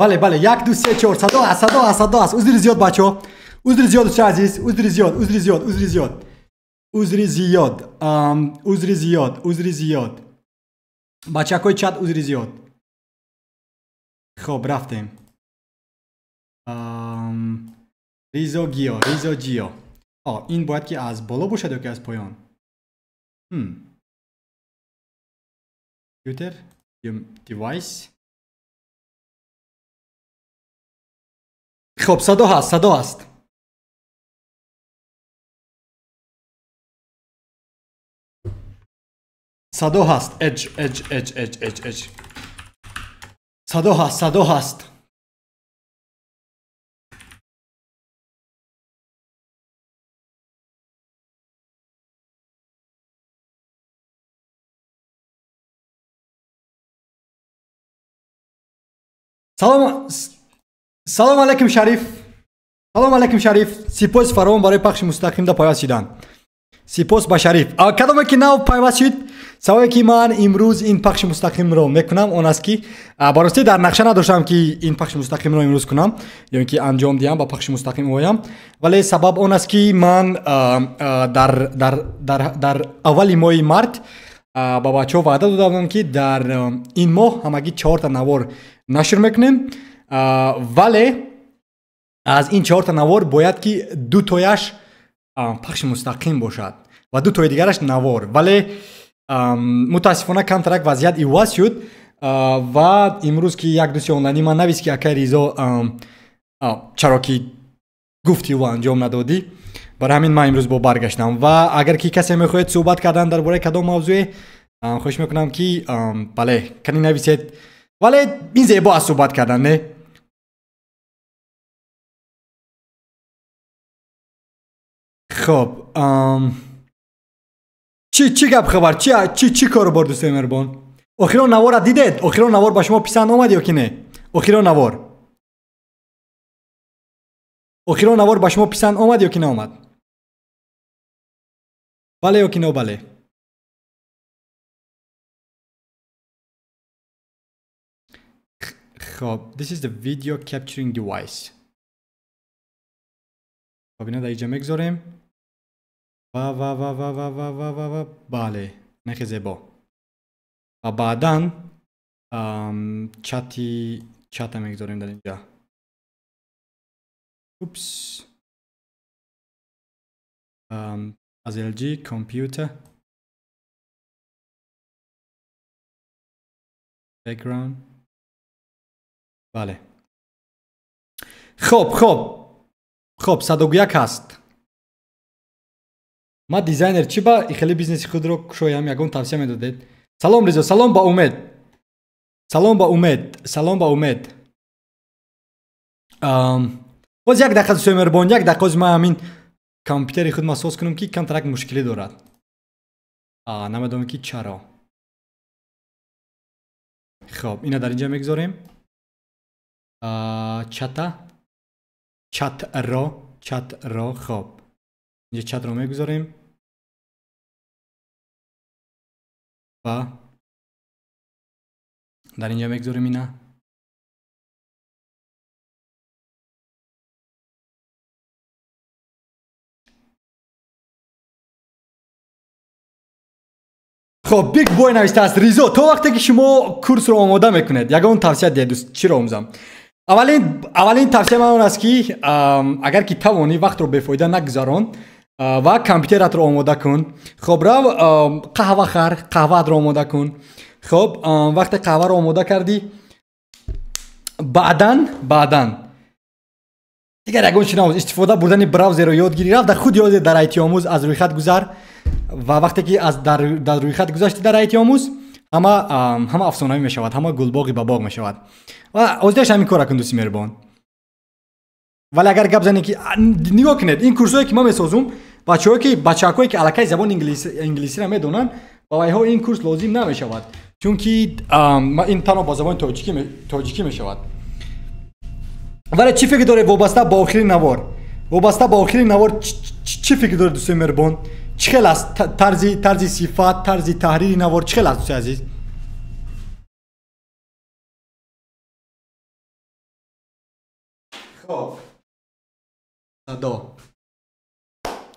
بله بله 1 2 3 4 صدا است عذر زیاد بچه‌ها عذر زیاد دوست عزیز عذر زیاد بچه‌های چت عذر زیاد خب رفتیم ریزو جیا این باید که از بالا باشه یا که از پایان کامپیوتر دیوایس خب صدا هست اج صدا هست سلام علیکم شریف سپاس فراوان برای پخش مستقیم در پیوست شدن سپاس با شریف کدومه که نو پیوست شد سوایی که من امروز این پخش مستقیم رو میکنم اون است که براستی در نقشه نداشتم که این پخش مستقیم رو امروز کنم یا اینکه انجام دیم با پخش مستقیم اویم ولی سبب اون است که من در اولی ماه مارت با بچه‌ها وعده دادم که در این ماه همگی 4 تا نوار نشر میکنیم ولی از این 4 تا نوار باید که 2 تایش پخش مستقیم باشد و 2 تای دیگرش نوار ولی متاسفانه کمترک وضعیت ایواز شد و امروز که یک دوستی آنلاینی من نویست که اکای ریزا چرا که گفتی و انجام ندادی برای همین من امروز با برگشتم و اگر که کسی میخواید صحبت کردن درباره کدام موضوع خوش میکنم که بله کنی نویسید ولی این زیبا از صحبت کردن نه خب چی گپ خبر چی کارو بار دوستای مهربان اخیرا نوار دیدید اخیرا نوار با شما پسند اومد یا که نه اخیرا نوار با شما پسند اومد یا که نه اومد بله یا که نه بله خب this is the video capturing device خب اینا در اینجا میگذاریم و بله نخی زیبا و بعدا چت میگذاریم در اینجا اوپس از LG کامپیوتر background بله خب 101 هست ما دیزاینر چی با خیلی بیزنس خود رو کشویم یکون توصیه میدادید سلام ریزا سلام با امید باز یک دقیقه دوستای مهربان یک دقیقه ما همین کامپیوتر خود ما ساز کنم که کم ترک مشکلی دارد نمیدونم که چرا خب اینا در اینجا میگذاریم چت را خب اینجا چت رو میگذاریم و در اینجا میگذاریم اینا خب بیگ بوی نوشته است ریزو تو وقتی که شما کورس رو آماده میکنید یگان توصیه دیگه دوست چی رو آموزم اولین توصیه من اون است که اگر که توانی وقت رو بفایده نگذارون و کامپیوترت رو آماده کن خب رو قهوه رو آماده کن خب وقتی قهوه رو آماده کردی بعدن دیگر یگان چی نموز استفاده بردن براوزر رو یادگیری رفت در خود یاد در ایتی آموز از روی خط گذر و وقتی که از در روی خط گذاشتی در ایتی آموز همه افسانه‌ای می شود همه گلباغی به باغ می شود و ازش همین کار کن دوستی مهربان ولی اگر گپ زنی که نگاه کنید این کورسایی که ما میسازم بچه‌هایی که الکی زبان انگلیسی را میدونن با ها این کورس لازم نمی شود چون که این تنها با زبان تاجیکی می شود ولی چی فکر داره وابسته با آخرین نوار چی فکر داره دوستای مهربان چه خیلی است طرز صفت طرز تحریری نوار چه خیلی است دوست عزیز خب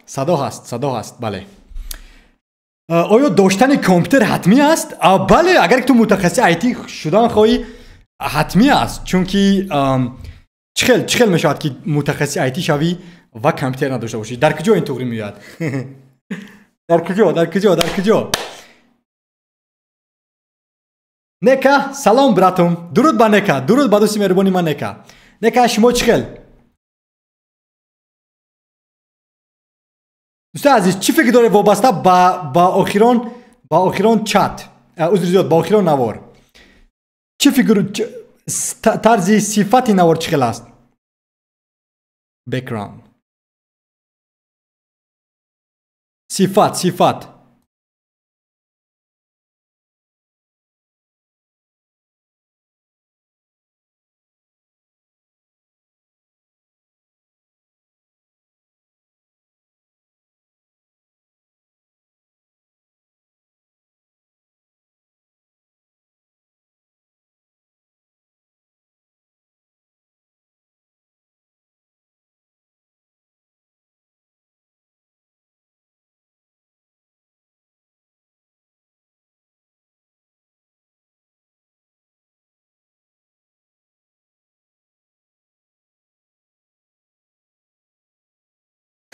صدا هست بله. آیا داشتن کامپیوتر حتمی است؟ بله، اگر تو متخصص آیتی شدن خواهی حتمی است، چون که چخل میشود که متخصص آیتی شوی و کامپیوتر نداشته باشی. در کجا این طوری میاد؟ در کجا؟ نکا سلام براتون، درود با نکا، درود با دوستی مهربانی من نکا شما چخل؟ دوستان عزیز چی فکر داره وابسته با آخران چت، با آخران نوار، چی فکر طرز صفت نوار چخل است؟ بکراند صفت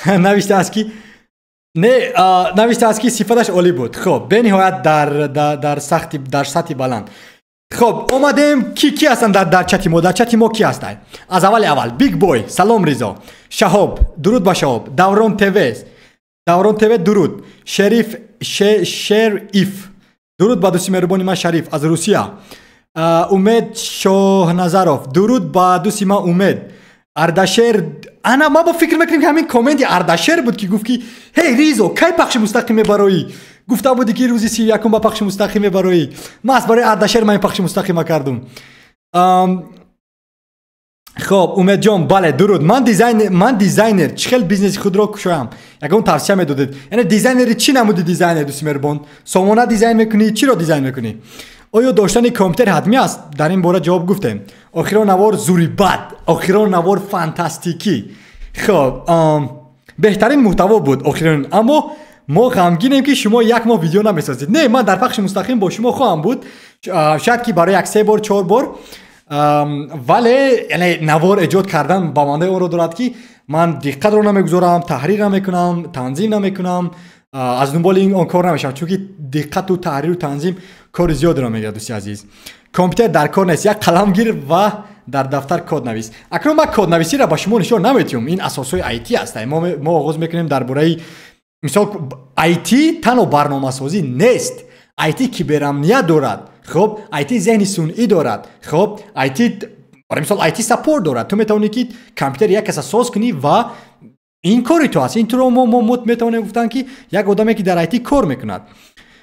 نوشته است که نه، نوشته است که صفتش عالی بود. خب به نهایت در سطح بلند. خب اومدیم کی هستن در چت ما کی هستن؟ از اول بیگ بوی سلام، رضا شهاب درود با شهاب، دوران تیوی درود، شریف درود با دوستی مهربانی من شریف از روسیه، امید شاهنظرов درود با دوستی من امید، اردشیر انا ما با فکر میکنیم که همین کامنت اردشیر بود که گفت که هی ریزو کی پخش مستقیم برایی، گفته بودی که روزی 31 با پخش مستقیم برایی، ما از برای اردشیر من پخش مستقیم کردم. خب امید جان بله درود، من دیزاینر چخل بیزنس خود را کشوام، یکم توصیه میدادید، یعنی دیزاینر چی نمودی؟ دیزاینر دوست مهربان سامانه دیزاین میکنی؟ چی را دیزاین میکنی؟ آیا داشتن کامپیوتر حتمی است؟ در این باره جواب گفتیم. آخران نوار زوری بد، آخران نوار فانتاستیکی. خب بهترین محتوا بود آخران، اما ما غمگینیم که شما یک ماه ویدیو نمیسازید. نه من در پخش مستقیم با شما خواهم بود، شاید که برای 3 بار 4 بار، ولی یعنی نوار ایجاد کردن با مانده اون رو دارد که من دقت رو نمیگذارم، تحریر نمیکنم، تنظیم نمیکنم، از دنبال این کار نمیشم، چون که دقت و تحریر و تنظیم کار زیاد رو میگیره. دوستی عزیز کامپیوتر در کار نیست، یک قلم گیر و در دفتر کد نویس. اکنون ما کد نویسی را با شما نشون نمیتیم، این اساسای آیتی است. ما آغاز میکنیم درباره مثال آیتی تنها برنامه‌سازی نیست، آیتی کیبرامنیت دارد، خب آیتی ذهن صنعی دارد، خب آیتی برای مثال آیتی سپورت دارد. تو میتونی که کامپیوتر یک کس ساز کنی و این کاری تو است. این تو رو ما میتونیم گفتن که یک آدمی که در آیتی کار میکند.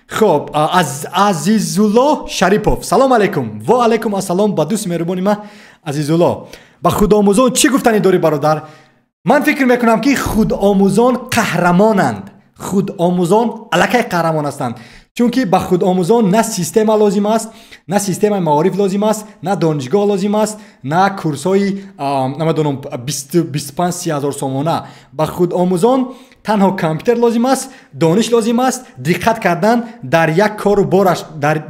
خب از عزیزالله شریپوف سلام علیکم. و علیکم السلام با دوست مهربانی من عزیزالله. با خود آموزان چی گفتنی داری برادر؟ من فکر میکنم که خود آموزان قهرمانند، خود آموزان الکی قهرمان هستند، چون که با خود آموزان نه سیستم لازم است، نه سیستم معارف لازم است، نه دانشگاه لازم است، نه کورس های نمیدونم 25-30 هزار سامانه. با خود آموزان تنها کامپیوتر لازم است، دانش لازم است، دقت کردن در یک کار و بارش،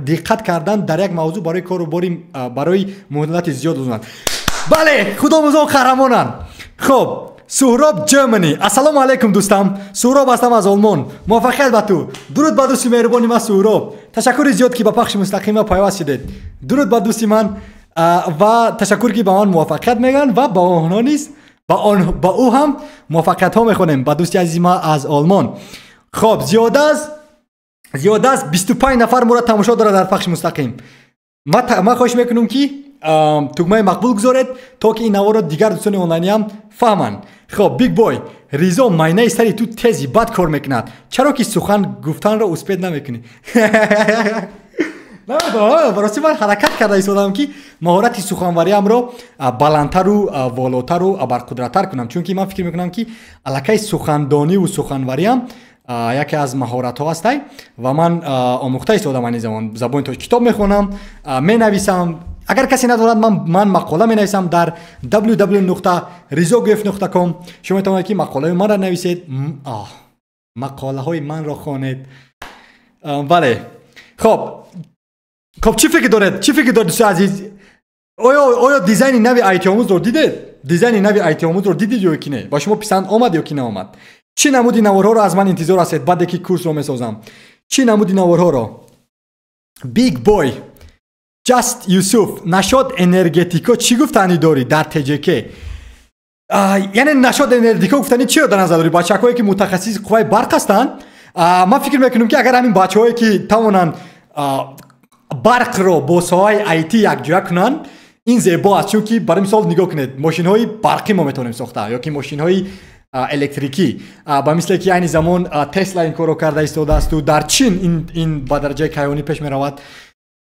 دقت کردن در یک موضوع برای کار و برای مدت زیاد لازم است. بله خود آموزان قهرمانند. خب سهراب جرمنی السلام علیکم دوستم، سهراب هستم از آلمان. موفقیت به تو. درود با دوستی مهربانی من سهراب، تشکر زیاد که با پخش مستقیم پیوست شدید. درود با دوستی من و تشکر که با من موفقیت میگن و با آنها نیست با او هم موفقیت ها میخونیم. با دوستی عزیز ما از آلمان. خب زیاد از 25 نفر ما را تماشا داره در پخش مستقیم. ما خواهش میکنم که توگمه مقبول گذارید تا که این نوار را دیگر دوستان آنلاینی هم فهمن. خب بیگ بوی ریزا معنی سری تو تیزی بد کار میکند، چرا که سخن گفتن را اسپید نمیکنی؟ نه براستی من حرکت کرده ایستادم که مهارت سخنوری ام را بلندتر و والاتر و ابرقدرت‌تر کنم، چون که من فکر میکنم که الکی سخندانی و سخنوری ام یکی از مهارت ها است و من آموخته ایستادم این زبان تو کتاب میخونم، می نویسم، اگر کسی ندارد من مقاله می نویسم در www.rizogf.com. شما میتونید که مقاله من را نویسید. مقاله های من را خوانید. بله خب چی فکر دارید دوست عزیز؟ آیا دیزاین نوی آیتی آموز رو دیدید؟ دیزاین نوی آیتی آموز رو دیدید یا کی نه؟ با شما پسند آمد یا کی نه آمد؟ چی نمودی نوارها رو از من انتظار هستید بعد که کورس رو میسازم؟ چی نمودی نوارها رو؟ بیگ بوی جاست یوسف نشاط انرژتیکا چی گفتنی داری در تجک؟ یعنی نشاط انرژتیکا گفتنی چی رو در نظر داری؟ بچه‌هایی که متخصص قوای برق هستن، من فکر میکنم که اگر همین بچه‌هایی که توانن برق رو با ساهای آیتی یک جا کنن این زیبا است. چون که برای مثال نگاه کنید ماشین های برقی ما میتونیم ساخته یا که ماشین های الکتریکی با مثل که این زمان تسلا این کارو کرده ایستاده است و در چین این با درجه کیهانی پیش می رود.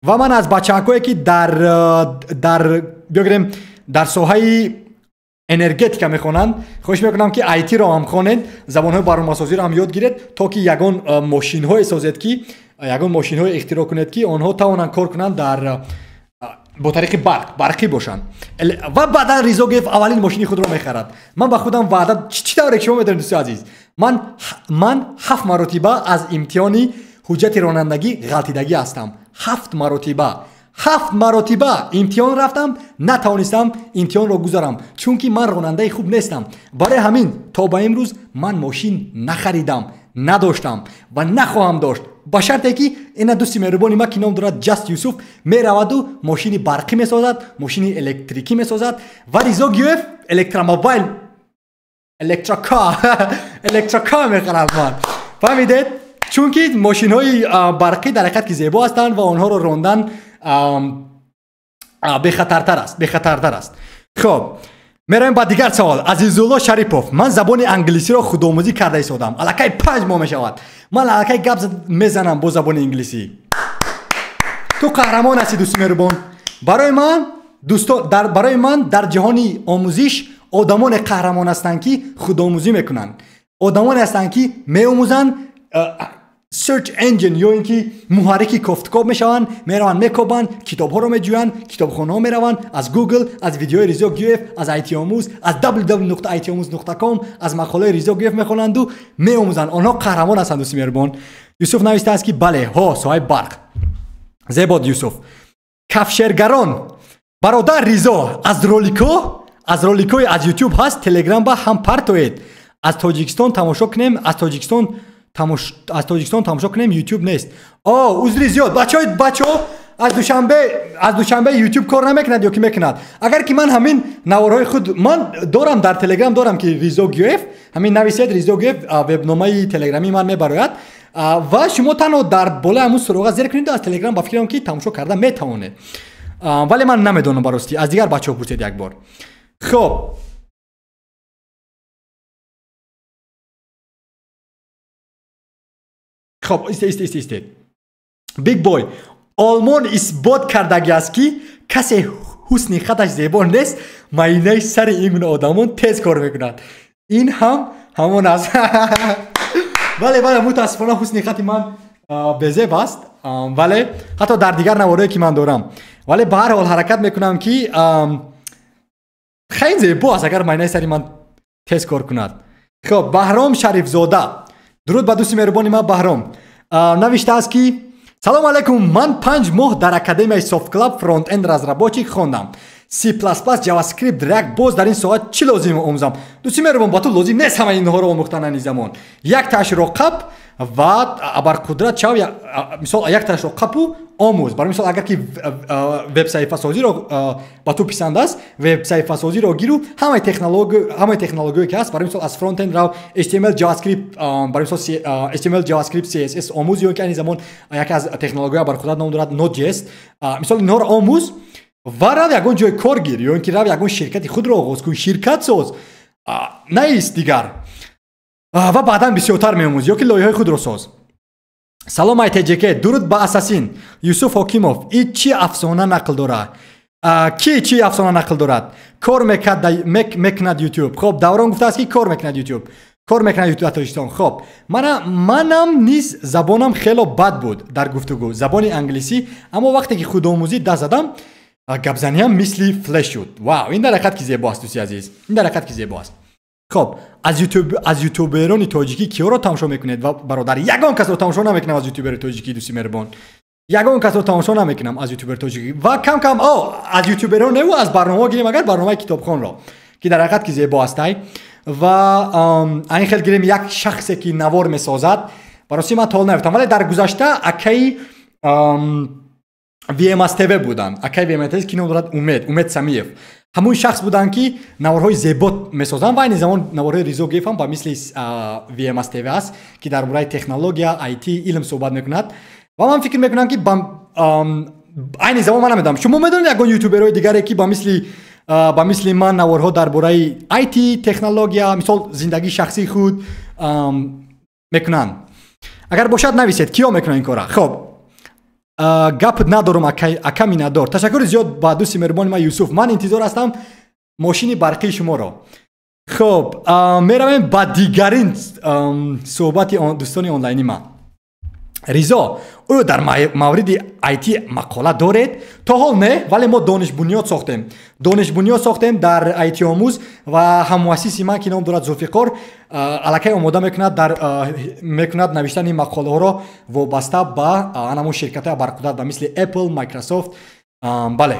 و من از بچه‌هایی که در ساحه انرژتیکا میخونند خوش میکنم که آیتی رو هم خوانند، زبان های برنامه‌سازی رو هم یاد گیرید تا که یگان ماشین های سازید که یگان ماشین های اختراع کنید که آنها توانند کار کنند در با طریق برقی باشن. و بعدا ریزوگف اولین ماشین خود رو میخرد. من با خودم وعده چی طوری شما میدونید دوست عزیز، من 7 مرتبه از امتحانی حجت رانندگی غلطیدگی هستم. 7 مرتبه امتحان رفتم نتوانستم امتحان رو گذارم چون که من راننده خوب نیستم. برای همین تا به امروز من ماشین نخریدم، نداشتم و نخواهم داشت با شرطی که این دوستی مهربانی ما که نام دارد جاست یوسف میرود و ماشین برقی میسازد، ماشین الکتریکی میسازد و ریزوگیف الکتروموبایل الکتروکار میخرد. من فهمیدید؟ چون که ماشین های برقی در حقیقت که زیبا هستند و آنها رو راندن بخطرتر است. خب میرم با دیگر سوال. عزیزالله شریپوف من زبان انگلیسی رو خودآموزی کرده ایستادم. الکی 5 ماه میشود من الکی گپ میزنم با زبان انگلیسی. تو قهرمان هستی دوست مهربان. برای من در جهانی آموزش آدمان قهرمان هستند که خودآموزی میکنن، آدمان هستند که میآموزن سرچ انجین یا اینکه محرک کافتکاب میشوند، میروند میکوبن، کتاب ها رو میجوین، کتابخانه ها میروند، از گوگل، از ویدیوهای ریزوگیف، از آیتی آموز، از www.itamuz.com از مقاله ریزوگیف میخونند و میآموزند. آنها قهرمان هستند دوست مهربان. یوسف نوشته است که بله ها صاحب برق. زیباد یوسف. کفشرگران برادر ریزا از رولیکوی از یوتیوب هست، تلگرام با هم پرتوید. از تاجیکستان تماشا کنیم، از تاجیکستان تماشا کنیم، یوتیوب نیست. عذری زیاد بچه‌ها از دوشنبه یوتیوب کار نمیکند یا کی میکند؟ اگر که من همین نوارهای خود من دارم در تلگرام دارم که ریزوگیف همین نویسید ریزوگیف وبنامه تلگرامی من میبراید و شما تنها در بالا همون سراغ زیر کنید از تلگرام با فکرم که تماشا کرده میتوانید. ولی من نمیدونم براستی، از دیگر بچه‌ها پرسید یک بار. خب است. بیگ بوی آلمان اثبات کردگی است که کسی حسن خطش زیبا نیست، معاینه سر این آدمان تیز کار میکنند. این همون است. بله متاسفانه حسن خط من بزیب است، ولی حتی در دیگر نوارهایی که من دارم، ولی به هر حال حرکت میکنم که خیلی زیبا است اگر معاینه سر من تیز کار کند. خب بهرام شریف زاده، درود به دوست مهربانی من بهرام، نوشته است که سلام علیکم، من 5 ماه در اکادمی سافت کلاب فرانت اند разработчик خواندم. C++ جاوا اسکریپت درک باز در این ساعت چی لازم آموزم؟ دوستی مهربان با تو لازم نیست همه اینها رو آموختن این زمان. یک تاش رقب و ابرقدرت چاو مثال یک تاش رقب و آموز. برای مثال اگر که وب صفحه سازی رو با تو پسند است، وب صفحه سازی رو گیرو همه تکنولوژی که هست، برای مثال از فرانت اند رو HTML جاوا اسکریپت، برای مثال HTML جاوا اسکریپت CSS آموز، یا که این زمان یک از تکنولوژی ابرقدرت نام دارد Node.js. مثال اینها رو آموز و رو یکون جای کار گیر یا اینکه رو یکون شرکتی خود رو آغاز کن، شرکت ساز نیست دیگر و بعدا بسیارتر می‌آموزی یا که لایه‌های خود رو ساز. سلام ایتجک، درود با اساسین یوسف حکیموف. این چی افسانه نقل داره؟ چی افسانه نقل دارد؟ کار میکند یوتیوب. خب دوران گفته است که کار میکند یوتیوب تاجیکستان. خب منم نیز زبانم خیلی بد بود در گفتگو زبان انگلیسی، اما وقتی که خودآموزی دست زدم гапзанӣ ҳам мисли флеш шуд. Вау, ин дар ҳақиқат ки зебо аст дӯстои азиз. Ин дар ҳақиқат ки зебо аст. Хоб, аз ютуберони тоҷикӣ киёро тамошо мекунед ва бародар? Ягон касро тамошо намекунам аз ютубери тоҷикӣ, дӯстои меҳрубон. Ягон касро тамошо намекунам аз ютубери тоҷикӣ. Ва кам аз ютуберон не аз барномаҳо гирем, агар барномаи китобхонро ки дар ҳақиқат ки зебо астай. Ва айн хел гирем як шахсе ки навор месозад. Бароси ман тол наёфтам, вале дар гузашта акаи VMS TV буданд. Акаи VMS TV ки ном дорад Умед Самиев. ҳамун шахс буданд ки наворҳои зебо месозанд ва айни замон наворҳои Ризо Геф ҳам ба мисли VMS TV аст ки дар бораи технология, IT, илм суҳбат мекунад. Ва ман фикр мекунам ки айни замон ман намедонам. Шумо медонед ягон ютуберои дигаре ки ба мисли ман наворҳо дар бораи IT, технология, мисол зиндагии шахсии худ мекунанд? Агар бошад нависед, киё мекунанд ин кора? Хоб, гап надорам ака миннатдор. Ташаккури зиёд ба дӯсти меҳрубони ман Юсуф. Ман интизор ҳастам мошини барқии шуморо. Хоб, меравем ба дигарин суҳбати дӯстони онлайни ман. Ризо, оё дар мавриди IT мақола доред? То ҳол не, вале мо донишбунёд сохтем. Донишбунёд сохтем дар IT омӯз ва ҳаммуассиси ман ки ном дорад Зулфиқор аллакай омода мекунад навиштани мақолаҳоро вобаста ба анамон ширкатҳои абарқудрат ба мисли Apple, Microsoft. Бале.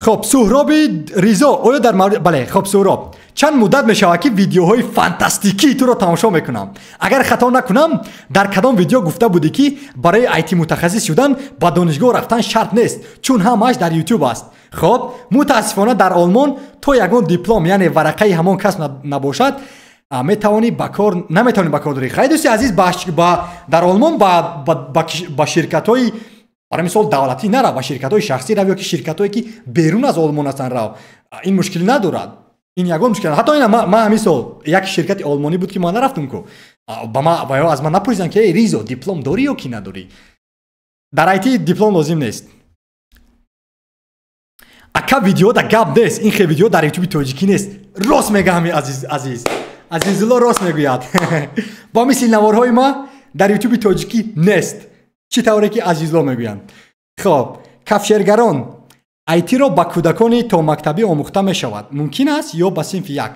Хоб, Суҳроби Ризо, оё дар мавриди бале, хоб Суҳроб, чанд муддат мешавад ки видеоҳои фантастикии туро тамошо мекунам? Агар хато накунам, дар кадом видео гуфта будӣ ки барои IT мутахассис шудан ба донишгоҳ рафтан шарт нест, чун ҳамааш дар YouTube аст. Хоб, мутаассифона дар Олмон то ягон диплом, яъне варақаи ҳамон кас набошад, наметавонӣ ба кор дорӣ. Хай дӯсти азиз, дар Олмон ба ширкатҳои барои мисол давлатӣ нарав, ба ширкатҳои шахсӣ рав, ё ки ширкатҳое ки берун аз Олмон ҳастанд рав. Ин мушкилӣ надорад. Ин ягон мушкил. Ҳатто ин ман мисол як ширкати олмонӣ буд ки ман нарафтум ку. Аз ман напурсиданд ки Ризо диплом дорӣ ё ки надорӣ? Дар IT диплом лозим нест. Ака видео да гап нест. Ин хел видео дар ютуби тоҷикӣ нест. Рост мегӯям Азизулло рост мегӯяд. Ба мисли наворҳои ма дар ютуби тоҷикӣ нест. Чӣ тавре ки Азизулло мегӯянд? Хоб, кафшергарон IT-ро ба кӯдакони то мактабӣ омӯхта мешавад. Мумкин аст ё ба синфи як?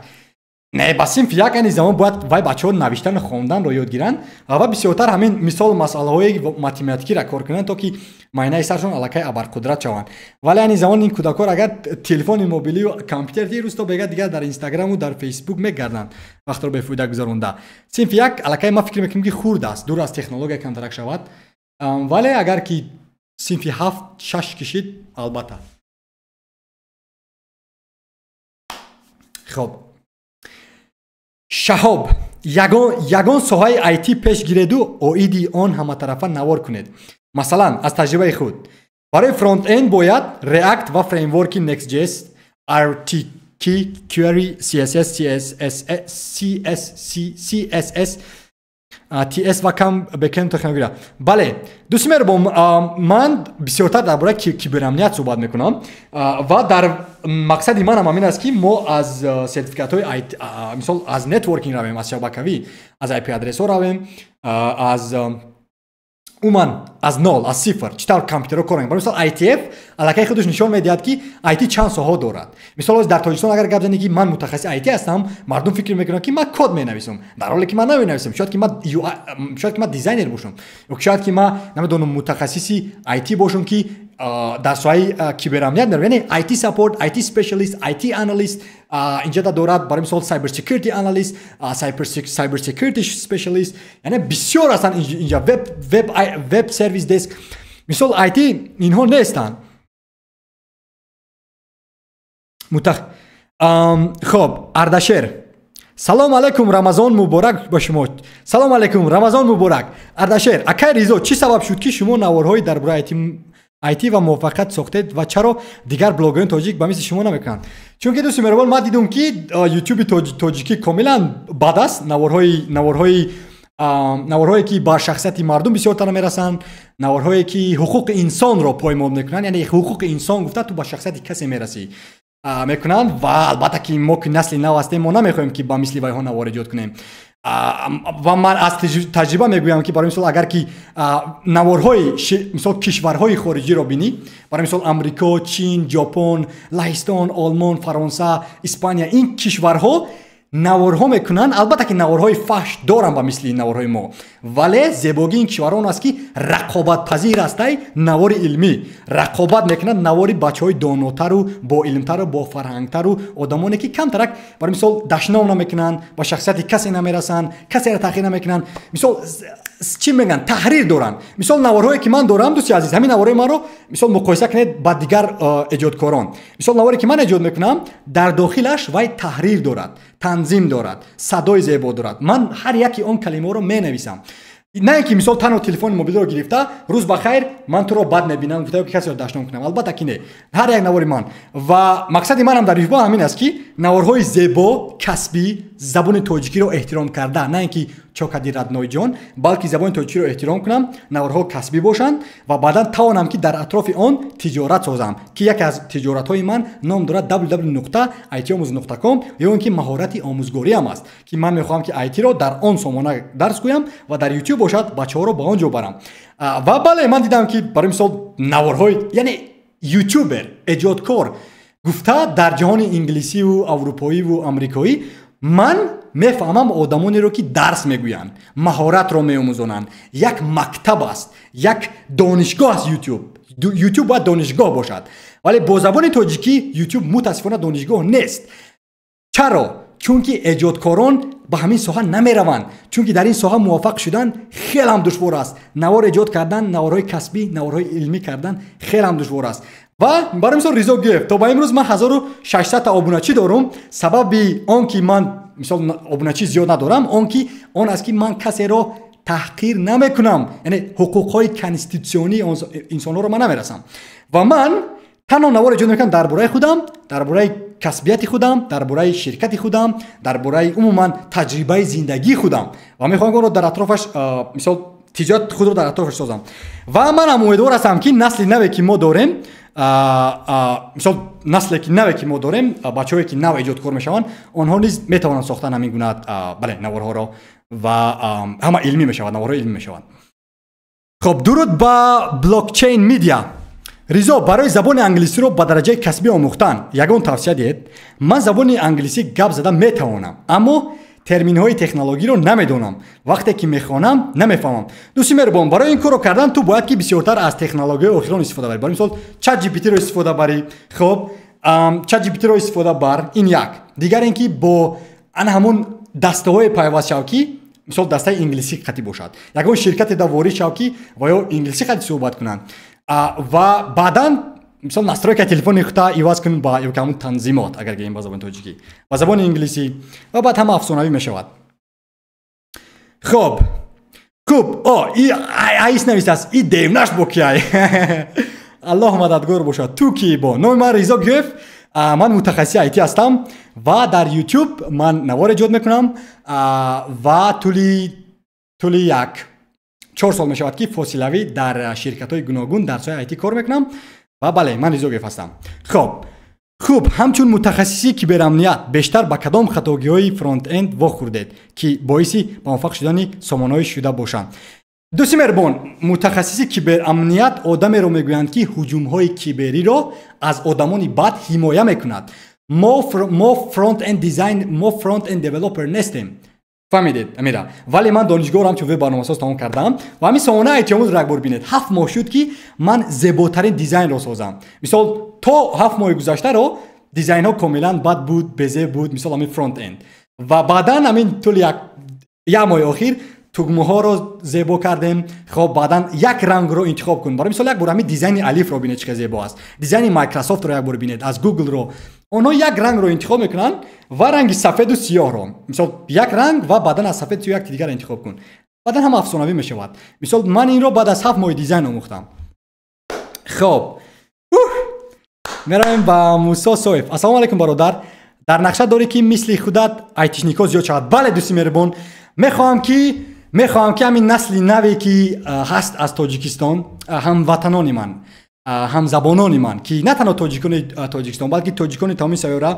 Не, ба синфи як айни замон бояд вай бачаҳо навиштану хонданро ёд гиранд ва бисёртар ҳамин мисол масъалаҳои математикиро кор кунанд то ки майнаи саршон аллакай абарқудрат шаванд. Вале айни замон ин кӯдакҳо агар телефони мобилию компютери рӯсто бега дигар дар Инстаграму дар Фейсбук мегарданд вақтро бефоида гузаронда. Синфи як аллакай ма фикр мекунам ки хурд аст, дур аз технология камтарак шавад. Вале агар ки синфи 7-6 кишид албатта. Хоб, Шаҳоб, ягон соҳаи IT пеш гиреду оиди он ҳаматарафа навор кунед. Масалан, аз таҷрибаи худ. Барои фронт-энд бояд React ва фреймворки Next.js, RTK, Query, CSS, CSS, TS ва кам бекенд технология. Бале, дӯсти меҳрубон, ман бисёртар дар бораи киберамният суҳбат мекунам ва дар мақсади манам ҳамин аст ки мо аз сертификатҳои мисол аз нетворкинг равем, аз шабакавӣ, аз IP адресҳо равем, аз уман аз нол, аз сифр чӣ тавр компютерҳо кор мекунанд. Мисол ITF аллакай худаш нишон медиҳад ки IT чанд соҳа дорад. Мисол дар Тоҷикистон агар гап зани ки ман мутахассиси IT ҳастам, мардум фикр мекунад ки ман код менависам, дар ҳоле ки ман наменависам. Шояд ки ман дизайнер бошам, ё шояд ки ман намедонам мутахассиси IT бошам ки дар соҳаи киберамният мерам, яъне IT support, IT specialist, IT analyst, инҷа дорад барои мисол cyber security analyst, cyber security specialist, яъне бисёр ҳастанд инҷа web service desk. Мисол IT инҳо нестанд. Хоб, Ардашер, салом алейкум, Рамазон муборак ба шумо. Салом алейкум, Рамазон муборак. Ардашер, акай Ризо, чӣ сабаб шуд ки шумо наворҳои дар бораи IT ва муваффақият сохтед ва чаро дигар блогерон тоҷик ба мисли шумо намекунанд? Чунки дӯсти меҳрубон, ман дидум ки ютуби тоҷикӣ комилан бад аст. наворҳое ки ба шахсияти мардум бисёртар мерасанд, наворҳое ки ҳуқуқи инсонро поймол мекунанд, яъне ҳуқуқи инсон гуфта ту ба шахсияти касе мерасӣ мекунанд ва албатта ки мо ки насли нав ҳастем, мо намехоҳем ки ба мисли вайҳо навор эҷод кунем. و من از تجربه میگویم که برای مثال اگر که نوارهای مثال کشورهای خارجی رو بینی، برای مثال امریکا، چین، ژاپن، لهستان، آلمان، فرانسه، اسپانیا، این کشورها نوارها میکنن. البته که نوارهای فحش دارن با مثل نوارهای ما، ولی زیبایی این کشورها اون است که رقابت پذیر است. نوار علمی رقابت میکنن، نواری بچهای داناتر و با علمتر و با فرهنگتر و آدمانی که کم ترک برای مثال دشنام نمیکنن، با شخصیت کسی نمیرسن، کسی را تحقیر نمیکنن، مثال چی میگن تحریر دارن. مثال نوارهایی که من دارم دوستی عزیز، همین نوارهای من رو مثال مقایسه کنید با دیگر ایجادکاران. مثال نواری که من ایجاد میکنم در داخلش وای تحریر دارد، تنظیم دارد، صدای زیبا دارد. من هر یکی اون کلمه رو می نویسم، نه اینکه مثال تنها تلفن موبایل رو گرفته روز بخیر من تو رو بد میبینم گفتم که کسی رو دشنام کنم. البته که نه، هر یک نواری من و مقصد منم در یوتیوب همین است که نوارهای زیبا کسبی زبان تاجیکی رو احترام کرده، نه اینکه چاکدی ردنای جان، بلکه زبان تاجیکی رو احترام کنم، نوارها کسبی باشند و بعدا توانم که در اطراف آن تجارت سازم که یکی از تجارت های من نام دارد www.itamuz.com یا اینکه مهارت آموزگاری هم است که من میخوام که آیتی رو در آن سامانه درس گویم و در یوتیوب باشد بچه‌ها رو به آنجا برم. و بله من دیدم که برای مثال نوارهای یعنی یوتیوبر ایجادکار گفته در جهان انگلیسی و اروپایی و آمریکایی من میفهمم آدمانی رو که درس میگوین، مهارت رو میآموزونن. یک مکتب است، یک دانشگاه است. یوتیوب باید دانشگاه باشد، ولی با زبان تاجیکی یوتیوب متاسفانه دانشگاه نیست. چرا؟ چونکه ایجادکاران به همین ساحه نمیروند، چونکه در این ساحه موفق شدن خیلی هم دشوار است. نوار ایجاد کردن، نوارهای کسبی، نوارهای علمی کردن خیلی هم دشوار است. و برای مثال ریزا گفت تا با امروز من 1600 تا آبونچی دارم. سبب آن که من مثال آبونچی زیاد ندارم آن است که من کسی را تحقیر نمیکنم، یعنی حقوقهای کنستیتوسیونی انسان رو من نمیرسم و من تنها نوار ایجاد میکنم درباره خودم، درباره کسبیت خودم، درباره شرکت خودم، درباره عموما تجربه زندگی خودم و میخوام اون رو در اطرافش مثال تجارت خود رو در اطرافش سازم. و من امیدوار هستم که نسل نوی که ما داریم، مثال نسلی که نوی که ما داریم، بچه‌هایی که نو ایجادکار میشوند، آنها نیز میتوانند ساختن همین گونه بله نوارها را و همه علمی میشوند، نوارها علمی میشوند. خب درود با بلاکچین میدیا. ریزا برای زبان انگلیسی رو به درجه کسبی آموختن یگان توصیه دید. من زبان انگلیسی گپ زدن میتوانم اما ترمین های تکنولوژی رو نمیدونم، وقتی که میخوانم نمیفهمم. دوستی مهربان برای این کارو کردن تو باید که بسیارتر از تکنولوژی آخران استفاده بری. برای مثال چت جی پی تی رو استفاده بری. خب چت جی پی تی رو استفاده بر. این یک دیگر اینکه با همون دسته های پیوست شوکی مثال دسته انگلیسی خطی باشد، یگان شرکت دواری شوکی و یا انگلیسی خطی صحبت کنن و بعداً مثلا نستروی که تلفن اختا ایواز کنن با یکمون تنظیمات اگر گیم با زبان تاجیکی و زبان انگلیسی و بعد هم افسانوی میشود. خب ایس نویسته است ای دیونش بکیای الله مددگار باشد. تو کی با نام من ریزا گفت، من متخصص آیتی هستم و در یوتیوب من نوار ایجاد میکنم و طولی 4 سال میشود که فاصلوی در شرکت های گوناگون در سایه آیتی کار میکنم و بله من ریزا گفت هستم. خب همچون متخصصی کیبرامنیت بیشتر با کدام خطاگی های فرانت اند واخوردید که باعثی موفق شدن سامانه‌ای شده باشند؟ دوستی مهربان متخصصی کیبرامنیت آدمی رو میگویند که هجوم های کیبری را از آدمانی بد حمایت میکند. ما فرانت اند دیزاین، ما فرانت اند دیولپر نیستیم. فهمیدید امیدا؟ ولی من دانشگاهم تو وب برنامه‌ساز تمام کردم و همین سامانه ایتیاموز را یک بینید 7 ماه شد که من زیباترین دیزاین را سازم. مثال تا 7 ماه گذشته رو دیزاین ها کاملا بد بود، بزه بود، مثال همین فرانت اند و بعدا همین طول یک ماه اخیر توگمه ها رو زیبا کردیم. خب بعدا یک رنگ رو انتخاب کن. برای مثال یک بار همین دیزاین الف رو ببینید چه زیبا است، دیزاین مایکروسافت رو یک بار ببینید، از گوگل رو اونا یک رنگ رو انتخاب میکنن و رنگ سفید و سیاه رو مثلا یک رنگ و بعدا از سفید سیاه یک دیگر انتخاب کن، بعدا هم افسانه‌ای میشود. مثلا من این رو بعد از 7 ماه دیزاین آموختم. خب میرم با موسی صویف. السلام علیکم برادر، در نقشه داری که مثل خودت آیتیشنیکا زیاد شود؟ بله دوستی مهربان، میخوام که همین نسل نوی که هست از تاجیکستان، هم وطنان من، هم زبانان من که نه تنها تاجیکان تاجیکستان بلکه تاجیکان تمام سیاره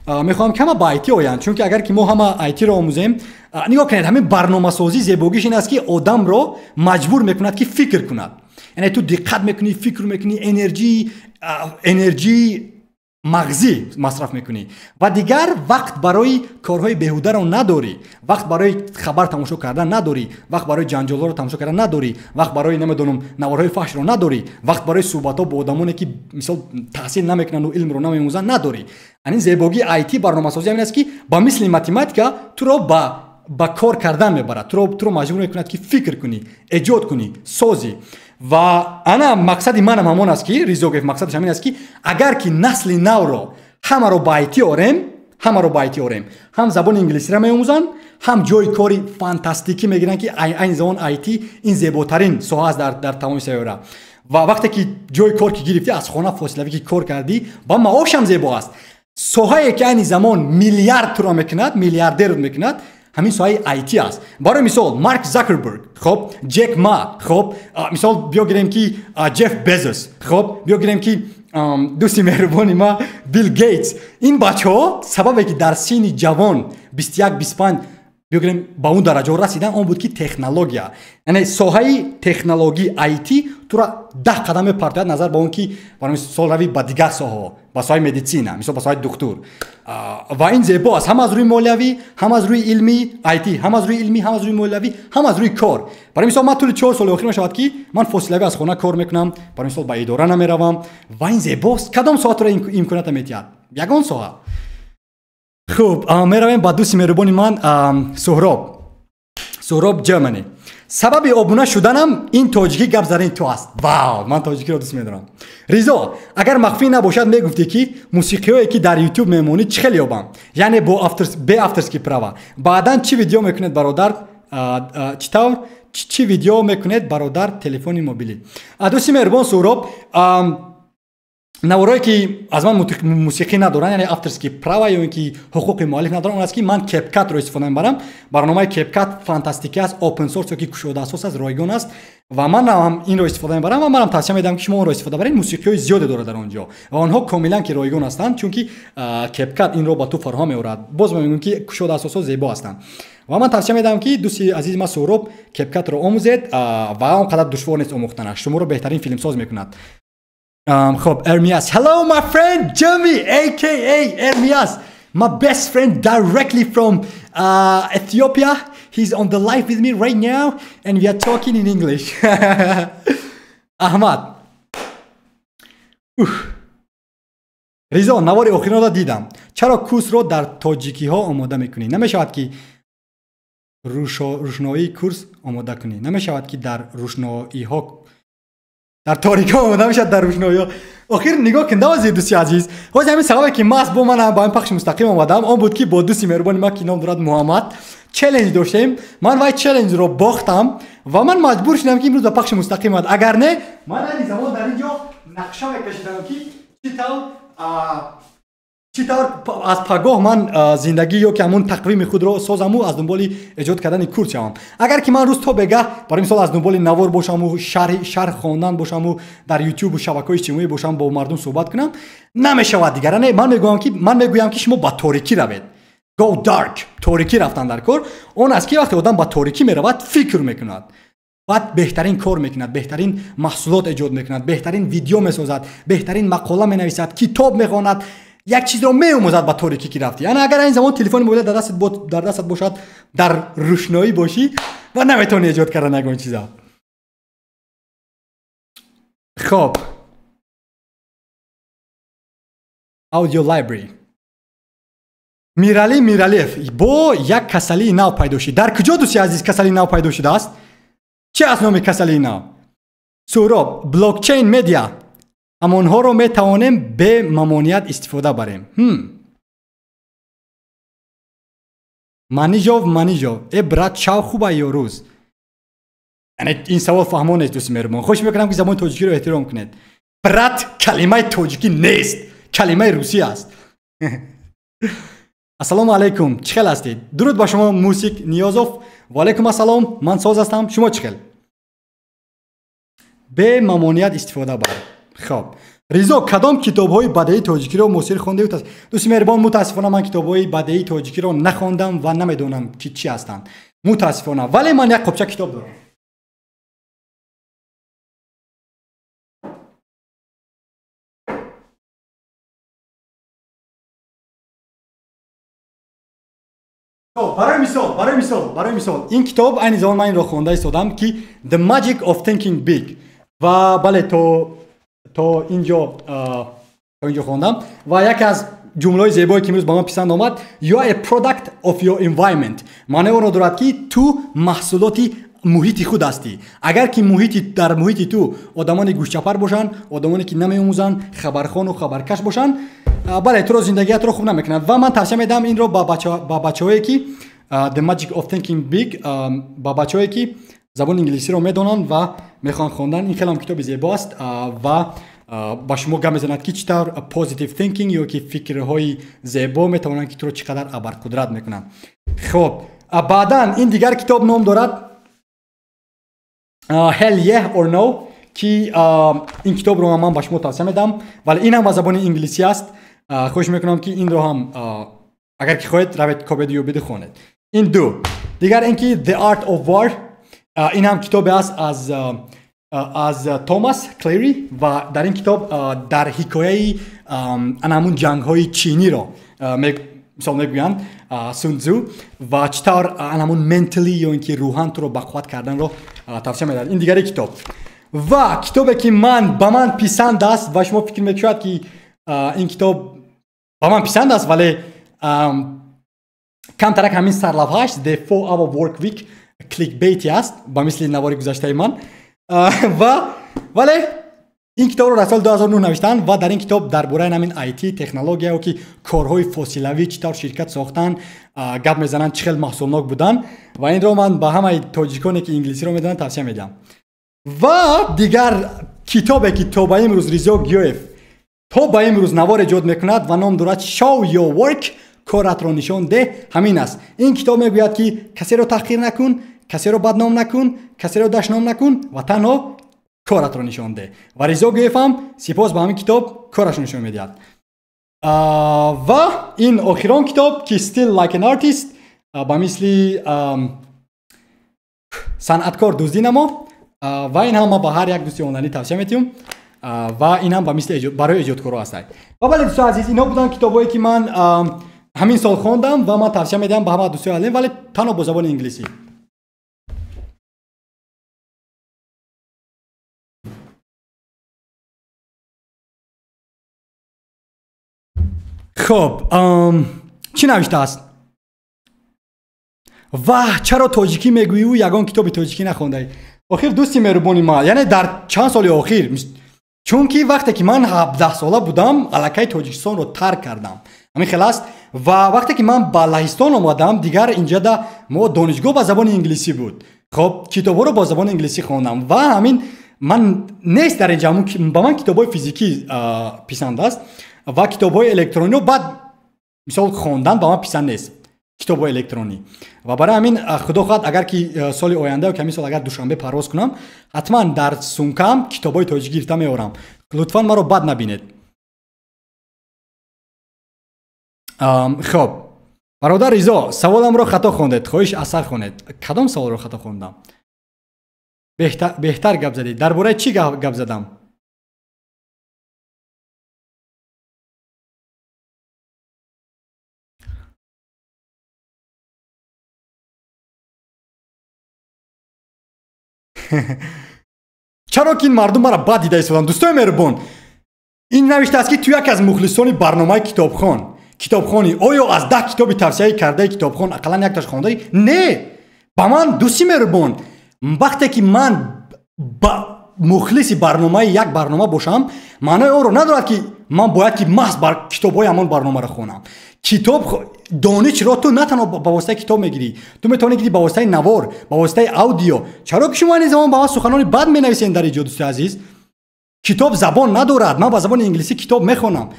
میخوام که همه با آیتی آیند، چون که اگر که ما همه آیتی رو آموزیم، نگاه کنید همین برنامه‌سازی زیباییش این است که آدم رو مجبور میکند که فکر کند. یعنی تو دقت میکنی، فکر میکنی، انرژی مغزی مصرف میکنی و دیگر وقت برای کارهای بیهوده رو نداری، وقت برای خبر تماشا کردن نداری، وقت برای جنجال رو تماشا کردن نداری، وقت برای نمیدونم نوارهای فحش رو نداری، وقت برای صحبت ها با آدمانی که مثلا تحصیل نمیکنن و علم رو نمیآموزن نداری. یعنی زیبایی آیتی برنامه‌سازی همین است که با مثل ماتماتیکا تو رو با کار کردن میبرد، تو رو مجبور میکند که فکر کنی، ایجاد کنی، سازی. و انا مقصد منم همون است که ریزو گفت مقصدش همین است که اگر که نسل نو رو همه رو با آیتی آوریم، هم زبان انگلیسی رو میآموزن، هم جای کاری فانتاستیکی میگیرن که این زبان آیتی این زیباترین ساحه است در تمام سیاره. و وقتی که جای کار که گرفتی از خانه فاصله که کار کردی با معاش هم زیبا است. ساحه‌ای که این زمان میلیارد تومان میکند، میلیاردر میکند، همین سایه آیتی است. برای مثال مارک زاکربرگ، خب جک ما، خب مثال بیا گیریم که جف بزوس، خب بیا گیریم که دوستی مهربانی ما بیل گیتس. این بچه‌ها سببی که در سن جوان 21-25 بگیریم با اون درجه رسیدن اون بود که تکنولوژیا، یعنی ساحه تکنولوژی آیتی تو را 10 قدم پرتاد نظر با اون که برای مثال روی با دیگر ساحه، با ساحه مدیسین، مثلا با ساحه دکتر. و این زیبا است، هم از روی مولوی، هم از روی علمی آیتی، هم از روی علمی، هم از روی مولوی، هم از روی کار. برای مثال من طول 4 سال اخیر میشود که من فاصله از خانه کار میکنم، برای مثال با اداره نمیروم و این زیباست. کدام ساعت را امکانات میتید؟ یگان ساعت. خوب میرویم با دوستی مهربانی من سهراب جرمنی. سبب آبونه شدنم این تاجیکی گپ زدن تو است. واو، من تاجیکی رو دوست میدارم. ریزا اگر مخفی نباشد میگفتی که موسیقیایی که در یوتیوب میمونی چه خیلی یابم، یعنی به افترسکی پروا بعدن چی ویدیو میکنید برادر، چی ویدیو میکنید برادر تلفن موبیلی. دوستی مهربان سهراب، نوارایی که از من موسیقی ندارن، یعنی افترسکی پروا یا اینکه حقوق مالک ندارن، اون است که من کپکت رو استفاده میبرم. برنامه کپکت فانتاستیکی است، اوپن سورس که کشوده اساس از رایگان است و من هم این رو استفاده میبرم و منم توصیه میدم که شما اون رو استفاده برین. موسیقی زیاد داره در اونجا و آنها کاملا که رایگان هستند، چون که کپکت این رو با تو فراهم میآورد. باز میگم که کشوده اساس زیبا هستند و من توصیه میدم که دوستی عزیز ما سهراب کپکت رو آموزید و اونقدر دشوار نیست آموختنش، شما رو بهترین فیلم ساز میکند. خب Ermias, hello my friend Jimmy aka Ermias, my best friend directly from Ethiopia. He's on the live with me right now and we are talking in English. Ahmad ریزا نوار آخرین را دیدم، چرا کورس رو در تاجیکی ها آماده میکنی؟ نمیشود که روشنایی کورس آماده کنی؟ نمیشود که در روشنایی ها در تاریکی آماده میشد در روشنایی ها؟ آخر نگاه کن دوازی دوستی عزیز، خواهد همین سببه که ما با من با این پخش مستقیم آمدم آن بود که با دوستی مهربانی ما که نام دارد محمد چالش داشتیم. من وای چالش رو باختم و من مجبور شدم که امروز با پخش مستقیم آمد. اگر نه من این زمان در اینجا نقشه میکشیدم که چطور از پگاه من زندگی یا که همون تقویم خود رو سازم و از دنبال ایجاد کردن کورس شوم. اگر که من روز تا بگه برای مثال از دنبال نوار باشم و شرح خواندن باشم و در یوتیوب و شبکه‌های اجتماعی باشم با مردم صحبت کنم نمیشود دیگر. نه من میگویم که شما با تاریکی روید. Go dark. تاریکی رفتن در کار اون است که وقتی آدم با تاریکی میرود فکر میکند، بعد بهترین کار میکند، بهترین محصولات ایجاد میکند، بهترین ویدیو میسازد، بهترین مقاله مینویسد، کتاب میخواند، یک چیز رو میآموزد با طوری که رفتی. یعنی اگر این زمان تلفن موبایل در دستت باشد در روشنایی باشی و نمیتونی ایجاد کردن نگون چیزا. خب اودیو لایبرری میرالیف با یک کسلی نو پیدا شد. در کجا دوستی عزیز کسلی نو پیدا شده است؟ چه از نام کسلی نو؟ سهراب بلاکچین مدیا همونها رو میتوانیم به ممانعت استفاده بریم. منیجو ای برات چاو خوبه یا روز؟ یعنی این سوال فهمان نیست دوست مهربان. خوش میکنم که زبان تاجیکی رو احترام کنید. برات کلمه تاجیکی نیست، کلمه روسی است. السلام علیکم، چخل هستید؟ درود با شما موسیک نیازوف. و علیکم السلام، من ساز هستم، شما چخل؟ به ممانعت استفاده بریم. خب رضا کدام کتاب‌های بدیهی تاجیکی رو موثر خوانده بود؟ دوست مهربان متاسفانه من کتاب‌های بدیهی تاجیکی رو نخواندم و نمیدونم که چی هستند. متاسفانه ولی من یک قبچه کتاب دارم. برای مثال این کتاب این زمان من این رو خوانده استادم که The Magic of Thinking Big و بله تو اینجا خوندم و یکی از جمله‌های زیبایی که امروز با من پسند آمد You are a product of your environment. معنی اون رو دارد که تو محصولاتی محیط خود هستی. اگر که در محیط تو آدمانی گوشچپر باشن، آدمانی که نمی‌آموزن، خبرخوان و خبرکش باشن، بله تو رو زندگیت رو خوب نمیکنن. و من توصیه میدم این رو با بچه‌هایی که The Magic of Thinking Big با بچه‌هایی که زبان انگلیسی رو میدونن و میخوان خوندن. این خیلی کتاب زیباست و با شما گام میزند که چطور پوزیتیو تینکینگ یا که فکرهای زیبا میتونن که تو رو چقدر ابرقدرت میکنن. خب بعداً این دیگر کتاب نام دارد Hell Yeah or No که این کتاب رو من با شما توصیه میدم ولی این هم زبان انگلیسی است. خوش میکنم که این رو هم اگر که خواهید روید کپی و بخونید. این دو دیگر اینکه The Art of War این هم کتاب است از توماس کلیری و در این کتاب در حکایه همون جنگ های چینی رو مثال میگویند سونزو و چطور همون منتلی یا اینکه روحان تو رو بقوت کردن رو توصیه میدم. این دیگری کتاب و کتابی که با من پسند است و شما فکر میکنید که این کتاب با من پسند است ولی کم ترک همین سرلفهاش The 4-Hour Work Week کلیک بیتی است با مثل نواری گذاشته من و ولی این کتاب رو در سال 2009 نوشتن و در این کتاب درباره همین آیتی تکنولوژی و که کارهای فسیلوی چطور شرکت ساختن گپ میزنن چه خیلی محصولناک بودن و این رو من با همه تاجیکانی که انگلیسی رو میدونن توصیه میدم. و دیگر کتابی که تو با امروز رضا گیوف تو با امروز نوار ایجاد میکند و نام دارد Show Your Work کارت را نشان ده همین است. این کتاب میگوید که کسی رو تحقیر نکن، کسی رو بدنام نکن، کسی رو دشنام نکن و تنها کارت را نشان ده و رضا گیوف هم سپاس با همین کتاب کارش نشان میدهد. و این آخرین کتاب که Still Like an Artist با مثل صنعتکار دزدی نما و این هم ما با هر یک دوستی آنلاینی توصیه میتیم و این هم با مثل برای ایجادکارا هست. و بله دوستان عزیز اینا بودن کتابایی که من همین سال خوندم و من توصیه میدم به همه دوستان آنلاین ولی تنها با زبان انگلیسی. خب چی نوشته است؟ و چرا تاجیکی میگویی و یگان کتاب تاجیکی نخونده؟ آخر دوستی مهربانی ما یعنی در چند سال اخیر چون که وقتی که من 17 ساله بودم الکی تاجیکستان رو ترک کردم همین خلاص و وقتی که من با لهستان آمدم دیگر اینجا دا ما دانشگاه با زبان انگلیسی بود. خب کتابا رو با زبان انگلیسی خوندم و همین من نیست در اینجا با من کتابای فیزیکی پسند است و کتابای الکترونی بعد مثال خوندن با من پسند نیست کتابای الکترونی و برای همین خدا خواهد اگر که سال آینده و کمی سال اگر دوشنبه پرواز کنم حتما در سونکم کتابای تاجیکی گرفته میارم. لطفا ما رو بد نبینید. خب برادر رضا سوالم رو خطا خوندید خواهش اثر خوندید. کدام سوال رو خطا خوندم؟ بهتر گپ زدید. درباره چی گپ زدم؟ چرا که این مردم مرا بد دیده ایستادن؟ دوستای مهربان این نوشته است که تو یک از مخلصان برنامه کتابخوانی آیا از 10 کتاب توصیه کرده کتابخوان اقلا یک تاش خوانده؟ نه با من دوستی مهربان وقتی که من با مخلص برنامه یک برنامه باشم معنی اون رو ندارد که من باید که محض بر کتابای همان برنامه رو خونم. کتاب دانش را تو نه تنها با واسطه کتاب میگیری تو میتونی گیری با واسطه نوار با واسطه اودیو. چرا که شما این زمان با سخنان بد مینویسین در اینجا دوست عزیز؟ کتاب زبان ندارد. من با زبان انگلیسی کتاب میخونم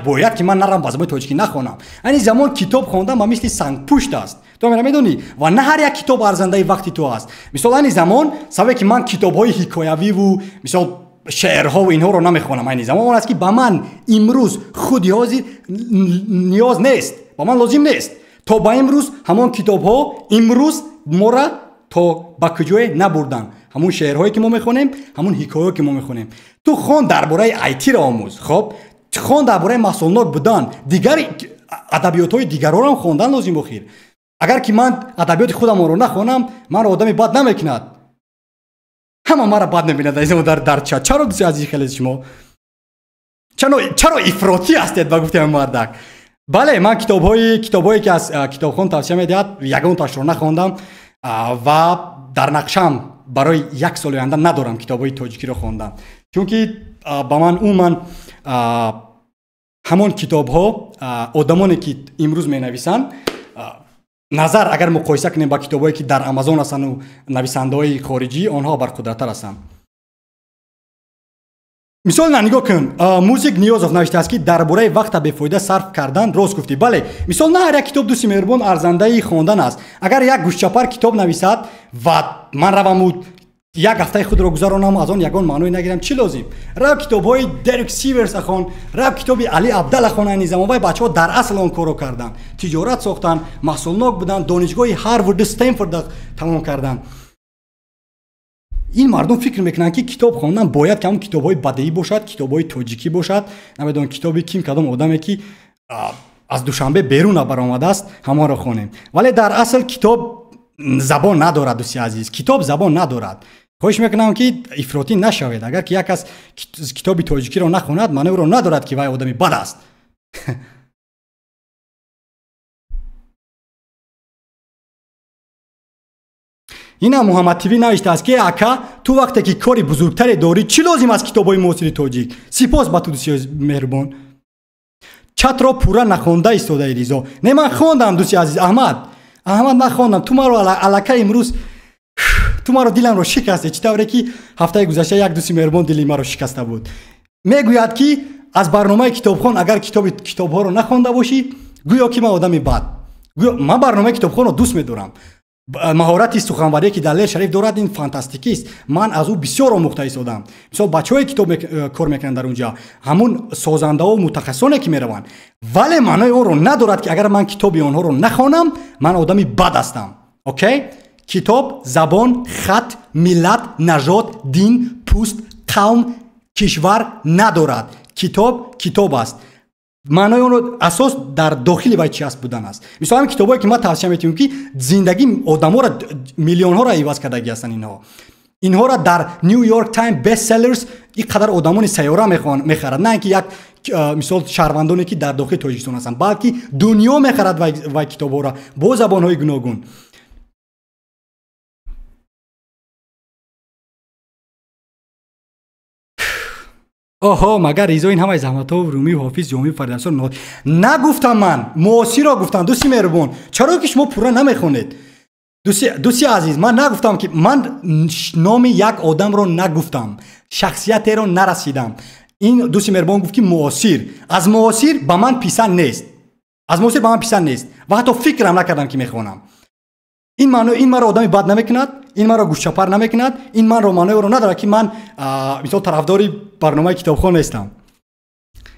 باید که من نرم با زبان تاجیکی نخونم. این زمان کتاب خوندن با مثل سنگ پوشت است تو میدونی و نه هر یک کتاب ارزنده وقتی تو است. مثلا این زمان سبب که من کتاب‌های حکایوی و مثلا شعرها و اینها رو نمیخونم این زمان اون است که با من امروز خود نیاز نیست با من لازم نیست تا با امروز همون کتاب ها امروز ما را تا با کجای نبردن همون شعرهایی که ما میخونیم همون حکایهایی که ما میخونیم تو خوان درباره ایتی را آموز خب خوان درباره مسئولناک بودن دیگر ادبیات های دیگر رو هم خوندن لازم بخیر اگر که من ادبیات خودم رو نخونم من آدمی بد نمیکند همه ما را بد نمی‌بیند در چت چرا دوستی عزیز خیلی شما چرا افراطی هستید و گفتیم مردک بله من کتابایی که از کتابخوان توصیه می‌دهد یگان تاش رو نخوندم و در نقشم برای یک سال آینده ندارم کتابای تاجیکی رو خوندم چون که با من عموما همون کتاب‌ها آدمانی که امروز می‌نویسن نظر اگر مقایسه کنیم با کتابایی که در آمازون هستن و نویسنده‌های خارجی آنها برقدرتر هستند مثال نگاه کن موزیک نیازوف نوشته است که درباره وقت بی‌فایده صرف کردن راست گفتی بله مثال نه هر یک کتاب دوستی مهربان ارزنده خواندن است اگر یک گوشچپر کتاب نویسد و من روم یک هفته خود را گذرانم از آن یگان معنی نگیرم چی لازم رو کتاب‌های دریک سیورس خوان رو کتاب علی عبدالله خوان این زمانه بچه‌ها در اصل آن کارو کردن تجارت ساختن محصولناک بودن دانشگاه هاروارد استنفورد تمام کردن این مردم فکر میکنن که کتاب خواندن باید که هم کتاب‌های بدیعی باشد کتاب‌های تاجیکی باشد نمیدونم کتابی کیم کدام آدمی که از دوشنبه بیرون برآمده است همه را خوانیم ولی در اصل کتاب زبان ندارد دوستی عزیز کتاب زبان ندارد خواهش میکنم که افراطی نشوید اگر که یک کس کتابی تاجیکی را نخواند معنی او را ندارد که وای آدمی بد است اینا محمد تیوی نوشته است که اکا تو وقتی که کاری بزرگتری داری چی لازم است کتابای معاصر تاجیک سپاس با تو دوستی مهربان چت را پورا نخونده ایستاده ریزا نه من خواندم دوستی عزیز احمد نخواندم تو ما رو الکه امروز تو ما رو دلم رو شکسته چی طوره که هفته گذشته یک دوستی مهربان دلی ما رو شکسته بود میگوید که از برنامه کتابخوان اگر کتاب ها رو نخونده باشی گویا که من آدمی بد من برنامه کتابخوان رو دوست میدارم مهارت سخنوری که دلیل شریف دارد این فانتاستیکی است من از او بسیار آموخته ایستادم مثلا بچهای کتاب کار میکنن در اونجا همون سازنده و متخصصانی که میروند ولی معنای اون رو ندارد که اگر من کتابی آنها رو نخوانم من آدمی بد هستم اوکی کتاب زبان خط ملت نژاد دین پوست قوم کشور ندارد کتاب است معنای اون رو اساس در داخلی باید چی است بودن است مثلا همین کتابایی که ما توصیه می‌کنیم که زندگی آدم‌ها را میلیون ها را عوض کرده هستن اینها را در نیویورک تایم بست سلرز اینقدر آدمان سیاره میخرند نه اینکه یک مثال شهروندانی که در داخل تاجیکستان هستند بلکه دنیا میخرد و کتاب‌ها را با زبان‌های گوناگون آها مگر ریزا این همه زحمت ها و رومی و حافظ جامی فردنسان نگفتم من معاصی را گفتم دوستی مهربان چرا که شما پورا نمیخونید دوستی عزیز من نگفتم که من نام یک آدم رو نگفتم شخصیت رو نرسیدم این دوستی مهربان گفت که معاصر از معاصر به من پیسن نیست و حتی فکرم نکردم که میخونم این مرا آدمی بد نمیکند این مرا گوش چپر نمیکند این من رو معنی رو نداره که من مثلا طرفداری برنامه کتابخوان نیستم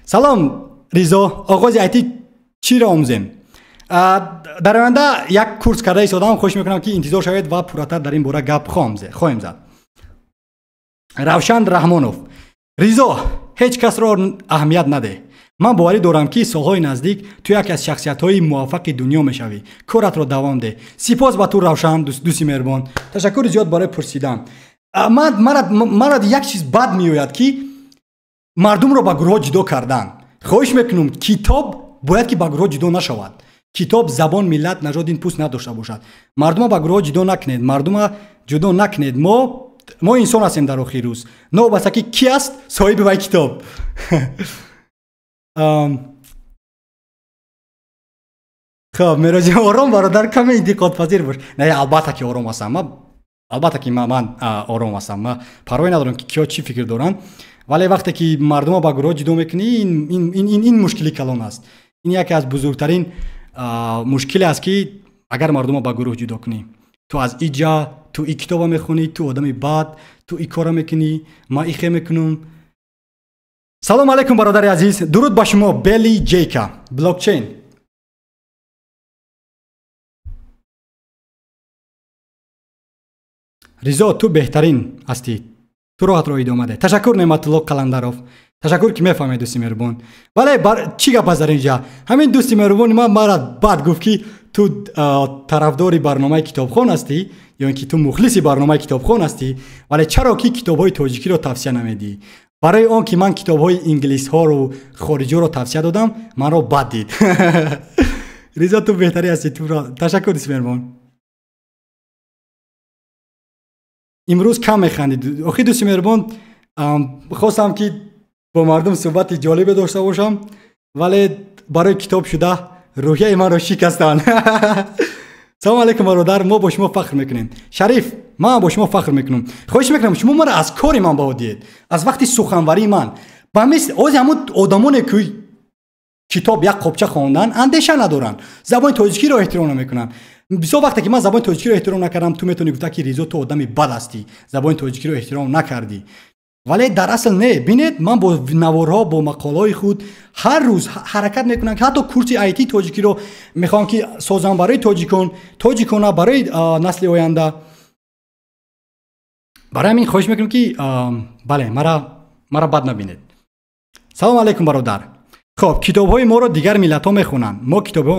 سلام ریزا آغاز ایتی چی را آموزیم در آینده یک کورس کرده ایستادم خوش میکنم که انتظار شوید و پورتر در این باره گپ خواهیم زد روشن رحمانوف ریزا هیچ کس را اهمیت نده من باوری دارم که سالهای نزدیک تو یک از شخصیت‌های موفق دنیا میشوی کارت را دوام ده سپاس با تو روشن دوستی مهربان تشکر زیاد برای پرسیدن مرا یک چیز بد میآید که مردم را با گروه جدا کردن خواهش میکنم کتاب باید که با گروه جدا نشود کتاب زبان ملت نژاد دین پوست نداشته باشد مردم با گروه جدا نکنید ما انسان هستیم در آخر روز نه بس که کی است صاحب وای کتاب خب میراجی آرام برادر کم انتقاد پذیر باش نه البته که آرام هستم من آرام هستم من پروا ندارم که کیا چی فکر دارن ولی وقتی که مردم با گروه جدا میکنی این مشکلی کلان است این یکی از بزرگترین مشکلی است که اگر مردم با گروه جدا کنی تو از اینجا تو این کتاب میخونی، تو آدمی بد، تو این کارا میکنی، ما ایخه میکنم. سلام علیکم برادر عزیز، درود با شما. بلی جیکا بلاکچین. ریزا تو بهترین هستی، تو راحت رو ادامه ده. تشکر نعمت الله قلندروف، تشکر که میفهمید دوستی مهربان. ولی چی گپ از در اینجا؟ همین دوستی مهربان ما مرا بعد گفت که تو طرفداری برنامه کتابخوان هستی یا اینکه تو مخلصی برنامه کتابخوان هستی، ولی چرا که کتاب‌های تاجیکی رو توصیه نمیدی؟ برای آن که من کتاب‌های انگلیس ها رو خارجی رو توصیه دادم، من رو بد دید. ریزا تو بهتری هستی، تو را تشکر دوستی مهربان. امروز کم میخندید. آخه دوستی مهربان خواستم که با مردم صحبت جالب داشته باشم، ولی برای کتاب شده روحیه من رو شکستن. سلام علیکم برادر، ما با شما فخر میکنیم. شریف، من با شما فخر میکنم. خواهش میکنم شما ما را از کاری من بودید، از وقتی سخنوری من با مثل از همون آدمونه که کتاب یک قبچه خواندن اندیشه ندارن، زبان تاجیکی رو احترام نمیکنن. بسیار وقتی که من زبان تاجیکی رو احترام نکردم، تو میتونی گفته که ریزا تو آدمی بد هستی، زبان تاجیکی رو احترام نکردی. ولی در اصل نه. ببینید من با نوارها، با مقاله‌های خود هر روز حرکت میکنم که حتی کورس آیتی تاجیکی رو میخوام که سازم برای تاجیکون برای نسل آینده. برای همین خواهش میکنم که بله مرا بد نبینید. سلام علیکم برادر. خب کتاب‌های ما رو دیگر ملت‌ها میخونن، ما کتاب‌های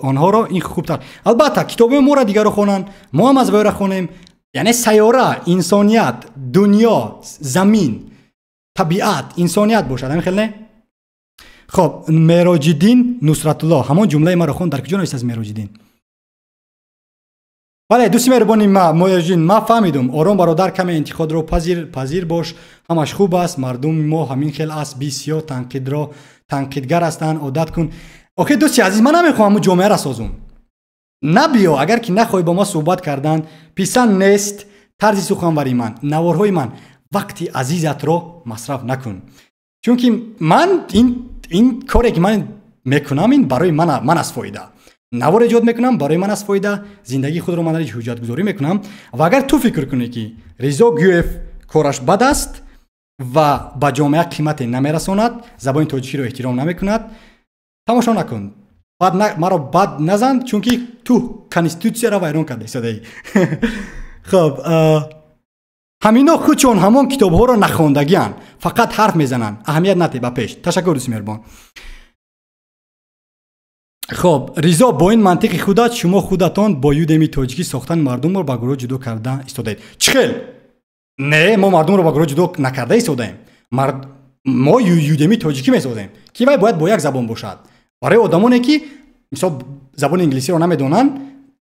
آنها رو این خوبتر. البته کتاب‌های ما رو دیگر رو خوانن، ما هم از وی را خونیم. یعنی سیاره، انسانیت، دنیا، زمین، طبیعت، انسانیت باشد. همین خیلی نه؟ خب معراج الدین نصرت الله همون جمله ما رو خوند. در کجا نوشته از معراج الدین؟ بله دوستی مهربانی، ما فهمیدم. آرام برادر، کم انتقاد رو پذیر باش، همش خوب است. مردم ما همین خیلی است، بسیار تنقیدگر هستند، عادت کن. اوکی دوستی عزیز، من نمیخوام جامعه را سازم. نبیا، اگر که نخوای با ما صحبت کردن پیسان نیست. طرز سخنوری من، نوارهای من، وقتی عزیزت رو مصرف نکن. چون که من این کاری که من میکنم این برای من از فایده. نوار ایجاد میکنم برای من از فایده، زندگی خود رو من درش حجت گذاری میکنم. و اگر تو فکر کنی که ریزا گویف کارش بد است و با جامعه قیمت نمیرساند، زبان تاجیکی رو احترام نمیکند، تماشا نکن. مرا بد نزن، چون که تو کانستیتوسیون را ویران کرده ایستاده. خب همینا خودشون همون کتاب ها رو نخوندگیان، فقط حرف میزنن، اهمیت نده به پیش. تشکر دوست مهربان. خب ریزا با این منطق خودت شما خودتان با یودمی تاجیکی ساختن مردم رو با گروه جدا کرده ایستاده. چخیل؟ نه، ما مردم رو با گروه جدا نکرده ایستادیم. ما یودمی تاجیکی میسازیم که باید با یک زبان باشد. برای آدمانی که مثلا زبان انگلیسی رو نمیدونن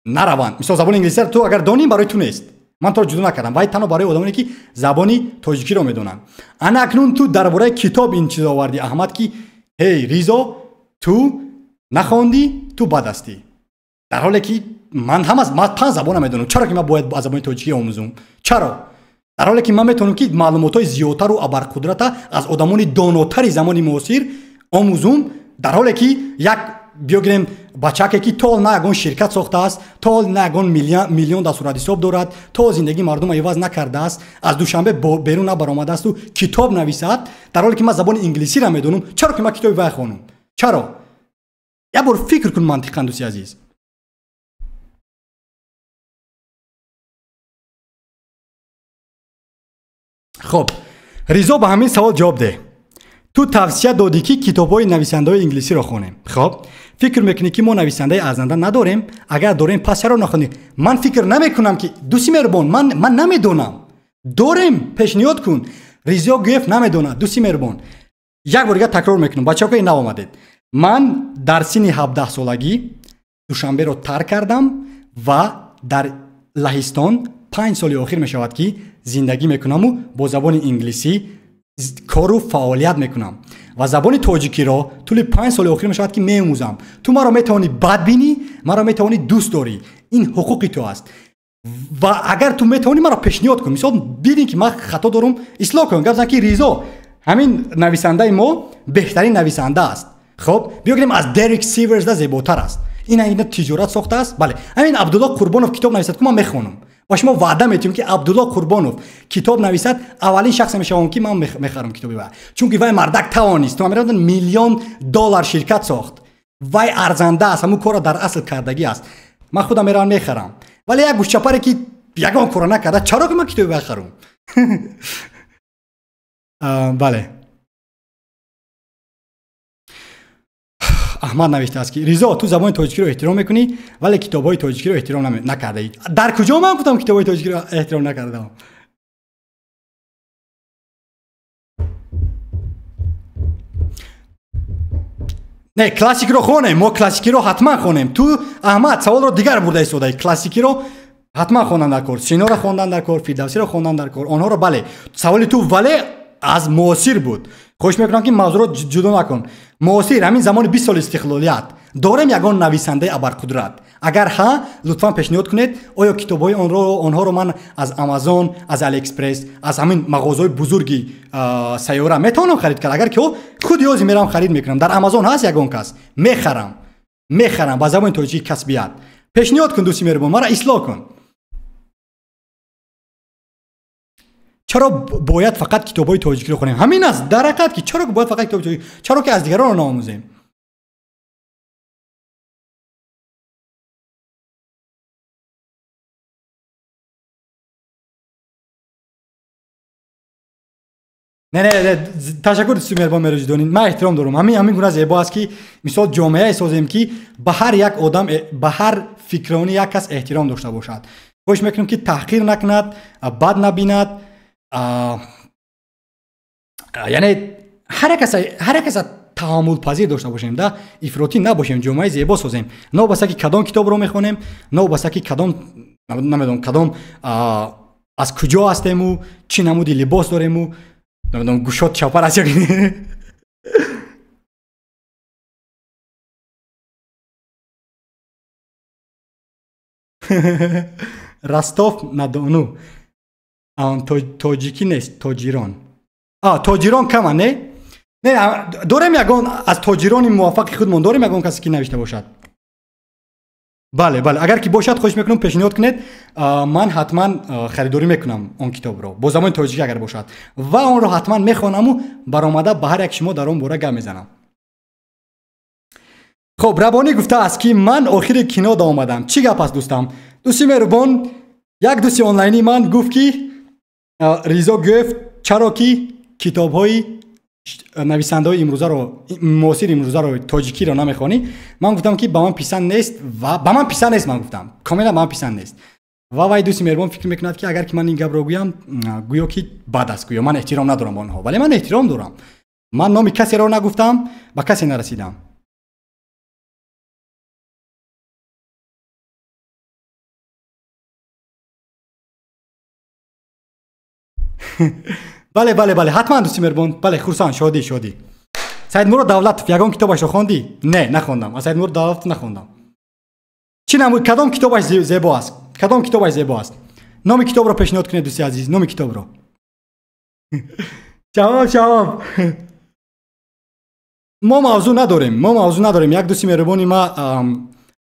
نروند. مثلا زبان انگلیسی رو تو اگر دانی برای تو نیست. من تو رو جدا نکردم، ولی تنها برای آدمانی که زبانی تاجیکی رو میدونن. انا اکنون تو درباره کتاب این چیز آوردی احمد که هی ریزا تو نخوندی، تو بد هستی. در حالی که من هم از 5 زبان میدونم. چرا که من باید از زبان تاجیکی آموزم؟ چرا؟ در حالی که من میتونم که معلوماتای زیادتر و ابرقدرت از آدمانی داناتر زمان معاصر آموزم. در حالی که یک بیاگریم بچه که تال نه یگان شرکت ساخته است، تال نه یگان میلیون در صورت حساب دارد، تا زندگی مردم عوض نکرده است، از دوشنبه بیرون نبرآمده است و کتاب نویسد، در حالی که من زبان انگلیسی را میدونم. چرا که من کتاب وی خوانم؟ چرا؟ یه بار فکر کن منطقاً دوستی عزیز. خب ریزا به همین سوال جواب ده. تو توصیه دادی که کتاب‌های نویسنده‌های انگلیسی رو خوانیم. خب فکر میکنی که ما نویسنده ارزنده نداریم؟ اگر داریم پس چرا نخونیم؟ من فکر نمیکنم که دوستی مهربان، من نمیدونم. داریم، پیشنهاد کن. ریزا گفت نمیدونه. دوستی مهربان یک بار دیگه تکرار میکنم، بچه‌ها که این نوامدید. من در سن 17 سالگی دوشنبه رو ترک کردم و در لهستان 5 سال آخر میشود که زندگی میکنم و با زبان انگلیسی کار و فعالیت میکنم و زبان تاجیکی را طول 5 سال آخر میشود که میآموزم. تو مرا میتوانی بد بینی، مرا میتوانی دوست داری، این حقوقی تو است. و اگر تو میتوانی مرا پیشنهاد کن، مثلا ببین که من خطا دارم اصلاح کن. گفتم که ریزا همین نویسنده ما بهترین نویسنده است. خب بیاگریم از دریک سیورز ده زیباتر است. این تجارت ساخته است. بله همین عبدالله قربانوف کتاب نویسد که من میخونم. با شما وعده میتونم که عبدالله قربانوف کتاب نویسد اولین شخص میشوم که من میخرم کتابی وای، چون که وای مردک توانست تو میرن میلیون دلار شرکت ساخت، وای ارزنده است، همون کارو در اصل کردگی است، من خودم میرم میخرم. ولی یک گوش چپری که یگان کار نکرده چرا که من کتابی بخرم؟ بله احمد نوشته است که ریزا تو زبان تاجیکی رو احترام میکنی ولی کتابای تاجیکی رو احترام نکرده ای. در کجا من گفتم کتابای تاجیکی رو احترام نکردم؟ نه کلاسیک رو خونیم، ما کلاسیکی رو حتما خونیم. تو احمد سوال رو دیگر برده ایستاده، کلاسیکی رو حتما خوندن در کور، سینا رو خوندن در کور، فردوسی رو خوندن در کور، آنها رو بله. سوال تو ولی از معاصر بود. خوش میکنم که موضوع رو جدا نکن. معاصر همین زمان 20 سال استقلالیت داریم یگان نویسنده ابرقدرت؟ اگر ها لطفا پیشنهاد کنید آیا کتابای آنها رو من از آمازون، از علی اکسپرس، از همین مغازه‌های بزرگی سیاره میتونم خرید کرد؟ اگر که خود یازی میرم خرید میکنم. در آمازون هست یگان کس میخرم با زبان تاجیکی کسبیت. پیشنهاد کن دوستی مهربان مرا اصلاح کن. چرا باید فقط کتابای تاجیکی رو خونیم؟ همین است در حقیقت که چرا باید فقط کتاب تاجیکی، چرا که از دیگران رو نآموزیم؟ نه تشکر دوستی مهربان مروجی دونین، من احترام دارم. همین گونه زیبا است که مثال جامعه سازیم که به هر یک آدم، به هر فکرانی یک کس احترام داشته باشد. خوش میکنم که تحقیر نکند، بد نبیند، یعنی هر کس تحمل پذیر داشته باشیم، ده افراطی نباشیم، جامعه زیبا سازیم. نه بس که کدام کتاب رو میخونیم، نه بس که کدام نمیدونم کدام از کجا هستیم و چی نمودی لباس داریم و نمیدونم گوشات چاپر است یا رستاف ندانو تاجیکی نیست، تاجیران. تاجیران کمه نه داریم یگان از تاجیران موفق خودمون داریم یگان کسی که نوشته باشد. بله اگر که باشد خوش میکنم پیشنهاد کنید، من حتما خریداری میکنم اون کتاب رو با زبان تاجیکی اگر باشد و اون رو حتما میخوانم و برآمده به هر یک شما در اون باره گپ میزنم. خب ربانی گفته است که من آخر کیناد آمدم. چی گپ است دوستم؟ دوستی مهربان یک دوستی آنلاینی من گفت که ریزا گفت چرا که کتاب های نویسنده های امروزه رو معاصر امروزه رو تاجیکی رو نمیخوانی. من گفتم که با من پسند نیست و با من پسند نیست. من گفتم کاملا با من پسند نیست و وای دوستی مهربان فکر میکند که اگر که من این گپ رو گویم گویا که بد است، گویا من احترام ندارم با آنها. ولی من احترام دارم. من نام کسی رو نگفتم، با کسی نرسیدم. بله حتما دوستی مهربان. بله خرسان شادی سید مراد دولت یگان کتابش رو خوندی؟ نه نخوندم. از سید مراد دولت نخوندم. چی نمود کدام کتابش زیبا است؟ کدام کتابش زیبا است؟ نام کتاب رو پیشنهاد کنید دوستی عزیز، نام کتاب رو. جواب ما موضوع نداریم. یک دوستی مهربانی ما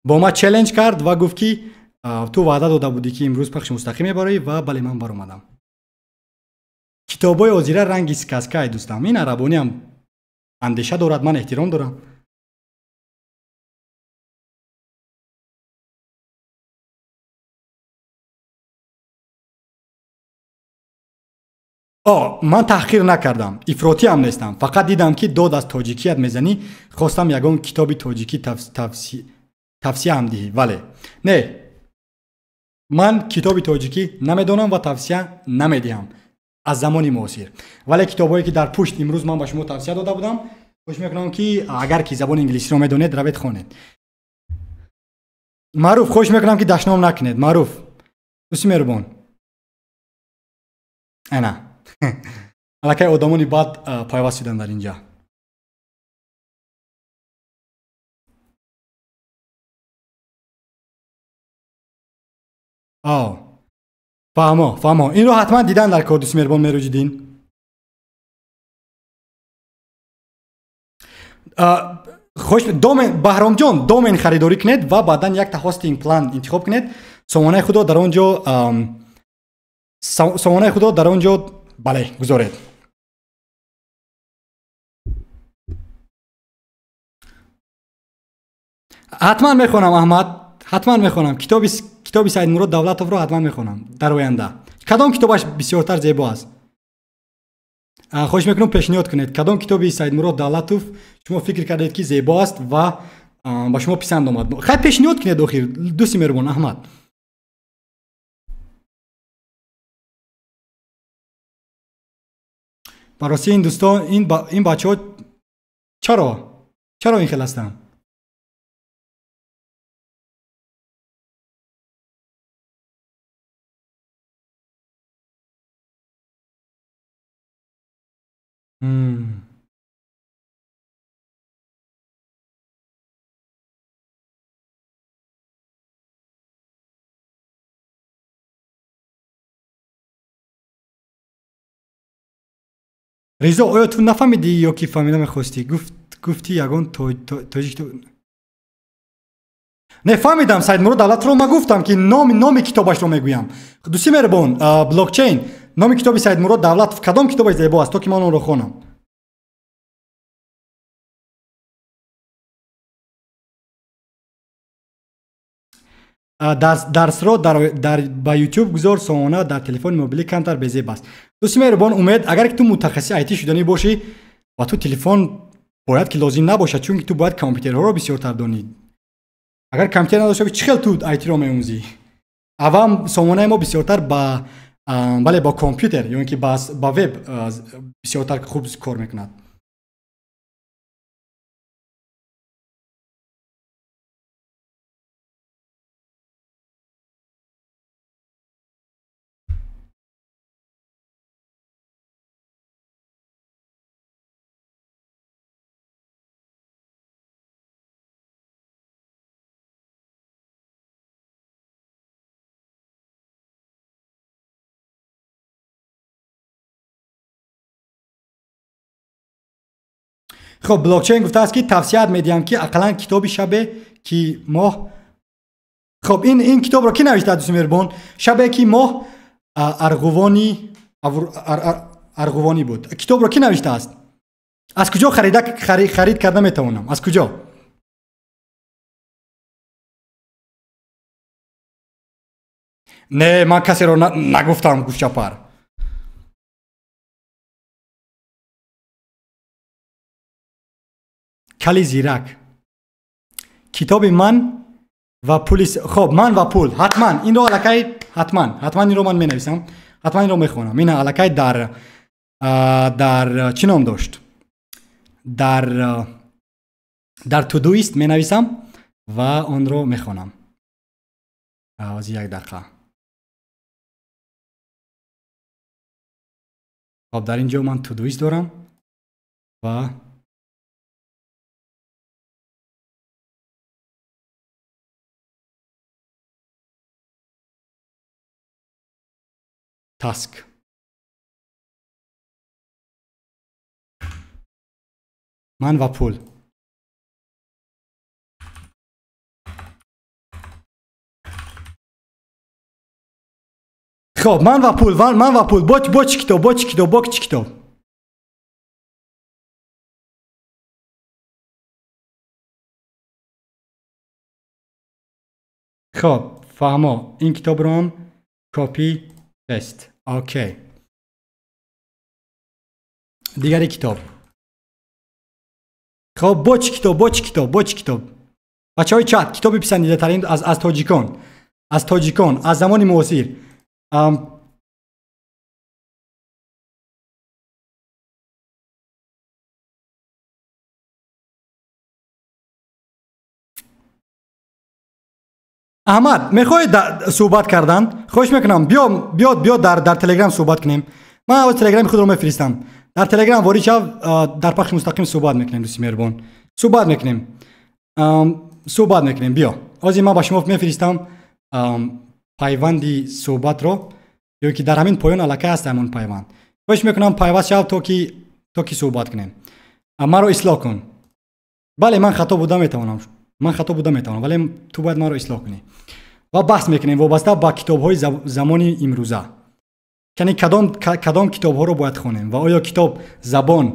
با ما چالش کرد و گفت که تو وعده داده بودی که امروز پخش مستقیم میبری و بله من بر اومدم. کتابای آزیره رنگی سکسکای دوستم. این عربانی هم اندیشه دارد، من احترام دارم. من تحقیر نکردم، افراطی هم نیستم، فقط دیدم که داد از تاجیکیت میزنی، خواستم یگان کتابی تاجیکی توصیه هم دهی. ولی نه من کتابی تاجیکی نمیدونم و توصیه نمیدهم از زمانی معاصر. ولی کتابایی که در پشت امروز من به شما توصیه داده بودم خوش میکنم که اگر کی زبان انگلیسی رو میدونید روید خوانید. معروف خوش میکنم که دشنام نکنید. معروف دوستی مهربان نه الکی آدمانی بعد پیوست شدن در اینجا. فهمو این رو حتما دیدن در کار دوستی مهربان مروجیدین. خوش بهرام جان دومین خریداری کنید و بعدا یک تا هاستینگ پلان انتخاب کنید سامانه خود را در آنجا سامانه خود را در آنجا بله گذارید. حتما میخونم احمد، حتما میخونم کتاب سید مراد دولتوف رو حتما میخونم در آینده. کدام کتابش بسیارتر زیبا است؟ خواهش میکنم پیشنهاد کنید کدام کتابی سید مراد دولتوف شما فکر کردید که زیبا است و با شما پسند آمد. خیلی پیشنهاد کنید آخر دوستی مهربان احمد. برای این دوستان این بچه‌ها چرا این خیلی هستن؟ ریزا آیا تو نفهمیدی یا کی فهمیدم خواستی؟ گفتی یگان تاجیک تو نه فهمیدم سید مراد دولت رو ما گفتم که نام کتابش رو میگویم. دوستی مهربان بلاکچین نام کتاب سید مراد دولت کدام کتابش زیبا است تا که من اون رو خوانم؟ درس رو با یوتیوب گذار سامانه در تلفن موبیلی کمتر بزیب است. دوستی مهربان امید اگر که تو متخصص آیتی شدنی باشی و تو تلفن باید که لازم نباشه چون که تو باید کامپیوترها رو بسیارتر دانی. اگر کامپیوتر نداشته باشی چخیل تو آیتی رو می‌آموزی؟ اول سامانه ما بسیارتر با کامپیوتر یا اینکه با وب بسیارتر خوب کار میکند. خب بلاکچین گفته است که توصیه میدیم که اقلا کتابی شبه که ماه. خب این کتاب رو کی نوشته دوست مهربان؟ شبه که ماه ارغوانی بود. کتاب رو کی نوشته است؟ از کجا خرید کرده میتوانم؟ از کجا؟ نه من کسی رو نگفتم گوش چپر. کلی زیرک کتاب من و پلیس. خب من و پول حتما این رو الکی حتما این رو من می نویسم، حتما این رو می خونم. این الکی در چی نام داشت؟ در تودویست می نویسم و آن رو می خونم. از یک دقیقه. خب در اینجا من تودویست دارم و تاسک. من و پول. خب من و پول با چی کتاب خب فهمو این کتاب رو هم کپی پست. اوکی دیگری کتاب. خب با چی کتاب بچه های چت کتابی پسندیده ترین از تاجیکان از زمان معاصر. احمد میخوای صحبت کردن؟ خواهش میکنم بیا در تلگرام صحبت کنیم. من از تلگرام خود رو میفرستم در تلگرام وارد شو در پخش مستقیم صحبت میکنیم. دوستی مهربان صحبت میکنیم بیا. از من با شما میفرستم پیوندی صحبت رو یا که در همین پایان علاقه هست همون پیوند. خواهش میکنم پیوست شو تا که صحبت کنیم. ما رو اصلاح کن. بله من خطا بوده میتوانم ولی تو باید ما رو اصلاح کنی. ва баҳс мекунем вобаста ба китобҳои замони имрӯза. яъне кадом китобҳоро бояд хонем ва оё китоб забон,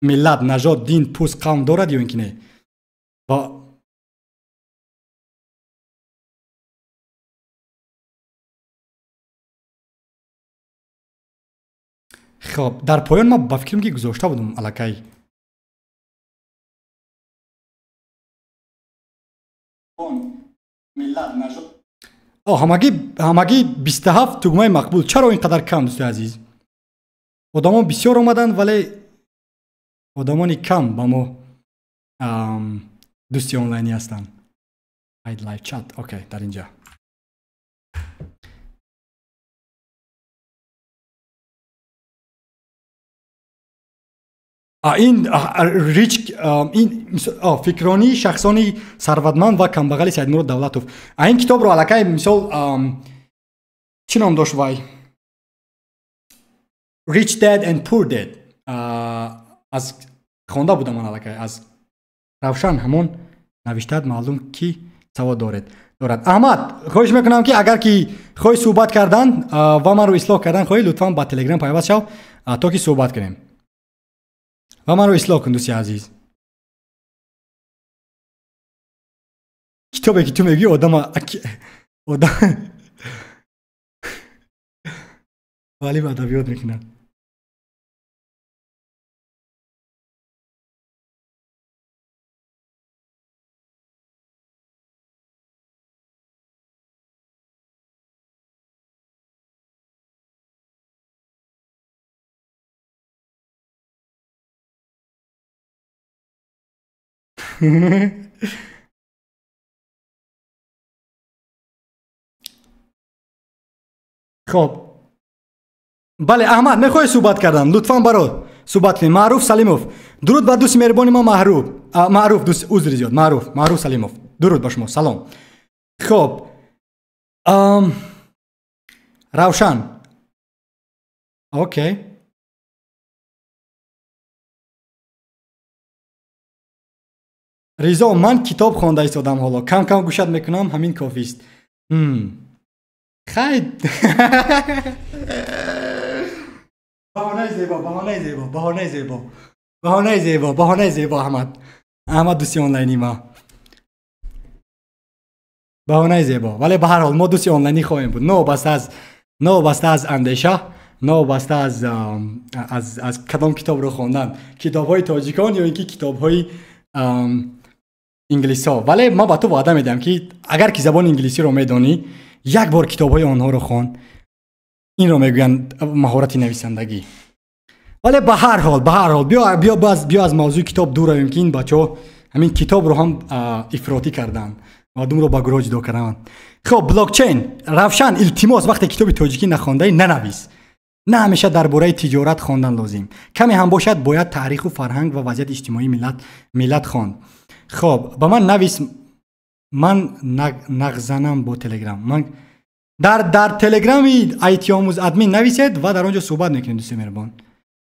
миллат, нажод, дин, пӯст, қавм дорад ё ин ки не. ва хоб дар поён ман ба фикрам ки гузошта будам аллакай. миллат, нажод. ҳамагӣ 27 тугмаи мақбул. Чаро ин қадар кам дӯстои азиз? одамон бисёр омаданд вале одамони кам ба мо дӯсти онлайнӣ ҳастанд. Hide live chat. Окей, дар инҷа. ин фикрони шахсони сарватманд ва камбағали Саидмурод Давлатов. Ин китобро аллакай мисол чӣ ном дошт вай? Rich Dad and Poor Dad. аз хонда будам ман аллакай аз Равшан ҳамон навиштад маълум ки савод дорад. Аҳмад, хоҳиш мекунам ки агар ки хоҳӣ суҳбат кардан ва маро ислоҳ кардан хоҳӣ лутфан ба Telegram пайваст шав то ки суҳбат кунем. ва маро ислоҳ кун дӯсти азиз. китобе ки ту мегӯӣ одама вале ба адабиёт мекунад. خب бале Аҳмад мехоҳӣ суҳбат кардан лутфан баро суҳбат кунем. Маъруф Салимов, дуруд ба дӯсти меҳрибони мо Маъруф узри зиёд Маъруф Салимов, дуруд ба шумо, салом. хоб Равшан, окей. Ризо, ман китоб хонда истодам ҳоло. Кам гӯшат мекунам, ҳамин кофист. Хайд. баҳонаи зебо Аҳмад дӯсти онлайни ма. баҳонаи зебо. Вале ба ҳар ҳол мо дӯсти онлайнӣ хоҳем буд. Новобаста аз андеша, новобаста аз кадом китобро хондан. Китобҳои тоҷикон ё ин ки китобҳои инглисҳо. Вале ман ба ту ваъда медиҳам ки агар ки забони инглисиро медонӣ, як бор китобҳои онҳоро хон. Инро мегӯянд маҳорати нависандагӣ. вале ба ҳар ҳол биё аз мавзӯи китоб дур равем ки ин бачаҳо ҳамин китобро ҳам ифротӣ кардан. мардумро ба гурӯҳ ҷудо кардан. хоб блокчейн. Равшан, илтимос вақте китоби тоҷикӣ нахондаӣ нанавис. на ҳамеша дар бораи тиҷорат хондан лозим. каме ҳам бошад бояд таъриху фарҳанг ва вазъияти иҷтимоии миллат хонд. хоб ба ман навис. ман нағзанам бо Telegram. ман дар Telegram-и IT-омӯз админ нависед ва дар он ҷо суҳбат мекунед дӯстои меҳрибон.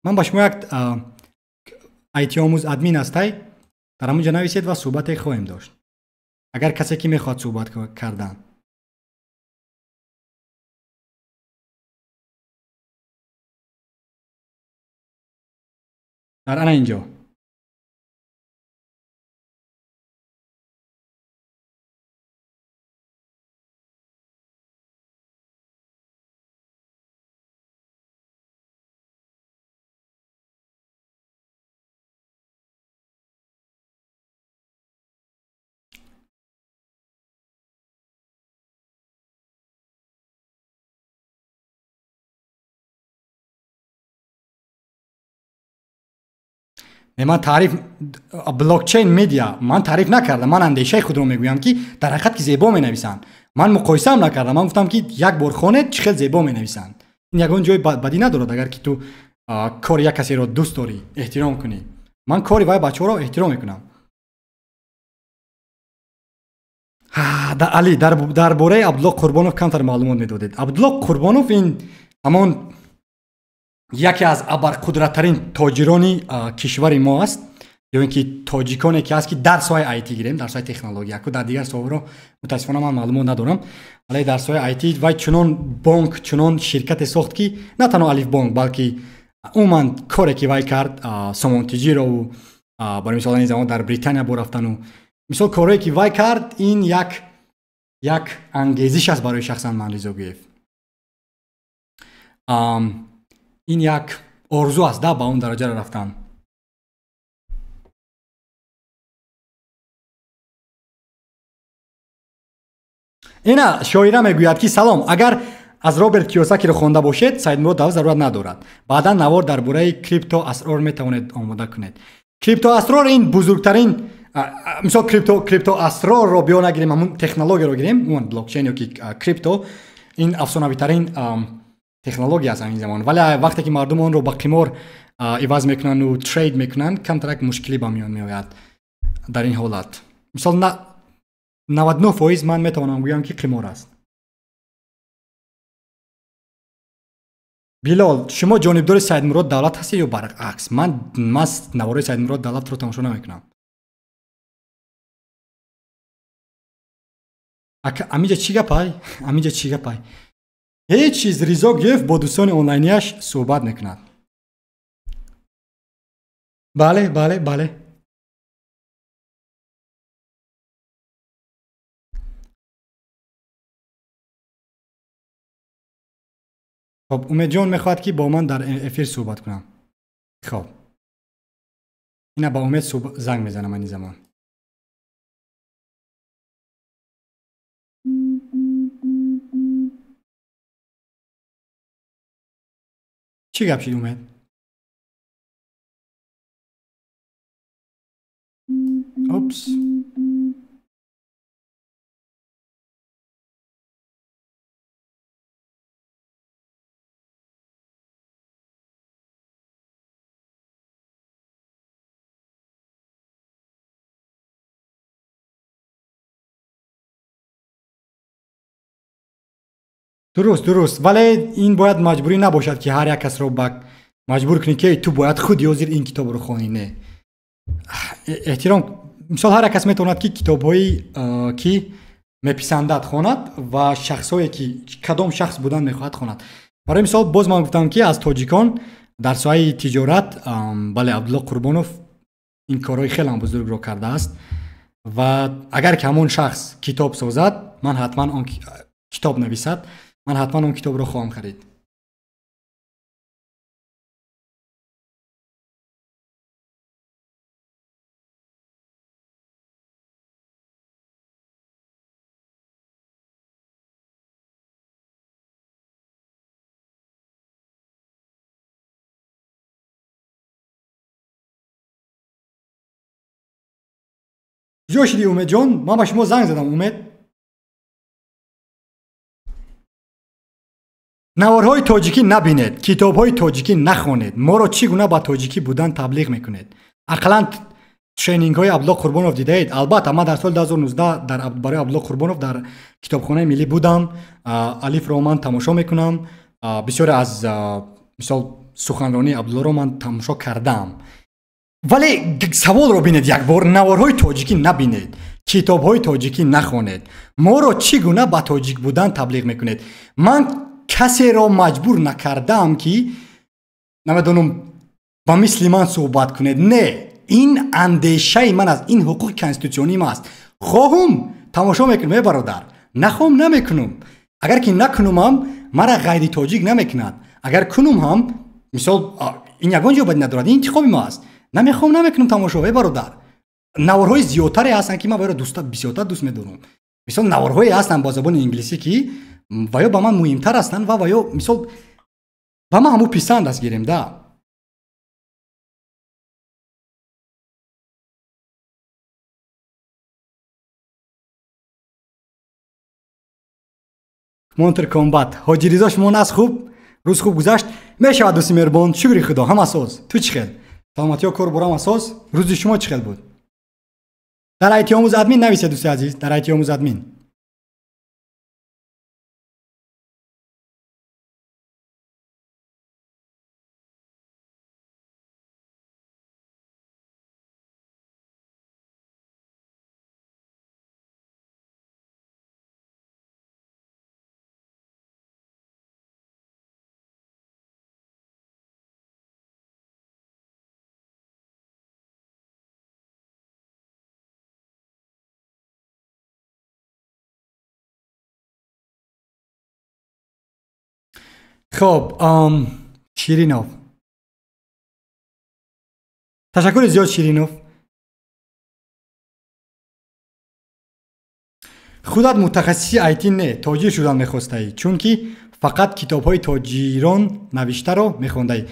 ман ба шумо як IT-омӯз админ ҳастай, дар ҳамон ҷо нависед ва суҳбате хоҳем дошт. агар касе ки мехоҳад суҳбат кардан. дар ана инҷо. ман таъриф блокчейн медиа ман таъриф накардам. ман андешаи худро мегӯям ки дар ҳақиқат ки зебо менависанд. ман муқоисаам накардам. ман гуфтам ки як бор хонед чӣ хел зебо менависанд. ин ягон ҷои бадӣ надорад агар ки ту кори як касеро дӯст дорӣ, эҳтиром кунӣ. ман кори вай бачаҳоро эҳтиром мекунам. али дар бораи Абдуллоҳ Қурбонов камтар маълумот медодед. Абдуллоҳ Қурбонов ин ҳамон яке аз абарқудраттарин тоҷирони кишвари мо аст. یا اینکه تاجیکانی که هست که درس‌های آیتی گیریم، درس‌های تکنولوژی کو در دیگر سوورو متاسفانه من معلومات ندارم، ولی درس‌های آیتی و چنون بانک چنون شرکت ساخت که نه تنها الف بانک بلکه عموما کاری که وای کرد سامانتیجی رو برای مثال این زمان در بریتانیا بو رفتن و مثال کاری که وای کرد این یک انگیزش است برای شخصا من رضا گویف. این یک آرزو است با اون درجه رفتن. اینا شاعره میگوید که سلام، اگر از رابرت کیوساکی رو خوانده باشید سید مراد داو ضرورت ندارد. بعدا نوار درباره کریپتو اسرار میتوانید آماده کنید. کریپتو اسرار این بزرگترین مثلا کریپتو اسرار رو بیان نگیریم، همون تکنولوژی رو گیریم، اون بلاک چین یا که کریپتو این افسانه‌ای ترین تکنولوژی است این زمان، ولی وقتی که مردم اون رو با قمار عوض میکنن و ترید میکنن کم ترک مشکلی با میان میآید در این حالت. مثلا 99% من میتوانم بگم که قمار است. بیلال شما جانبدار سید مراد دولت هستی یا برعکس؟ من نواره سید مراد دولت رو تماشا نمیکنم. امیجا چی گپای؟ امیجا چی گپای؟ هیچ چیز رضا گفت با دوستان آنلاینیش صحبت میکند. بله بله بله. خب امید جان میخواد که با من در افیر صحبت کنم. خب اینا با امید زنگ میزنم این زمان. چی گپ شد امید؟ اوپس. درست ولی این باید مجبوری نباشد که هر یک کس رو مجبور کنی که تو باید خود یازیر این کتاب رو خوانی. نه، احترام مثال هر یک کس میتواند که کتاب‌هایی که میپسندد خواند و شخصایی که کدام شخص بودن میخواهد خواند. برای مثال باز من گفتم که از تاجیکان در سایه تجارت بله عبدالله قربانوف این کارهای خیلی بزرگ رو کرده است و اگر که همون شخص کتاب سازد من حتما اون کتاب نویسد من حتما اون کتاب رو خواهم خرید. کجا شدی امید جان؟ من به شما زنگ زدم امید. نوارهای تاجیکی نبینید، کتابهای تاجیکی نخوانید. ما رو چگونه با تاجیکی بودن تبلیغ میکنید؟ اقلا ترینینگ های عبدالله قربانوف دیدید؟ البته من در سال 2019 برای عبدالله قربانوف در کتابخانه ملی بودم، الف رو من تماشا میکنم، بسیار از مثال سخنرانی عبدالله رو من تماشا کردم. ولی سوال رو بینید یک بار، نوارهای تاجیکی نبینید، کتابهای تاجیکی نخوانید، ما رو چگونه با تاجیک بودن تبلیغ میکنید؟ من کسی را مجبور نکردم که نمیدونم با مثل من صحبت کنید. نه، این اندیشه من از این حقوق کنستیتوسیونی است. خواهم تماشا میکنم برادر، نخواهم نمیکنم. اگر که نکنم هم مرا غیر تاجیک نمیکند، اگر کنم هم مثال این یگان جواب ندارد، این انتخاب ما است. نمیخوام نمیکنم تماشا برادر. نوارهای زیادتری هستن که من برای بسیار دوست میدارم. مثال نوارهایی هستن با زبان انگلیسی که ویا با من مهمتر هستن و ویا مثال با من همو پسند است گیریم ده. مونتر کامبات حاجی رضا شما از خوب روز خوب گذشت؟ میشه دوستی مهربان شکر خدا هم اساس تو چی خیل سلامتی ها کار برام اساس روز شما چی خیل بود؟ در ایتی آموز ادمین نویسه دوستی عزیز، در ایتی آموز ادمین. خب شیرینوف، تشکر زیاد شیرینوف. خودت متخصصی آیتی نه، تاجر شدن میخواسته، چون که فقط کتاب های تاجران نوشته رو میخونده.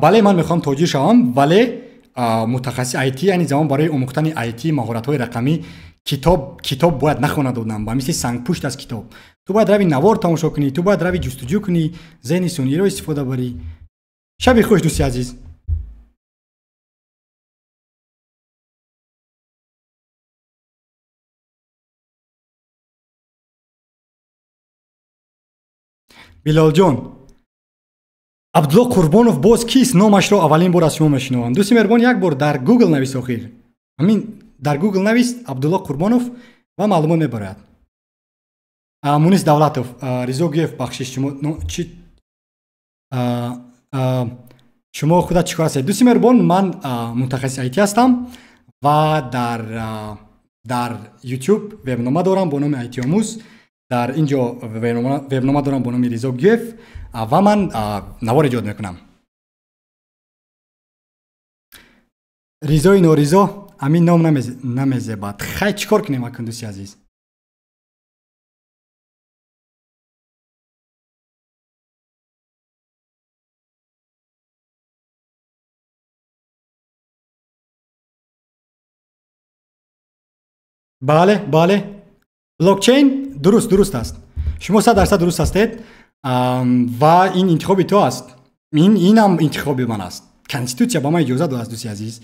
بله من میخوام تاجر شوم، ولی متخصص آیتی یعنی زمان برای آموختن آیتی مهارت های رقمی کتاب باید نخونه دادم با مثل سنگ پشت از کتاب. تو باید روی نوار تماشا کنی، تو باید روی جستجو کنی، ذهن سونی رو استفاده بری. شب خوش دوستی عزیز. بلال جان، عبدالله قربانов باز کیست؟ نامش را اولین بار از شما میشنوم. دوستی مهربان یک بار در گوگل نویس، آخر همین در گوگل نویس عبدالله قربانов و معلومات میبرد. مونس دولتوف، رضا گیف بخشش شما چی شما خودت چیکار هستید؟ دوستی مهربان من متخصص آیتی هستم و در یوتیوب وبنامه دارم با نام آیتی آموز. در اینجا وبنامه دارم با نام رضا گیف و من نوار ایجاد میکنم. رضای نارضا همین نام نمیزبد. خیلی چیکار کنیم اکن دوستی عزیز؟ بله بله، بلاکچین درست است. شما 100% درست هستید و این انتخاب تو است. این هم انتخاب من است. کنستیتوسیا با من اجازه داده است دوستی عزیز.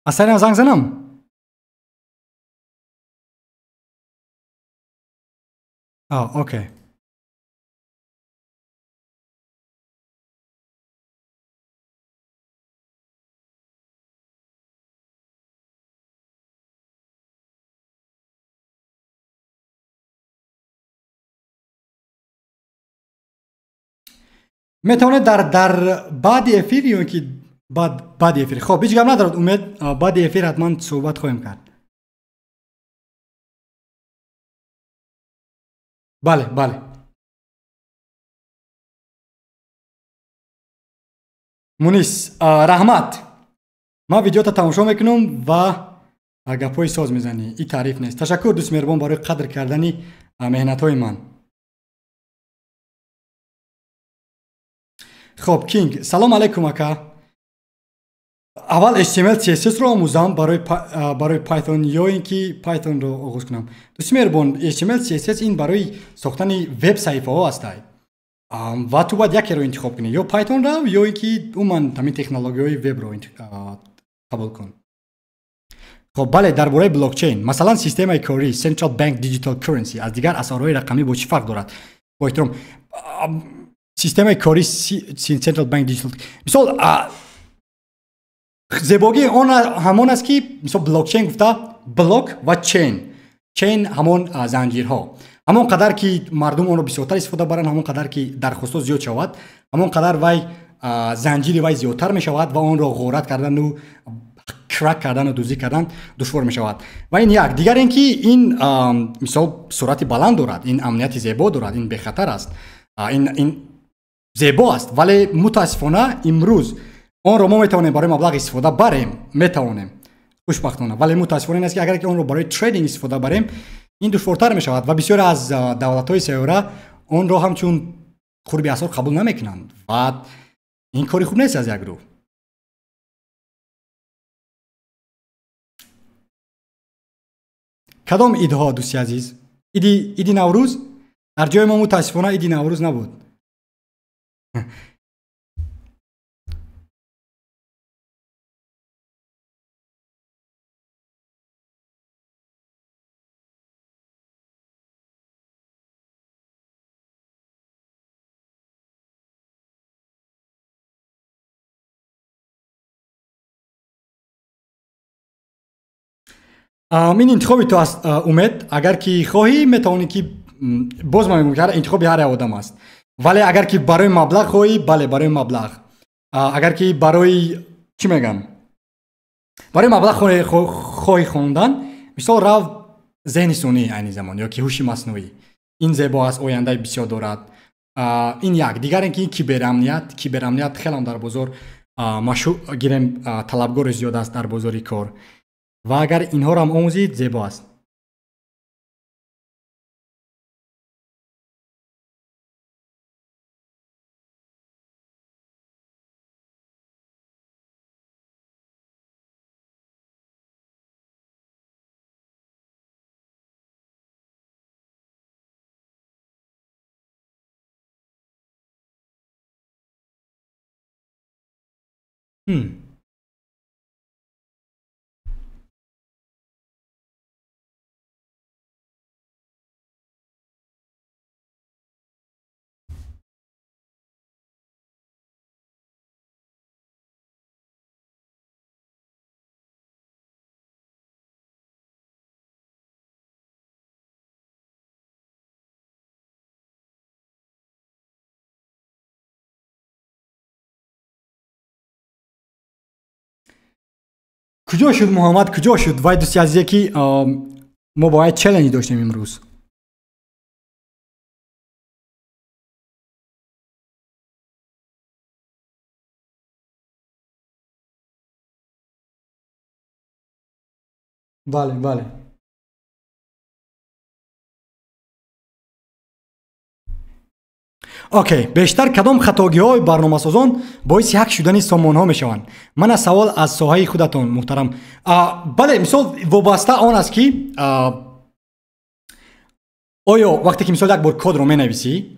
اصلا زنگ زنم. اوکی. میتونه در بعد افیر یا که بعد افیر. خب هیچ گپ ندارد. امید بعد افیر حتما صحبت خواهیم کرد. بله بله. مونیس رحمت، ما ویدیو تا تماشا میکنم و گپای ساز میزنی. این تعریف نیست. تشکر دوست مهربان برای قدر کردنی مهنت های من. خب کینگ، سلام علیکم اکا. اول HTML CSS رو آموزم برای پایتون یا اینکه پایتون رو آغاز کنم. دوست مهربان HTML CSS این برای ساختن وب صفحه ها است و تو باید یکی رو انتخاب کنی، یا پایتون رو یا اینکه من تمام تکنولوژی های وب رو قبول کن. خب بله، درباره بلاکچین مثلا سیستم کاری سنترال بانک دیجیتال کرنسی از دیگر اسعارهای رقمی با چه فرق دارد؟ با احترام، سیستم کاری سنترال بانک دیجیتال مثال زیبایی آن همان است که مثلا بلاکچین گفته بلاک و چین همان زنجیرها. همون قدر که مردم اون رو بسیارتر استفاده برن، همون قدر که درخواست زیاد شود، همون قدر وی زنجیر وی زیادتر می شود و اون رو غارت کردن و کرک کردن و دزدی کردن دشوار می شود. و این یک دیگر اینکه این مثال سرعت بلند دارد، این امنیت زیبا دارد، این به خطر است، این زیبا است، ولی متاسفانه امروز اون رو ما میتونیم برای مبلغ استفاده بریم، میتونیم خوشبختانه، ولی متاسفانه این است که اگر که اون رو برای تریدینگ استفاده بریم این دشوارتر می شود و بسیار از دولت های سیاره اون رو همچون قرب اسعار قبول نمیکنند و این کاری خوب نیست از یک رو. کدام ایده ها دوستی عزیز؟ ایدی نوروز؟ در جای ما متاسفانه ایدی نوروز نبود. این انتخابی تو است امید. اگر که خواهی میتونی که باز من میگم انتخابی هر آدم است، ولی اگر که برای مبلغ خواهی، بله برای مبلغ. اگر که برای چی میگم، برای مبلغ خواهی خوندن، مثال رو ذهن ثانی عین زمان یا که هوش مصنوعی، این زیبا است، آینده بسیار دارد. این یک. دیگر اینکه کیبرامنیت خیلی هم در بازار مشهور گیریم، طلبگار زیاد است در بازار کار، و اگر اینها رو هم آموزید زیبا است. کجا شد محمد، کجا شد؟ وای دوستی عزیزی که ما باید چالش داشتیم امروز. بله بله. اوکی، بیشتر کدام خطاگی‌های برنامه‌سازان باعث هک شدن سامانه‌ها میشوند؟ من از سوال از ساحه خودتون محترم. بله، مثال وابسته آن است که آیا وقتی که مثال یک بار کد رو می‌نویسی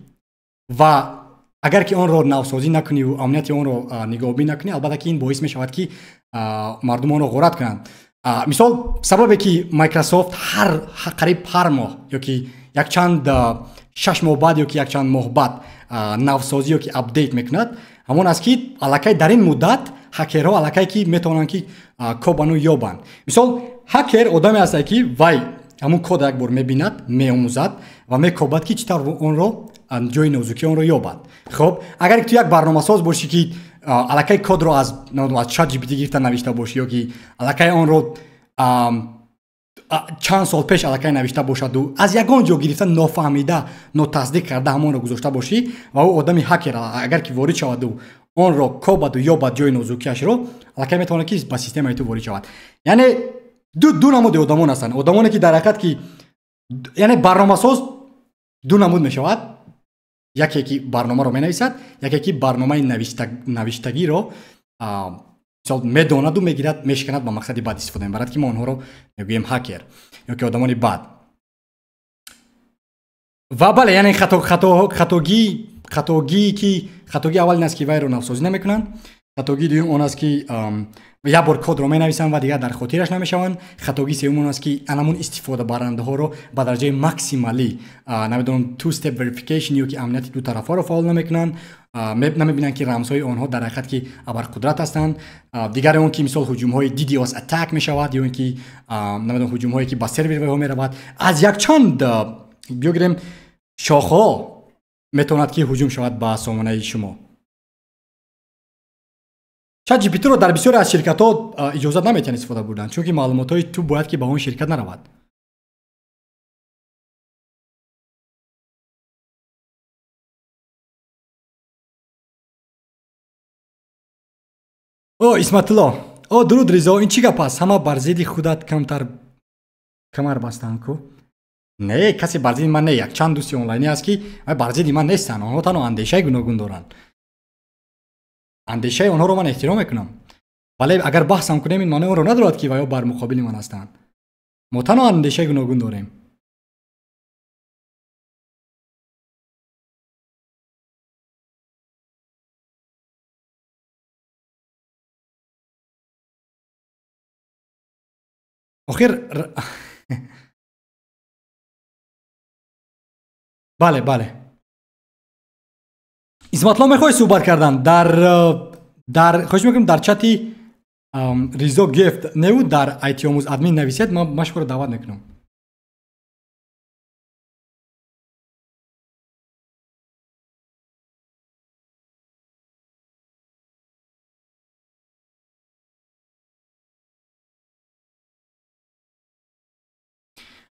و اگر که آن رو نوسازی نکنی و امنیت آن رو نگاهبین نکنی، البته که این باعث می‌شود که مردم آن رو غارت کنند. مثال سببی که مایکروسافت قریب هر ماه یا که یک چند 6 ماه بعد یا که یک چند ماه بعد نوسازی یا که اپدیت میکند، همون است که الکی در این مدت هکرها الکی که میتونن که کدانو یابند. مثال هکر آدمی است که وای همون کد یک بار میبیند، میآموزد و میکوبد که چطور اون رو جای نازکی اون رو یابد. خب اگر تو یک برنامه‌ساز باشی که الکی کد رو از چت جی پی تی گرفته نوشته باشی یا که الکی اون رو چند سال پیش الکی نوشته باشد و از یگان جا گرفته نافهمیده ناتصدیق کرده همون رو گذاشته باشی و او آدمی هکر اگر که وارد شود و اون رو کوبد و یابد جای نازکیش رو، الکی میتونه که با سیستم تو وارد شود. یعنی دو نمود آدمان هستند. آدمانی که در حقیقت که یعنی برنامه‌ساز دو نمود میشود، یکی که برنامه رو مینویسد، یکی که برنامه نوشتگی رو مثلا میداند و میگیرد میشکند با مقصد بد استفاده میبرد که ما اونها رو میگوییم هکر یا که آدمان بد. و بله یعنی خطاگی اول این است که وای رو نوسازی نمیکنن، خطاگی دوم اون است که یک بار کد رو مینویسن و دیگه در خاطرش نمیشوند، خطاگی سوم اون است که انمون استفاده برنده ها رو به درجه ماکسیمالی نمیدونم تو استپ وریفیکیشن یا که امنیت دو طرفه رو فعال نمیکنن، نمیبینن که رمزهای آنها در حقیقت که ابرقدرت هستند. دیگر اون که مثلا هجوم های DDoS اتک میشود یا اینکه نمیدونم هجوم هایی که با سرور ها میرود از یک چند بیاگریم شاخه میتوند که هجوم شود به سامانه شما. چت جی پی تی رو در بسیاری از شرکت ها اجازه نمیتونن استفاده بردن، چون که معلومات های تو باید که به اون شرکت نرود. او اسمت الله، او درود رضا، این چی گپ است؟ همه بر ضد خودت کمر بستن کو؟ نه کسی بر ضد من نه، یک چند دوستی آنلاینی است که بر ضد من نیستن، آنها تنها اندیشه گوناگون دارن. اندیشه آنها رو من احترام میکنم، ولی اگر بحثم کنیم این معنی رو ندارد که ویا بر مقابل من هستند. ما تنها اندیشه گوناگون داریم. آخر بله بله. اسمت الله میخوای صحبت کردن در خوش میکنم در چتی ризо гефт неу дар IT омӯз админ нависед, ман шуморо даъват мекунам.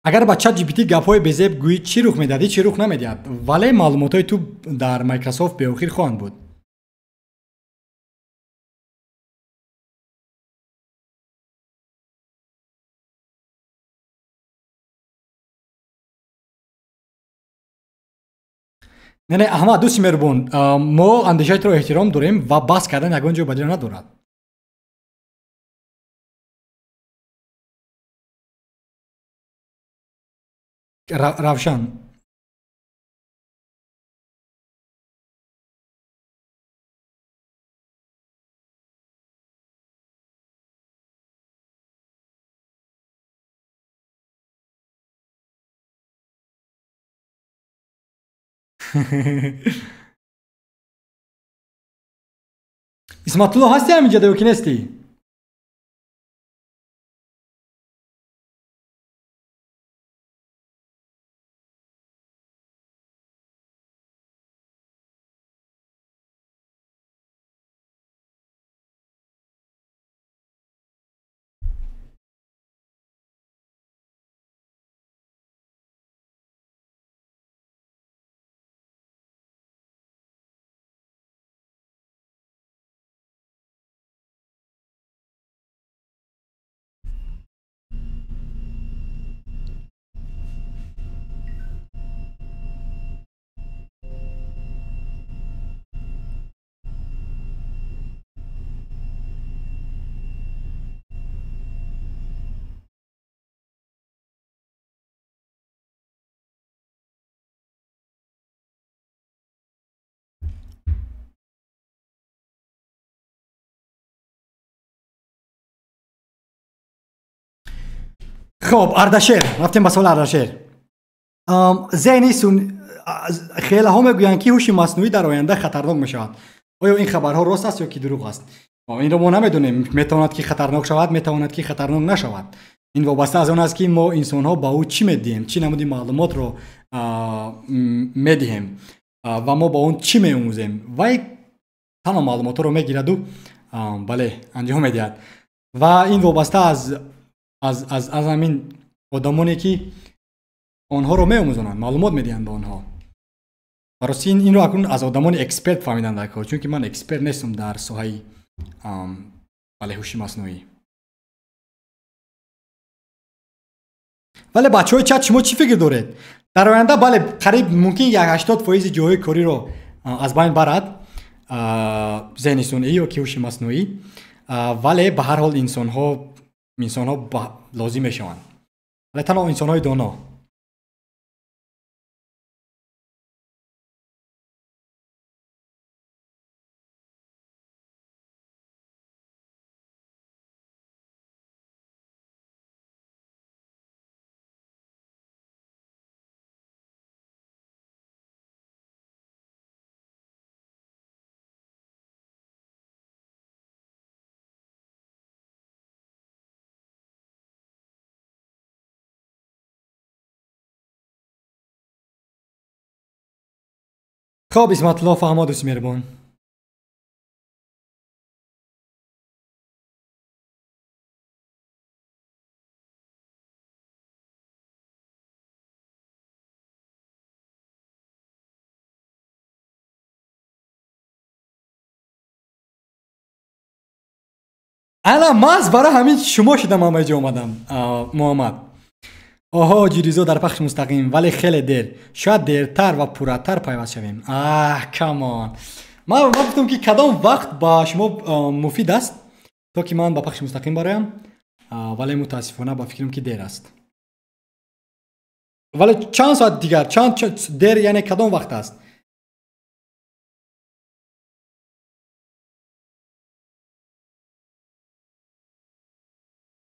агар ба ChatGPT гапҳои безеб гӯӣ чӣ рух медиҳад, чӣ рух намедиҳад, вале маълумотҳои ту дар Microsoft беохир хоҳанд буд. не аҳмад дӯсти меҳрубон, мо андешаи туро эҳтиром дорем ва баҳс кардан ягон ҷои бадиро надорад. равшан. исматулло ҳасти ҳаминҷода ё ки нестӣ? خب اردشیر رفتیم به سوال اردشیر. ذهنی خیلی ها میگویند که هوش مصنوعی در آینده خطرناک میشود. آیا این خبرها راست است یا که دروغ است؟ این رو ما نمیدونیم، میتواند که خطرناک شود، میتواند که خطرناک نشود. این وابسته از اون است که ما انسان ها با او چی میدیم، چی نمودی معلومات رو میدیم و ما با اون چی میآموزیم و تمام معلومات رو میگیرد و بله انجام میدهد. و این وابسته از همین آدمانی که آنها رو میآموزند، معلومات میدهند به آنها. برای این رو اکنون از آدمان اکسپرت فهمیدن در کار، چون که من اکسپرت نیستم در ساحه بله هوش مصنوعی. ولی بچهای چت شما چی فکر دارید؟ در آینده بله قریب ممکن 80% جاهای کاری رو از بین برد ذهن صنعی یا که هوش مصنوعی، ولی به هر حال انسان ها لازم میشوند، ولی تنها انسان های دانا. خب اسمت الله فهماد دوست مهربان. انا ماز برای همین شما شدم آمده اومدم محمد. آها جیریزو در پخش مستقیم، ولی خیلی دیر، شاید دیرتر و پرتر پیوست شویم. کامان من گفتم که کدام وقت با شما مفید است تا که من با پخش مستقیم برایم، ولی متاسفانه با فکرم که دیر است. ولی چند ساعت دیگر، چند دیر یعنی کدام وقت است؟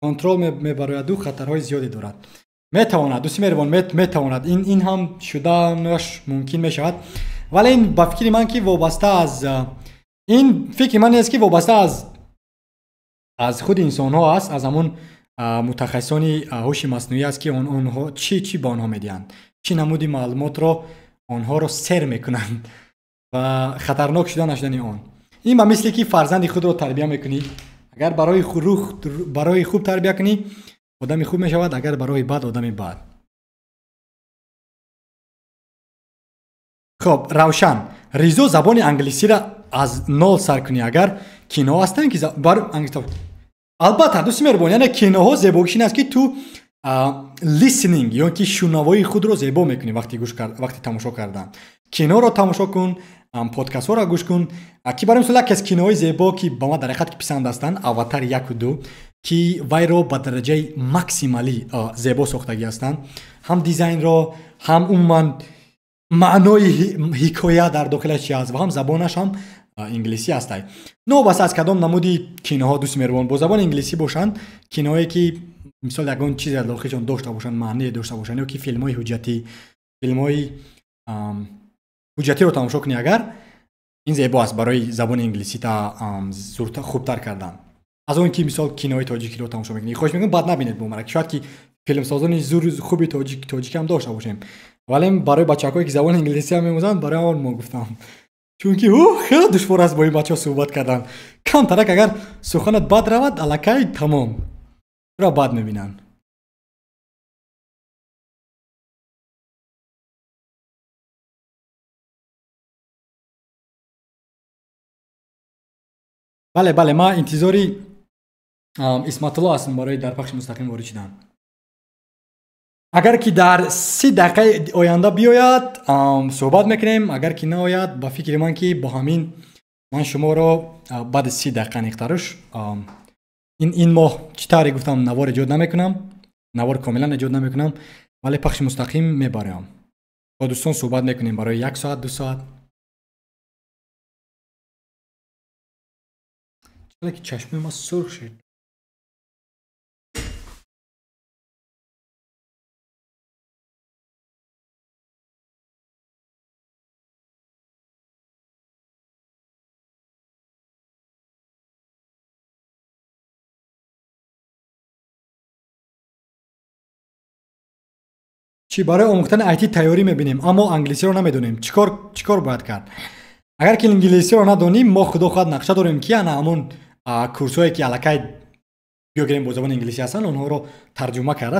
کنترل میبراید و خطرهای زیادی دارد. میتواند دوستی مهربان میتواند این هم شدنش ممکن میشود، ولی این با فکر من که وابسته از این فکر من نیست که وابسته از از خود انسان ها است، از همون متخصصان هوش مصنوعی است که اونها چی به آنها میدهند، چی نمودی معلومات رو آنها رو سر میکنند و خطرناک شدن نشدن آن. این مثل که فرزند خود رو تربیت میکنی، اگر برای خوب تربیت کنی آدم خوب میشود، اگر برای بد آدم بد. خب روشن. ریزو زبان انگلیسی را از نول سر کنی. اگر کینو هستن که البته دوست مهربان، یعنی کینوها زیباییش این است که تو لیسنینگ یا که شنوایی خود رو زیبا میکنی وقتی تماشا کردن. کینو رو تماشا کن، پادکست ها رو گوش کن. کی برای مثلا کس کینوهای زیبا که با ما در حقیقت که پسند هستن، اواتار 1 و 2 که وای رو به درجه ماکسیمالی زیبا ساختگی هستن، هم دیزاین رو، هم اون معنای حکایت در داخلش چی است و هم زبانش هم انگلیسی است. نو بس از کدام نمودی کینوها دوست مهربان با زبان انگلیسی باشند، کینوهایی که مثال یگان چیز در داخلشون داشته باشن، معنی داشته باشن، یا که فیلم‌های فیلم‌های حجتی رو تماشا کنی، اگر این زیبا است برای زبان انگلیسی تا زورتا خوبتر کردن از اون که مثال کینوهای تاجیکی رو تماشا میکنی. خوش میگم بد نبینید بومرک، شاید که فیلم سازان زور خوبی تاجیک هم داشته باشیم، ولی برای بچه‌هایی که زبان انگلیسی هم می‌آموزند برای آن ما گفتم، چون که خیلی دشوار است با این بچه‌ها صحبت کردن. کم ترک اگر سخنت بد رود الکی تمام را بد می‌بینن. بله ما انتظاری اسمت الله هستم برای در پخش مستقیم وارد شدن. اگر که در 30 دقیقه آینده بیاید صحبت میکنیم، اگر که نآید با فکر من که با همین من شما رو بعد 30 دقیقه نقطرش این ماه چطوری گفتم نوار ایجاد نمیکنم، نوار کاملا ایجاد نمیکنم، ولی پخش مستقیم میبرم. با دوستان صحبت میکنیم برای 1 ساعت 2 ساعت. چرا که چشم ما سرخ شد. چی برای آموختن آیتی تیاری میبینیم اما انگلیسی رو نمیدونیم، چیکار باید کرد؟ اگر که انگلیسی رو ندونیم ما خود نقشه داریم که انا همون کورسایی که الکی بیاگیریم با زبان انگلیسی هستن اونها رو ترجمه کرده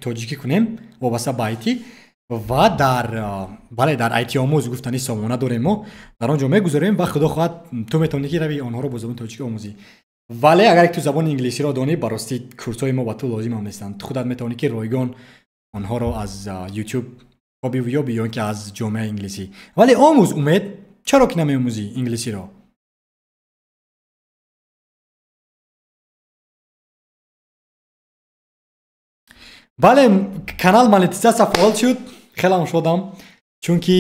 تاجیکی کنیم وابسته به آیتی و در آیتی آموز گفتنی سامانه داریم، ما در آنجا میگذاریم و خدا خواهد تو میتونی که روی آنها رو با زبان تاجیکی آموزی. ولی اگر تو زبان انگلیسی رو دانی براستی کورسای ما با تو لازم هم نیستن، خودت میتونی که رایگان آنها رو از یوتیوب یا بیان که از جامعه انگلیسی. ولی آموز امید، چرا که نمی‌آموزی انگلیسی رو؟ بله کانال مانتیزاسیا فعال شد، خیلی هم شدم، چون که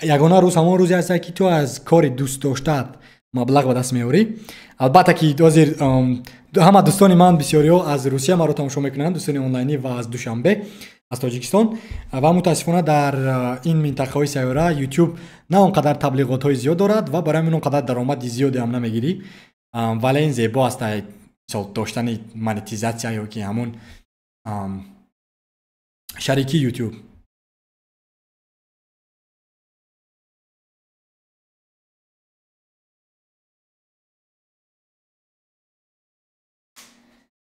یگانه روز همون روزی هست که تو از کار دوست داشتت مبلغ به دست میاری. البته که همه دوستان من بسیاری ها از روسیه ما رو تماشا میکنند، دوستان آنلاینی و از دوشنبه از تاجیکستان، و متاسفانه در این منطقه های سیاره یوتیوب نه اونقدر تبلیغات های زیاد دارد و برای من اونقدر درآمد زیادی هم نمیگیری، ولی این زیبا است داشتن مانتیزاسیا یا که همون شریکی یوتیوب.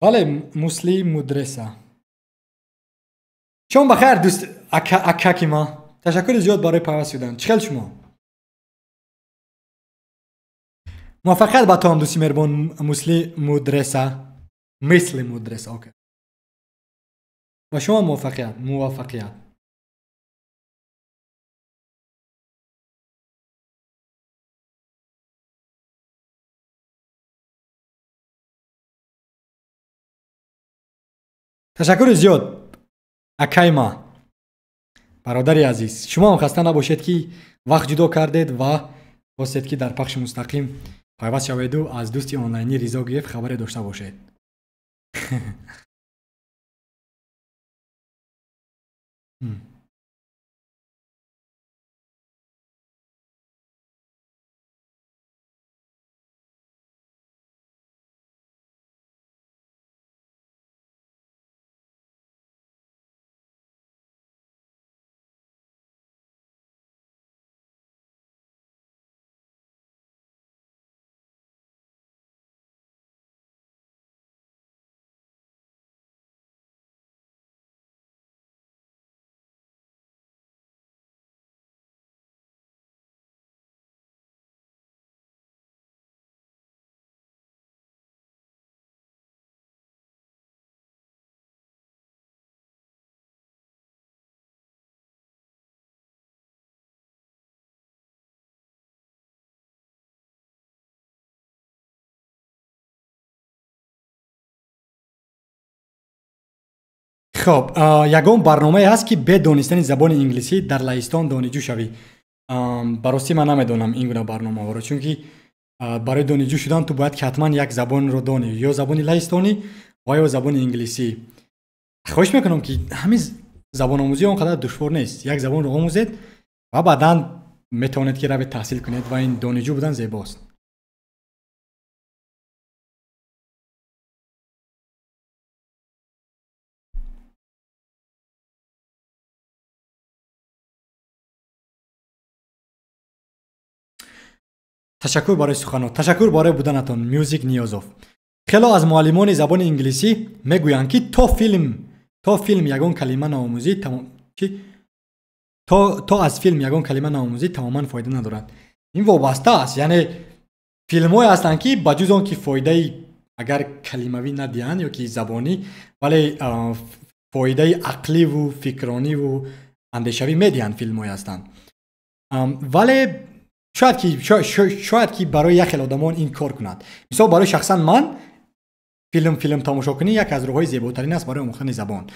بله موسلی مدرسه. شما بخیر دوست اکاکی ما، تشکر زیاد برای پیوست شدن. چخیل شما؟ موفقیت با تو هم دوستی مهربان موسلی مدرسه، مثل مدرسه. اوکی و شما موفقیت. تشکر زیاد اکای ما، برادری عزیز. شما هم خسته نباشید که وقت جدا کردید و خواستید که در پخش مستقیم پیوست شوید و از دوستی آنلاینی ریزا گیف خبری داشته باشید. خب یگان برنامه هست که به دانستن زبان انگلیسی در لهستان دانشجو شوی. براستی من نمیدونم این گونه برنامه ها رو، چون که برای دانشجو شدن تو باید که حتما یک زبان رو دانی، یا زبان لهستانی و یا زبان انگلیسی. خواهش میکنم که همین زبان آموزی اونقدر دشوار نیست. یک زبان رو آموزید و بعدا میتونید که روید تحصیل کنید و این دانشجو بودن زیباست. تشکر برای سخنات، تشکر برای بودنتان. میوزیک نیازوف. خیلی از معلمان زبان انگلیسی میگویند که تا فیلم یگان کلمه ناآموزی تا از فیلم یگان کلمه ناآموزی تماما فایده ندارد. این وابسته است، یعنی فیلم های هستند که بجز آن که فایده اگر کلموی ندیان یا که زبانی، ولی فایده عقلی و فکرانی و اندیشوی میدیان فیلم های هستند. ولی شاید که برای یک خیلی آدمان این کار کند. مثلا برای شخصا من فیلم تماشا کنی یک از راههای زیباترین است برای آموختن زبان.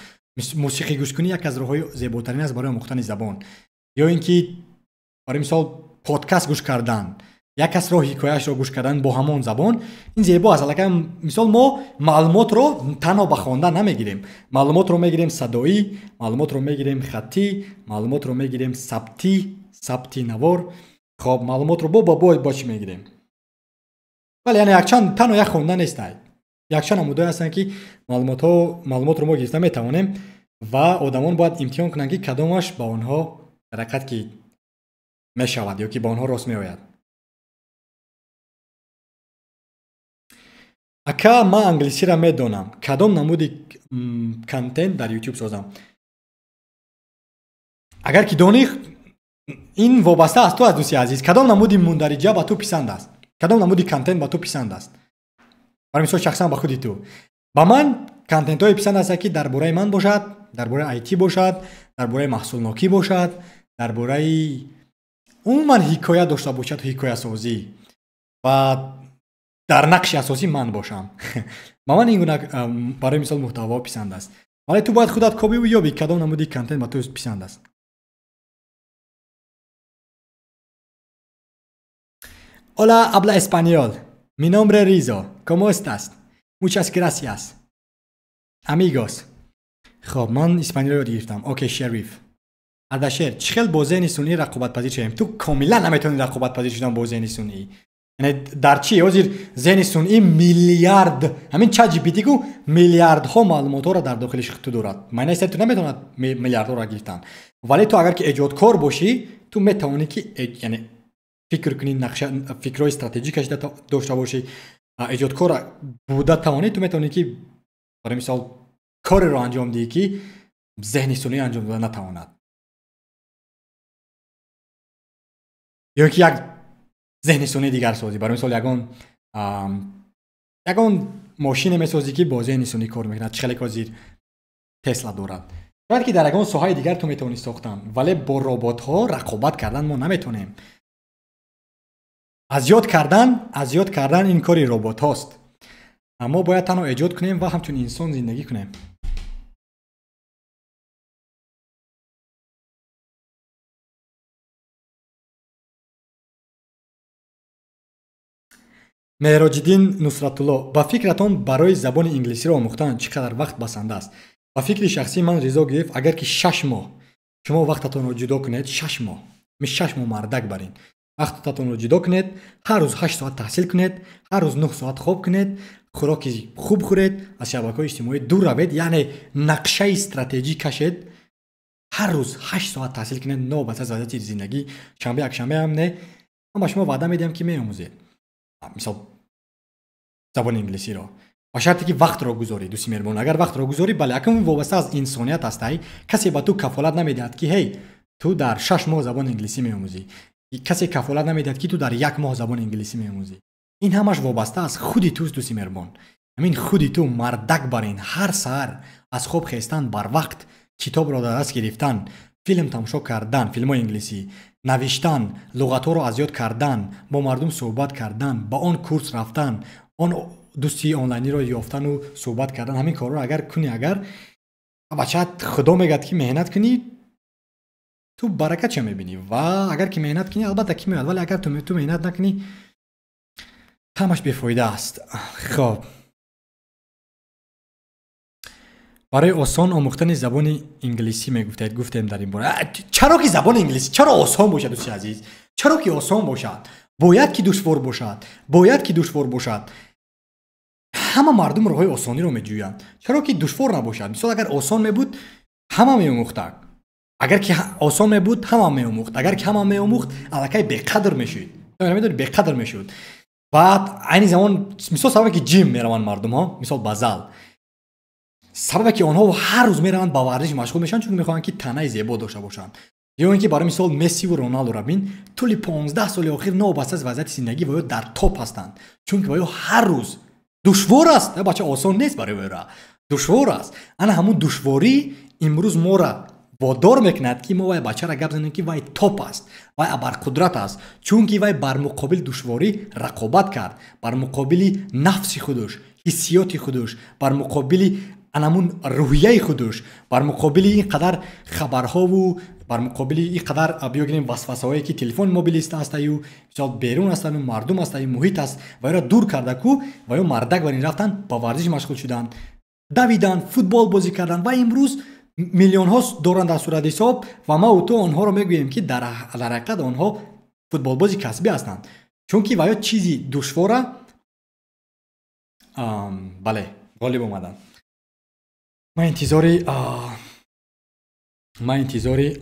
موسیقی گوش کنی یک از راههای زیباترین است برای آموختن زبان. یا اینکه برای مثال پادکست گوش کردن، یک از راه حکایش رو گوش کردن با همان زبان، این زیبا است. لکن مثال ما معلومات رو تنها به خواندن نمیگیریم. معلومات رو میگیریم صدایی، معلومات رو میگیریم خطی، معلومات رو میگیریم ثبتی نوار. خب معلومات رو با چی میگیریم؟ ولی یعنی یکچند تنها یک خوندن نیست. یکچند عمودای هستن که معلومات رو ما گرفته میتوانیم و آدمان باید امتحان کنن که کدامش با آنها حرکت که میشود یا که با آنها راست میآید. اکا من انگلیسی را میدونم، کدام نمودی کانتنت در یوتیوب سازم؟ اگر که دانی، این وابسته است تو از دوستی عزیز. کدام نمودی مندرجه با تو پسند است؟ کدام نمودی کانتنت با تو پسند است؟ برای مثال شخصا با خودی تو. با من کانتنت های پسند است که درباره من باشد، درباره آیتی باشد، درباره محصول نوکی باشد، درباره عموما حکایت داشته باشد، حکایت سازی و در نقش اساسی من باشم. با من این گونه برای مثال محتوا پسند است. ولی تو باید خودت کپی و یابی کدام نمودی کانتنت با تو پسند است. Hola, habla español. Mi nombre es Rizo. ¿Cómo estás? Muchas gracias. Amigos. خب من اسپانیایی رو گرفتم. اوکی شریف. اردشیر چه خیلی با ذهن سنی رقابت پذیر شدیم. تو کاملا نمیتونی رقابت پذیر شدن با ذهن سنی. یعنی در چی؟ وزیر ذهن سنی میلیارد، همین چت جی پی تی کو میلیاردها معلومات را در داخلش تو دارد. معنی است تو نمیتونی میلیاردها را گرفتن. ولی تو اگر که ایجادکار باشی، تو میتونی که یعنی فکر کنی، نقشه فکرای استراتژیکش داشته باشی، ایجادکار بوده توانی، تو میتونی که برای مثال کار رو انجام دهی که ذهن سنی انجام داده نتواند. یا که یک ذهن سنی دیگر سازی. برای مثال یگان ماشین میسازی که با ذهن سنی کار میکنه. چه خیلی کازیر تسلا دارد. شاید که در یگان ساحه دیگر تو میتونی ساختن، ولی با ربات ها رقابت کردن ما نمیتونیم. از یاد کردن این کاری ربات هاست. اما باید تنها ایجاد کنیم و همچون انسان زندگی کنیم. مهراج‌الدین نصرت‌الله: با فکرتان برای زبان انگلیسی را آموختن چقدر وقت بسنده است؟ با فکر شخصی من رضا گرفت اگر که 6 ماه شما وقتتان را جدا کنید، 6 ماه مردک برین، وقتتان را جدا کنید، هر روز 8 ساعت تحصیل کنید، هر روز 9 ساعت خواب کنید، خوراکی خوب خورید، از شبکه‌های اجتماعی دور روید، یعنی نقشه استراتژی کشید، هر روز 8 ساعت تحصیل کنید، نو بس از عادت زندگی، شنبه یک شنبه هم نه، من با شما وعده میدم که میآموزید مثلا زبان انگلیسی را، با شرطی که وقت را گذاری. دوستی مهربان اگر وقت را گذاری، بله، اکنون وابسته از انسانیت هستی. کسی به تو کفالت نمیدهد که هی تو در 6 ماه زبان انگلیسی میآموزی، کسی کفالت نمیدهد که تو در 1 ماه زبان انگلیسی میآموزی. این همش وابسته از خودی توست. دوستی مهربان، همین خودی تو مردک برین، هر سحر از خواب خیستن بر وقت، کتاب را در دست گرفتن، فیلم تماشا کردن، فیلم‌های انگلیسی، نوشتن، لغت‌ها رو از یاد کردن، با مردم صحبت کردن، با آن کورس رفتن، آن دوستی آنلاینی رو یافتن و صحبت کردن. همین کارا رو اگر کنی، اگر بچه‌ت خدا میگه که مهنت کنی تو برکت چه میبینی و اگر که مهنت کنی البته کی میاد، ولی اگر تو مهنت نکنی همش بیفایده است. خب برای آسان آموختن زبان انگلیسی گفتیم در این باره. چرا که زبان انگلیسی چرا آسان باشد دوست عزیز؟ چرا که آسان باشد؟ باید که دشوار باشد. همه مردم راه آسانی رو میجویند. چرا که دشوار نباشد؟ مثلا اگر آسان میبود همه میآموختند. اگر که آسان میبود همه میآموخت. اگر که همه میآموخت الکی بی‌قدر میشد. میدونی بی‌قدر میشد. بعد عین زمان مثلا سبب که جیم میروند مردم ها، مثلا بازل، سبب که آنها هر روز میروند با ورزش مشغول میشن چون میخوان که تنه زیبا داشته باشند. یا اینکه برای مثال مسی و رونالدو را ببین طول 15 سال اخیر نوبسته از وضعیت زندگی و در توپ هستند، چون که هر روز دشوار است. بچه آسان نیست برای ویرا، دشوار است. انا همون دشواری امروز ما را وادار میکند که ما وای بچه را گپ زنیم که وای توپ است، وای ابرقدرت است، چون که وای بر مقابل دشواری رقابت کرد، بر مقابل نفس خودش، حسیات خودش، بر مقابل انمون روحیه خودش، بر مقابل این قدر خبرها و بر مقابل این قدر بیاگیم وسوسه‌هایی که تلفن موبیلیست است و مثلا بیرون است و مردم است و محیط است و را دور کرده کو و یا مردک برین رفتن با ورزش مشغول شدن، دویدن، فوتبال بازی کردن و امروز میلیون ها دارن در صورت حساب و ما و تو آنها رو میگوییم که در حقیقت آنها فوتبال بازی کسبی هستند، چون که ویا چیزی دشواره. بله غالب اومدن. من انتظاری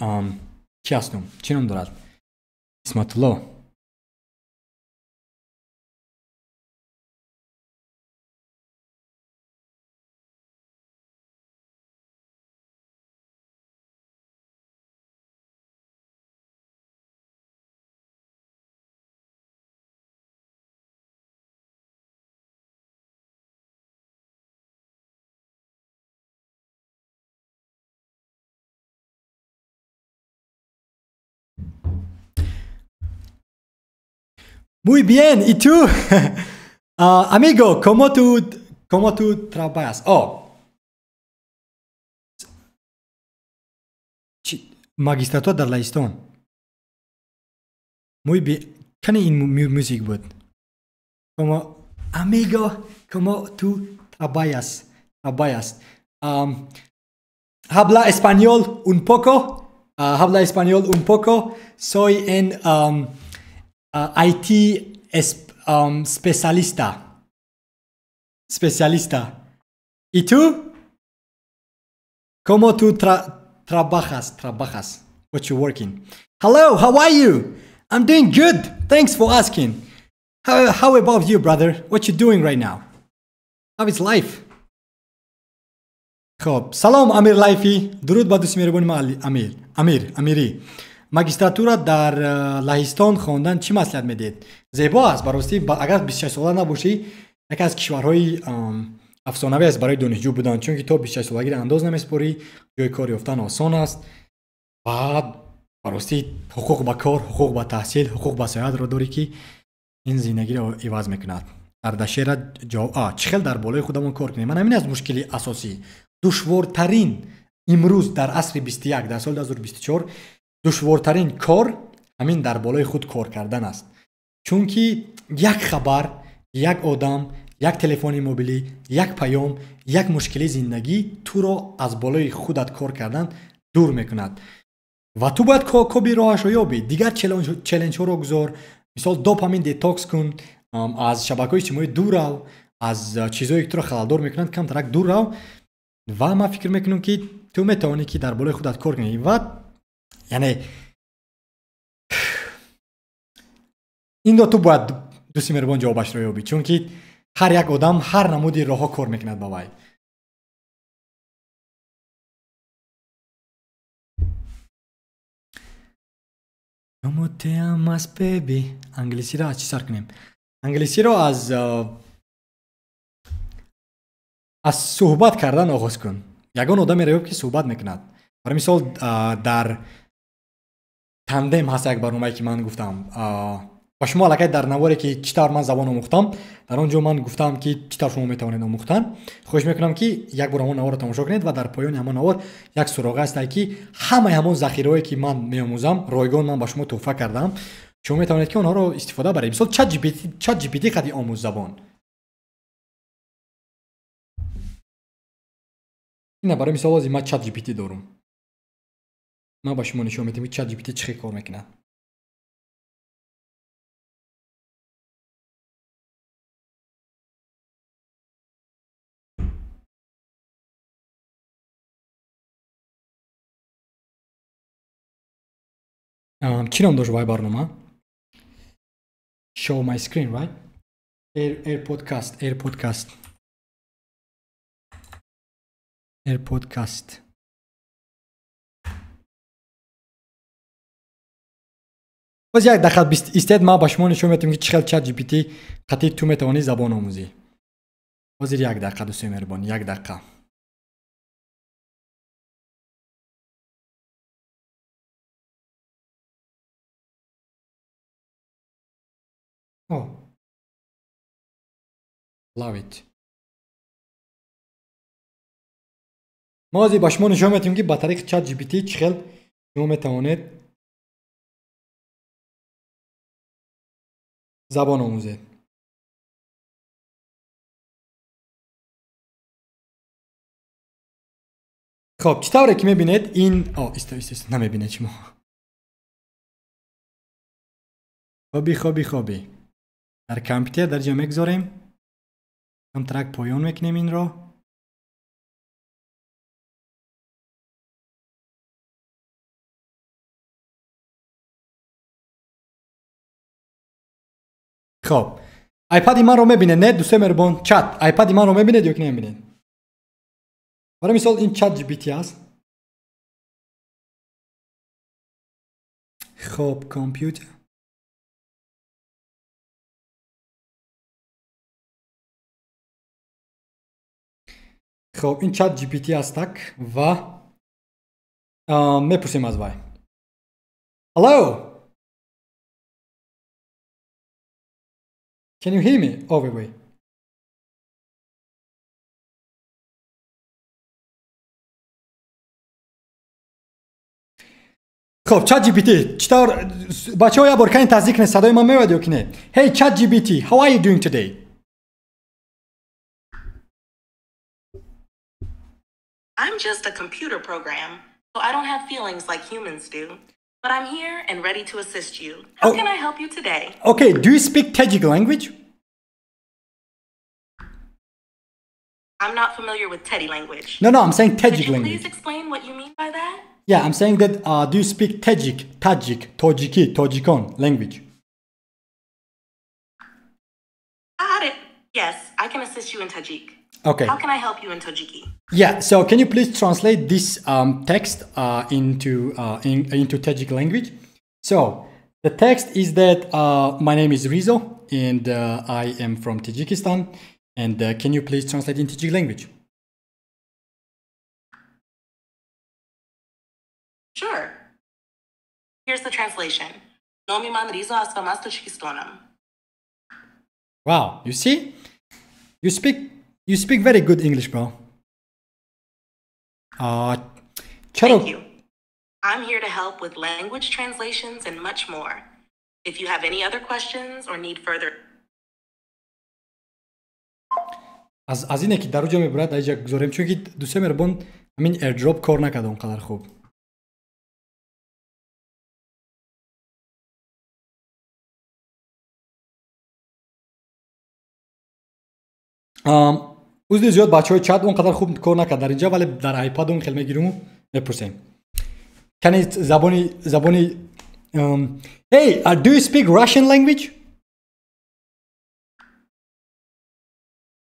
چی هستم؟ چی نام دارد؟ اسمت الله. Muy bien, ¿y tú? Amigo, ¿cómo tú trabajas? Magistratura در لهستان. Muy bien. کنی این موزیک بود. Amigo, ¿cómo tú trabajas? Habla español un poco. Soy en IT especialista. ¿Y tú? ¿Cómo tú trabajas? What you working? Hello, how are you? I'm doing good. Thanks for asking. How about you, brother? What you doing right now? How is life? خب سلام امیر لایفی. درود با دوست مهربان ما امیری. ماجستراتورا در لهستان خواندن چی مصلحت میدید؟ زیبا است براستی. اگر 26 ساله نباشی یکی از کشورهای افسانه‌ای است برای دانشجو بودن، چون که تو 26 سالگی را انداز نمیسپاری، جای کار یافتن آسان است. بعد براستی حقوق به کار، حقوق به تحصیل، حقوق به صحت را داری که این زندگی را عوض میکند. اردشیر چخل در بالای خودمون کار کنیم. من همین از مشکلی اساسی دشوارترین امروز در عصر 21 در سال 2024 دشوارترین کار همین در بالای خود کار کردن است، چون که یک خبر، یک آدم، یک تلفن موبیلی، یک پیام، یک مشکلی زندگی تو رو از بالای خودت کار کردن دور میکند و تو باید کابی راهش رو یابی. دیگر چالش ها رو گذار، مثال دوپامین دیتاکس کن، از شبکه‌های اجتماعی دور رو، از چیزایی که تو رو خلالدار میکنند کم ترک دور رو و من فکر میکنم که تو میتونی که در بالای خودت کار کنی و یعنی این دو تو باید دوستی مهربان جوابش رو یابی، چون که هر یک آدم هر نمودی راه کار میکند با وای. Como te amas baby. انگلیسی رو از چی سر کنیم؟ انگلیسی رو از صحبت کردن آغاز کن. یگان آدمی رو که صحبت میکند. برای مثال در تندم هست یک برنامه‌ای که من گفتم با شما لکه در نواری که چطور من زبان آموختم در آنجا من گفتم که چطور شما میتوانید آموختن. خواهش میکنم که یک بار همون نوار رو تماشا کنید و در پایان همون نوار یک سراغ است که همون ذخیره‌ای که من میآموزم رایگان من با شما تحفه کردم. شما میتوانید که اونها رو استفاده برید. مثلا چت جی پی تی قدی آموز زبان. اینا برای مثال از من چت جی پی تی دارم. من با شما نشون میدم که چت جی پی تی چه کار میکنه. چی نام داشت وای برنامه؟ Show my screen, right? Air podcast. باز یک دقیقه استاد ما با شما نشون میدم که چقدر چت جی پی تی قطعی تو میتوانی زبان آموزی. باز یک دقیقه دوستای مهربان، یک دقیقه. Oh, love it. ما از با شما نشون میدم که با طریق چت جی پی تی چقدر شما میتوانید زبان آموزید. خب چطوره که میبینید این است نمیبینه شما. خوبی در کامپیوتر در جا میگذاریم. هم ترک پایان میکنیم این رو. خب آیپد من رو میبینه نه دوستای مهربان؟ چت آیپد من رو میبینید یا که نمیبینید؟ برای مثال این چت جی پی تی است. خب کامپیوتر خب این چت جی پی تی است تک و میپرسیم از وای. Hello. Can you hear me? Oh wait. خب چت جی پی تی چطور بچه‌ها یه بار کردین تصدیق کنید صدای من میاد یا که نه؟ Hey chat GPT, how are you doing today? I'm just a computer program, so I don't have feelings like humans do. But I'm here and ready to assist you. How can I help you today? Okay, do you speak Tajik language? I'm not familiar with Teddy language. No, I'm saying Could Tajik you language. please explain what you mean by that? Yeah, I'm saying that do you speak Tajikon language? Got it. Yes, I can assist you in Tajik. Okay. How can I help you in Tajiki? Yeah, so can you please translate this text into Tajik language? So the text is that my name is Rizo and I am from Tajikistan. And can you please translate in Tajik language? Sure. Here's the translation. Nomi man Rizo asfamas Tajikistanam. Wow, you see? You speak very good English, bro. Thank you. I'm here to help with language translations and much more. If you have any other questions or need further... از اینه که در اونجا میبرد اینجا گذاریم چون که دوسته مهربان همین ایردراپ کار نکرده اونقدر خوب. اوزدی زیاد بچه های چت اونقدر خوب کار نکرد در اینجا ولی در آیپد اون خیلی میگیریم و میپرسیم. کنی زبانی Hey, do you speak Russian language?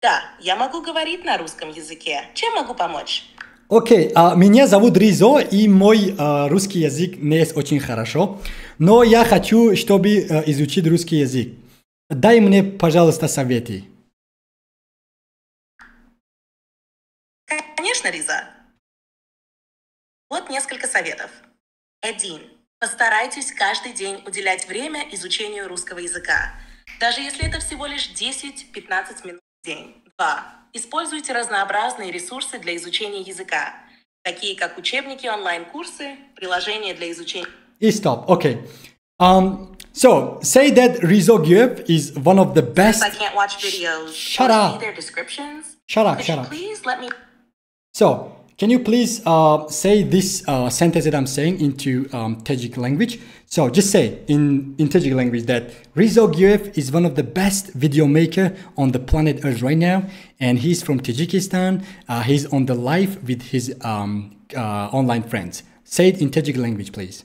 Да, я могу говорить на русском языке. Чем могу помочь? Окей, меня зовут Ризо, и мой русский язык не очень хорошо, но я хочу, чтобы изучить русский язык. Дай мне, пожалуйста, советы. Конечно, Риза. Вот несколько советов. 1. Постарайтесь каждый день уделять время изучению русского языка. Даже если это всего лишь 10-15 минут в день. 2. Используйте разнообразные ресурсы для изучения языка, такие как учебники, онлайн-курсы, приложения для изучения. Stop. Okay. So say that Rizzo Guev is one of the best. Since I can't watch videos. Shut or up. See their descriptions. Shut up. Could Shut you up. please let me. So can you please say this sentence that I'm saying into Tajik language? So just say in Tajik language that Rizzo Guev is one of the best video maker on the planet Earth right now, and he's from Tajikistan. He's on the live with his online friends. Say it in Tajik language, please.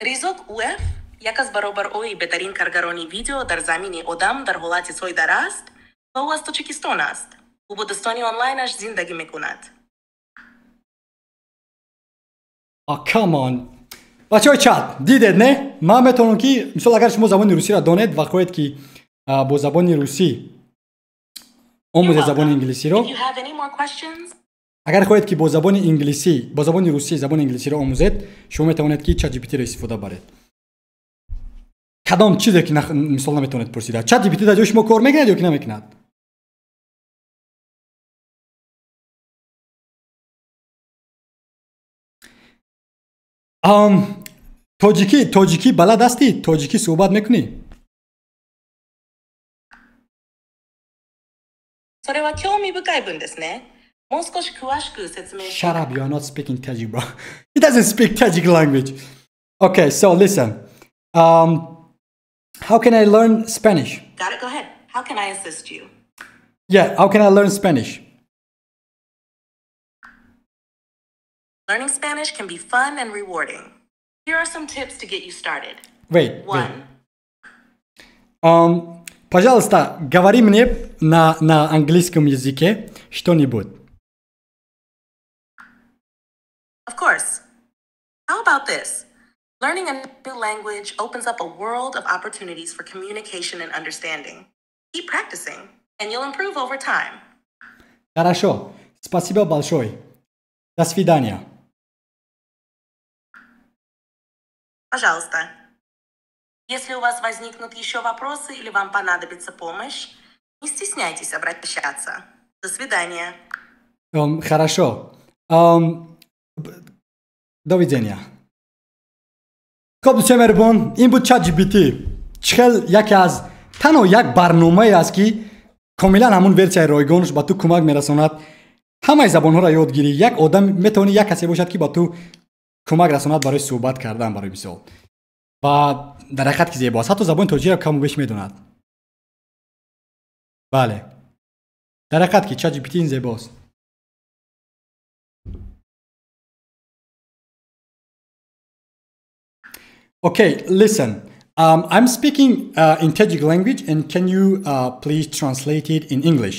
Ризок УФ, якас баробар ой бетарин каргарони видео дар замини одам дар ҳолати сойдар аст ва ӯ аз Тоҷикистон аст. ӯ бо дӯстони онлайнаш зиндагӣ мекунад. Oh, come on. بچه‌های چت دیدید نه؟ من میتونم که مثلا اگر شما زبان روسی را دانید و خواهید که با زبان روسی آموزید زبان انگلیسی رو. If you have any more questions, اگر خواهید که با زبان انگلیسی با زبان روسی زبان انگلیسی رو آموزید شما میتونید که چت جی پی تی را استفاده برید. کدام چیزی که مثلا نمیتونید پرسید چت جی پی تی در جای شما کار میکنه یا که نمیکنه؟ تاجیکی بلد هستی؟ تاجیکی صحبت میکنی؟ それは興味深い文ですね。もう少し詳しく説明し Shut up, you are not speaking Tajik, bro. He doesn't speak Tajik language. Okay, so listen. How can I learn Spanish? Got it, go ahead. How can I assist you? Yeah, how can I learn Spanish? Learning Spanish can be fun and rewarding. Here are some tips to get you started. Wait. 1. Пожалуйста, говори мне на английском языке что-нибудь. Of course. How about this? Learning a new language opens up a world of opportunities for communication and understanding. Keep practicing, and you'll improve over time. Хорошо. Спасибо большое. До свидания. Пожалуйста. Если у вас возникнут еще вопросы или вам понадобится помощь, не стесняйтесь обращаться. До свидания. Хорошо. Довидения. خب دوستان مهربان این بود چت جی پی تی. چخل یکی از تنها یک برنامه است که کاملا همون ورچه رایگانش با تو کمک میرساند همه زبان ها را یادگیری. یک آدم میتونه یک کسی باشد که با تو کمک رساند برای صحبت کردن برای مثال و در حقیقت که زیباست. حتی زبان تاجیک را کم و بیش میدوند. بله در حقیقت که چت جی پی تی این زیباست. Okay, listen. I'm speaking in Tajik language, and can you please translate it in English?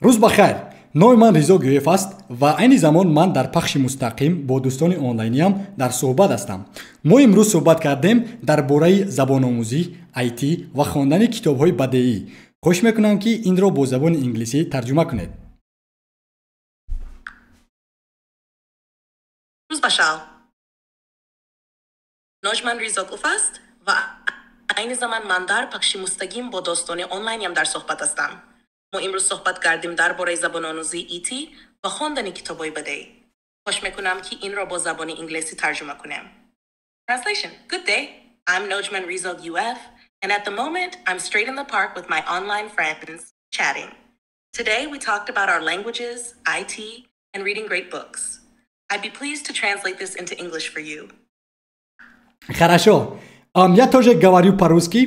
روز بخیر. نام من ریزا گویف است و این زمان من در پخش مستقیم با دوستان آنلاینیم در صحبت هستم. ما امروز صحبت کردیم درباره زبان آموزی، آیتی و خواندن کتاب‌های بدیعی. خوش میکنم که این را با زبان انگلیسی ترجمه کنید. روز بخیر. نوجمن ریزاکوف است و این زمان من در پخش مستقیم با دوستان آنلاینیم در صحبت هستم. ما امروز صحبت کردیم درباره زبان آموزی ایتی و خواندن کتاب‌های بدیعی. خوش میکنم که این را با زبان انگلیسی ترجمه کنم. Translation. Good day. I'm Nojman Rizal UF, and at the moment, I'm straight in the park with my online friends, chatting. Today, we talked about our languages, IT, and reading great books. I'd be pleased to translate this into English for you. Хорошо. Я тоже говорю по-русски.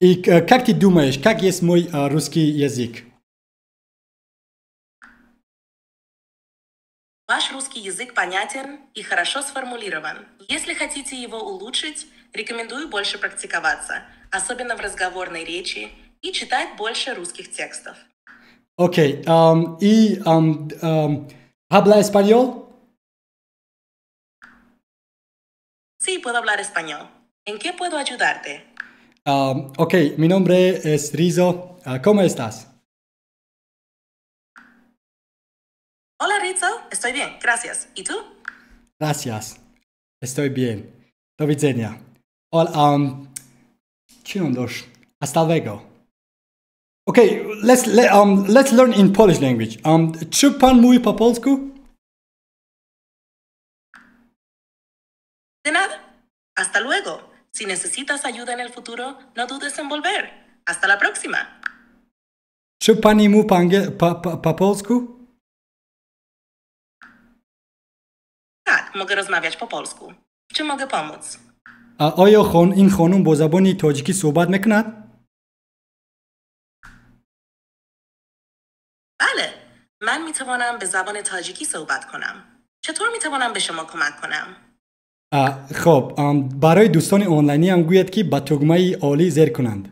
И как ты думаешь, как есть мой русский язык? Ваш русский язык понятен и хорошо сформулирован. Если хотите его улучшить, рекомендую больше практиковаться, особенно в разговорной речи, и читать больше русских текстов. Окей. И habla español? Sí, puedo hablar español. ¿En qué puedo ayudarte? Ok, mi nombre es Rizzo. ¿Cómo estás? Hola Rizzo, estoy bien, gracias. ¿Y tú? Gracias. Estoy bien. Do widzenia. چی داشت؟ Hasta luego. Okay, let's learn in Polish language. Czy pan mówi po polsku? De nada. Hasta luego. Si necesitas ayuda en el futuro, no dudes en volver. Hasta la próxima. Czy pani mówi po polsku? Tak, mogę rozmawiać po polsku. W czym mogę pomóc? آیا این خانم با زبان تاجیکی صحبت میکند؟ بله. من میتوانم به زبان تاجیکی صحبت کنم. چطور میتوانم به شما کمک کنم؟ خب برای دوستان آنلاینی هم گوید که با تگمه عالی زیر کنند.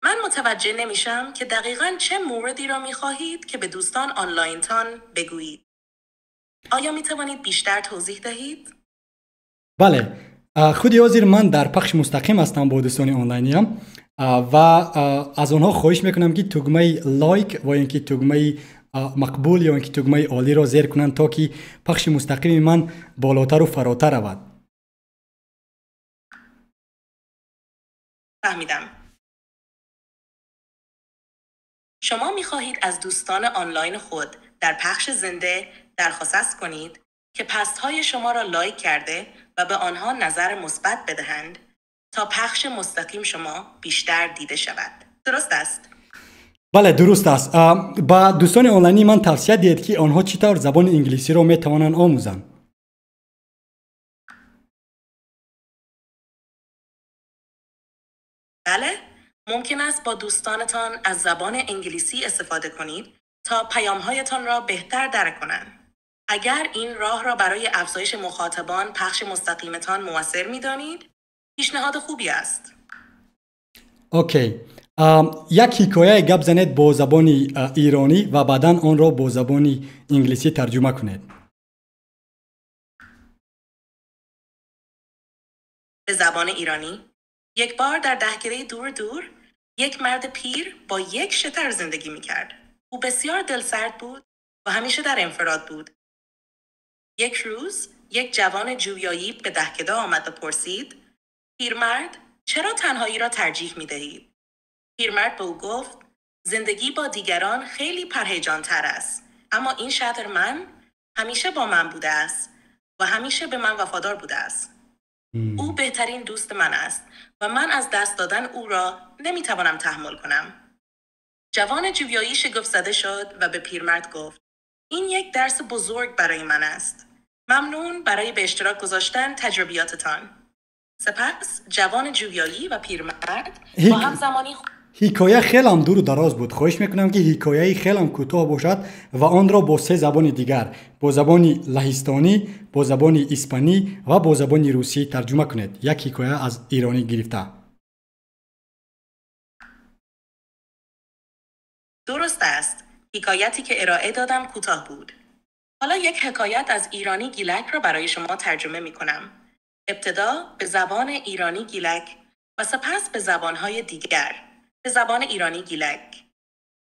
من متوجه نمیشم که دقیقاً چه موردی را میخواهید که به دوستان آنلاین تان بگویید. آیا میتوانید بیشتر توضیح دهید؟ بله، خودی حاضر من در پخش مستقیم هستم با دوستان آنلاینی هم و از آنها خواهش میکنم که تگمه لایک و اینکه تگمه مقبول یا اینکه تگمه عالی را زیر کنند تا که پخش مستقیم من بالاتر و فراتر رود. فهمیدم. شما می‌خواهید از دوستان آنلاین خود در پخش زنده درخواست کنید که پست‌های شما را لایک کرده و به آنها نظر مثبت بدهند تا پخش مستقیم شما بیشتر دیده شود. درست است؟ بله درست است. با دوستان آنلاینی من توصیه دهید که آنها چطور زبان انگلیسی را میتوانند آموزند. بله، ممکن است با دوستانتان از زبان انگلیسی استفاده کنید تا پیام‌هایتان را بهتر درک کنند. اگر این راه را برای افزایش مخاطبان پخش مستقیمتان موثر می‌دانید، پیشنهاد خوبی است. اوکی. یک حکایه گپ زنید با زبان ایرانی و بعداً آن را با زبان انگلیسی ترجمه کنید. به زبان ایرانی یک بار در دهکده دور دور یک مرد پیر با یک شتر زندگی می‌کرد. او بسیار دلسرد بود و همیشه در انفراد بود. یک روز یک جوان جویایی به دهکده آمد و پرسید: پیرمرد، چرا تنهایی را ترجیح می‌دهید؟ پیرمرد به او گفت: زندگی با دیگران خیلی پرهیجان‌تر است، اما این شتر من همیشه با من بوده است و همیشه به من وفادار بوده است. او بهترین دوست من است و من از دست دادن او را نمیتوانم تحمل کنم. جوان جویایی شگفت زده شد و به پیرمرد گفت: این یک درس بزرگ برای من است. ممنون برای به اشتراک گذاشتن تجربیاتتان. سپس جوان جویایی و پیرمرد با هم زمانی حکایه خیلی هم دور و دراز بود. خواهش میکنم که حکایه خیلی هم کوتاه باشد و آن را با 3 زبان دیگر، با زبان لهستانی، با زبان اسپانی و با زبان روسی ترجمه کنید. یک حکایه از ایرانی گرفته. درست است. حکایتی که ارائه دادم کوتاه بود. حالا یک حکایت از ایرانی گیلک را برای شما ترجمه می کنم. ابتدا به زبان ایرانی گیلک و سپس به زبانهای دیگر. به زبان ایرانی گیلک.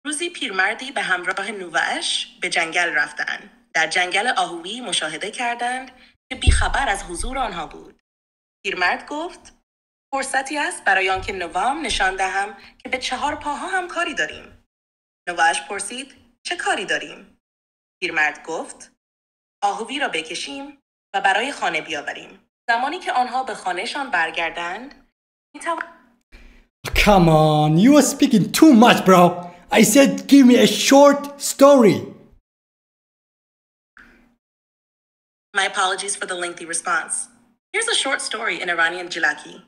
روزی پیرمردی به همراه نوه‌اش به جنگل رفتند. در جنگل آهویی مشاهده کردند که بیخبر از حضور آنها بود. پیرمرد گفت: فرصتی است برای آنکه نوام نشان دهم که به 4 پاها هم کاری داریم. نوه‌اش پرسید: چه کاری داریم؟ پیرمرد گفت: آهوی را بکشیم و برای خانه بیاوریم. زمانی که آنها به خانهشان برگردند Come on, you are speaking too much, bro. I said give me a short story. My apologies for the lengthy response. Here's a short story in Iranian Gilaki.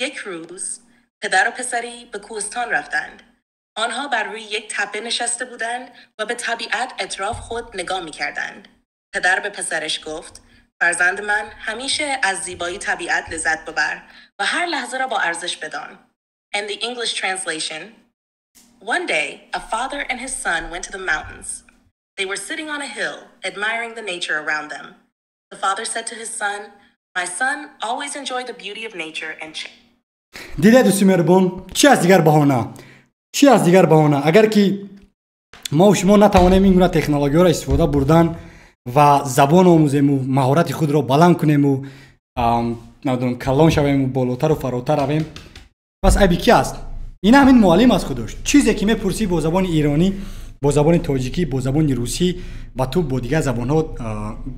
یک روز پدر و پسری به کوهستان رفتند. آنها بر روی یک تپه نشسته بودند و به طبیعت اطراف خود نگاه می‌کردند. پدر به پسرش گفت: فرزند من، همیشه از زیبایی طبیعت لذت ببر و هر لحظه را با ارزش بدان. And the English translation: One day, a father and his son went to the mountains. They were sitting on a hill, admiring the nature around them. The father said to his son, My son, always enjoy the beauty of nature and دیده دوستی مهربان، چی از دیگر بهانه؟ چی از دیگر بهانه؟ اگر که ما و شما نتوانیم این گونه تکنولوژی را استفاده بردن و زبان آموزیم و مهارت خود را بلند کنیم و نمیدونم کلان شویم و بالاتر و فراتر رویم، پس عیبی کی است؟ این همین معلم از خودش. چیزی که میپرسی با زبان ایرانی، با زبان تاجیکی، با زبان روسی و تو با دیگر زبان ها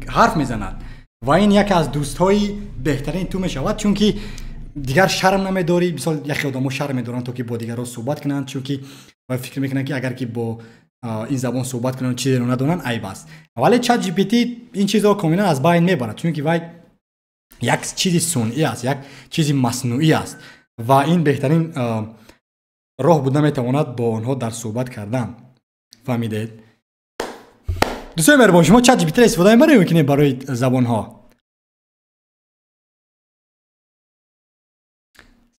حرف میزند و این یکی از دوستای بهترین تو میشود، چون که دیگر شرم نمیداری. مثلا یک آدمو شرم میدارن تو که با دیگران صحبت کنن، چون که فکر میکنن که اگر که با این زبان صحبت کنن چیزی رو ندونن عیب است. ولی چت جی پی تی این چیزا کاملا از بین میبرد، چون که وای یک چیزی صنعی است، یک چیزی مصنوعی است و این بهترین راه بود نمیتواند با آنها در صحبت کردن. فهمیدید؟ دوستان مهربان، شما چت جی پی تی استفاده میکنید برای زبان ها؟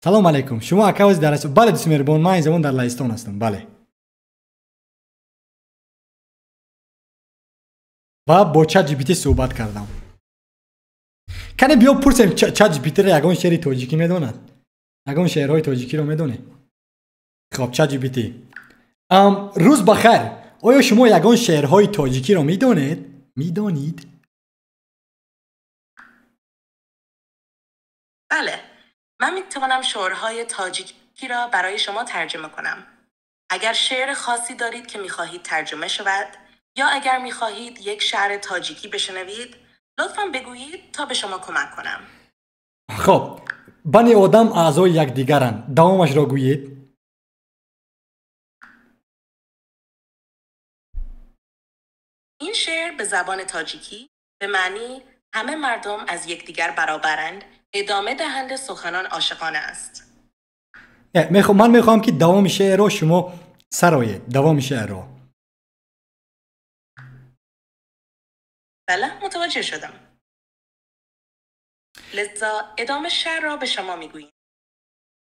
سلام علیکم. شما اکاوز در است؟ بله دوستان مهربان، من این زمان در لهستان هستم. بله. و با چت جی پی تی صحبت کردم. کنه بیا پرسیم چت جی پی تی را یگان شعر تاجیکی میدوند؟ یگان شعرهای تاجیکی رو میدونه؟ خب چت جی پی تی روز بخیر. آیا شما یگان شعرهای تاجیکی را میدونید؟ بله، من میتوانم شعرهای تاجیکی را برای شما ترجمه کنم. اگر شعر خاصی دارید که میخواهید ترجمه شود یا اگر میخواهید یک شعر تاجیکی بشنوید، لطفاً بگویید تا به شما کمک کنم. خب، بنی آدم اعضای یکدیگرند. دوامش را گویید. این شعر به زبان تاجیکی به معنی همه مردم از یکدیگر برابرند ادامه دهنده سخنان عاشقانه است. من میخوام که دوام شعر را شما سرایید. دوام شعر را. بله، متوجه شدم. لذا ادامه شعر را به شما میگوییم.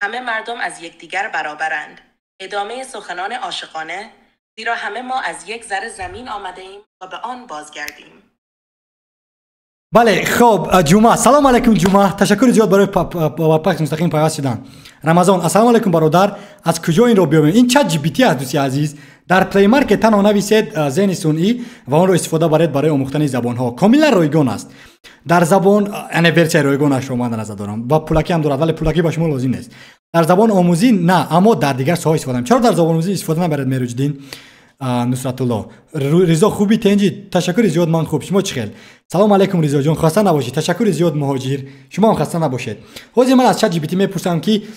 همه مردم از یکدیگر برابرند. ادامه سخنان عاشقانه، زیرا همه ما از یک ذره زمین آمده ایم و به آن بازگردیم. بله خب جمعه. سلام علیکم جمعه. تشکر زیاد برای پخش مستقیم پیوست شدن. رمضان السلام علیکم برادر. از کجا این رو بیابیم؟ این چت جی پی تی است دوستی عزیز. در پلی مارکت تنها نویسید ذهن صنعی و آن رو استفاده برید برای آموختن زبان ها. کاملا رایگان است. در زبان انیورسری رایگان شما در نظر دارم و پولاکی هم دارد، ولی پولاکی با شما لازم نیست. در زبان آموزی نه، اما در دیگر ساحات استفاده می‌کنم. چرا در زبان آموزی استفاده نبرید؟ میروجدین نصرت الله رضا خوبی تنجی. تشکر زیاد. من خوب. شما چه خیر؟ سلام علیکم رضا جان. خسته نباشید. تشکر زیاد مهاجر. شما هم خسته نباشید. حاضر من از چت جی پی تی میپرسم که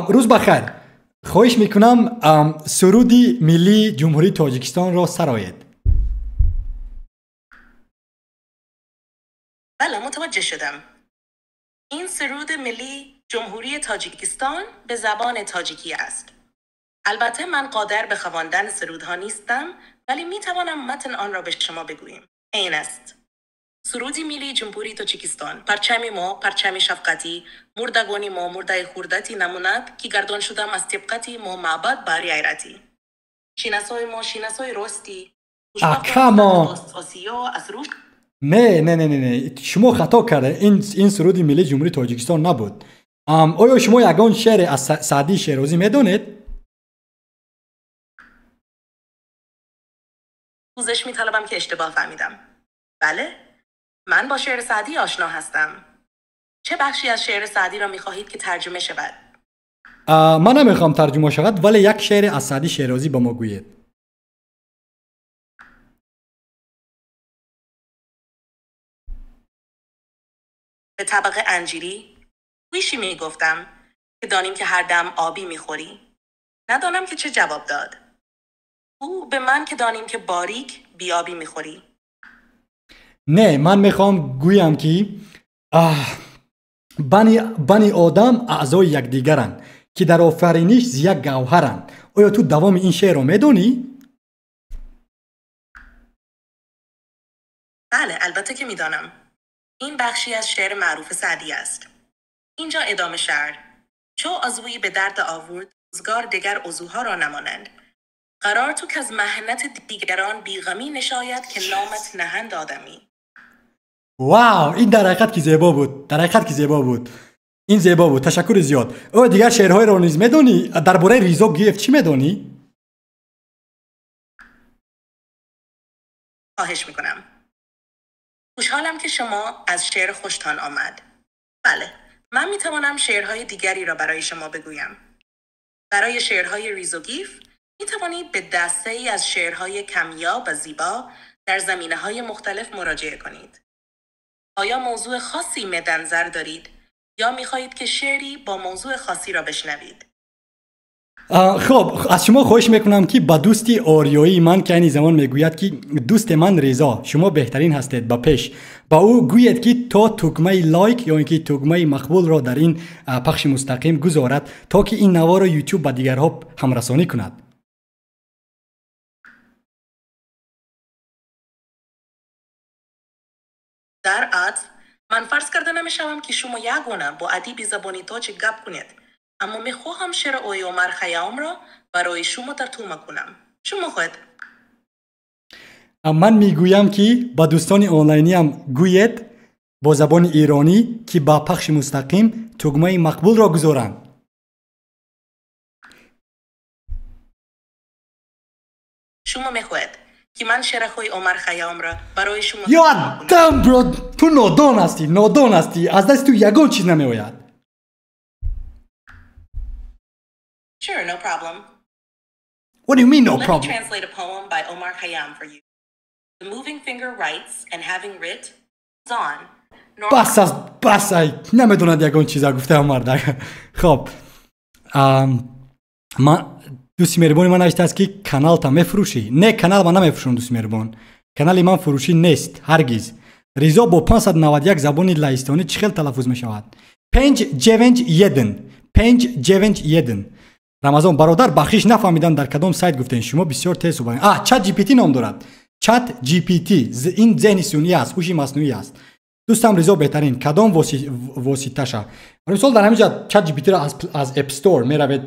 روز بخیر. خواهش میکنم سرود ملی جمهوری تاجیکستان را سرایید. بله متوجه شدم. این سرود ملی جمهوری تاجیکستان به زبان تاجیکی است. البته من قادر به خواندن سرودها نیستم، ولی میتوانم متن آن را به شما بگویم. این است: سرودی ملی جمهوری تاجیکستان. پرچم ما پرچم شفقتی، مردگانی ما مرده خوردتی نموند که گردان شدم از طبقتی ما معبد باری ایرتی. شیناسای ما شیناسای راستی. اکاما نه شما خطا کرده. این سرودی ملی جمهوری تاجیکستان نبود. آیا شما یگان شعر از سعدی شیرازی میدونید؟ پوزش میطلبم که اشتباه فهمیدم. بله، من با شعر سعدی آشنا هستم. چه بخشی از شعر سعدی را میخواهید که ترجمه شود؟ من نمیخوام ترجمه شود، ولی یک شعر از سعدی شیرازی به ما گویید. به طبق انجیری ویشی میگفتم که دانیم که هر دم آبی میخوری. ندانم که چه جواب داد. او به من که دانیم که باریک بیابی میخوری. نه، من میخوام گویم که بنی آدم اعضای یکدیگرند که در آفرینش یک گوهرند. آیا تو دوام این شعر رو میدونی؟ بله البته که میدانم. این بخشی از شعر معروف سعدی است. اینجا ادامه شعر: چو عضوی به درد آورد روزگار دیگر عضوها را نمانند. قرار تو که از محنت دیگران بیغمی نشاید که نامت نهند آدمی. واو، این در حقیقت که زیبا بود. در حقیقت که زیبا بود. این زیبا بود. تشکر زیاد. او دیگر شعرهای رو نیز میدونی؟ درباره ریزا گیف چی میدونی؟ خواهش میکنم. خوشحالم که شما از شعر خوشتان آمد. بله، من میتوانم شعرهای دیگری را برای شما بگویم. برای شعرهای ریز و گیف میتوانید به دسته ای از شعرهای کمیاب و زیبا در زمینه‌های مختلف مراجعه کنید. آیا موضوع خاصی مد نظر دارید یا میخواهید که شعری با موضوع خاصی را بشنوید؟ خب از شما خواهش میکنم که با دوستی آریایی من که این زمان میگوید که دوست من رضا شما بهترین هستید با پیش با او گوید که تا تکمه لایک یا اینکه تکمه مقبول را در این پخش مستقیم گذارد تا که این نوار را یوتیوب با دیگرها همرسانی کند. در عطف من فرض کرده نمیشوم که شما یگونه با ادیب زبانی تاجیک گپ کنید، اما میخواهم شعر آقای عمر خیام را برای شما ترجمه کنم. شما خود من میگویم که با دوستان آنلاینی هم گوید با زبان ایرانی که با پخش مستقیم تکمه مقبول را گذارند. شما میخواهید که من شعر آقای عمر خیام را برای شما یا دم برو، تو نادان هستی از دست تو یگان چیز نمیآید. Sure, no problem. What do you mean no Let problem? me translate a poem by Omar Khayyam for you. The moving finger writes, and having writ, is on. بس نمیدوند یگان چیزا گفته مرد. خب من دوست مهربانی من نوشته است که کانال تا میفروشی. نه کانال من نمیفروشم دوست مهربان. کانال من فروشی نیست هرگز. ریزا با 591 زبان لهستانی چخیل تلفظ می شود. 571 رمضان برادر بخشش نفهمیدن در کدام سایت گفتین شما بسیار تیز صحبت. چت جی پی تی نام دارد. چت جی پی تی این ذهن سونی است، هوش مصنوعی است. دوستم رضا بهترین کدام واسطه شه. برای مثال در همینجا چت جی پی تی را از اپ استور میروید.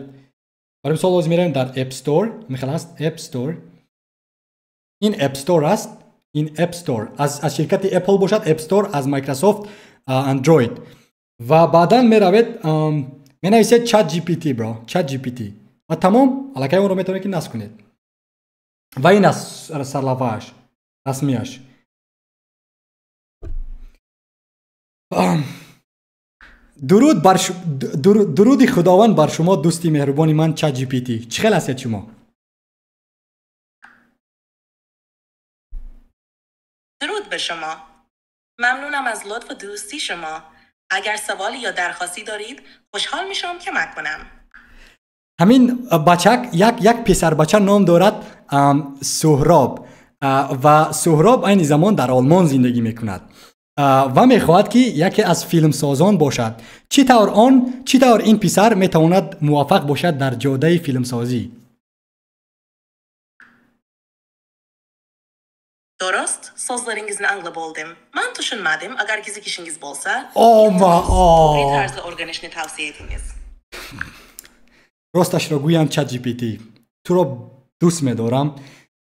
برای مثال باز میرویم در اپ استور میخواد است اپ استور. این اپ استور است. این اپ استور از شرکت اپل باشد، اپ استور از مایکروسافت اندروید. و بعدا میروید مینویسید چت جی پی تی برو، چت جی پی تی و تمام الکی اون رو میتونید که نصب کنید. و این است سرلوحه‌اش رسمیش. درود خداوند بر شما دوستی مهربانی من چت جی پی تی. چه خیلی هستید شما؟ درود به شما. ممنونم از لطف و دوستی شما. اگر سوالی یا درخواستی دارید خوشحال میشم کمک کنم. همین بچک یک پسر بچه نام دارد سهراب و سهراب این زمان در آلمان زندگی میکند و میخواهد که یکی از فیلم سازان باشد. چطور این پسر میتواند موفق باشد در جاده فیلم سازی؟ Dorost, sözlerinizin anglab oldum. Ben düşünmedim. Agar gizikişiniz bolsa, bir tarzda organişini tavsiye ediniz. راستش را گویم چت جی پی تی تو را دوست می‌دارم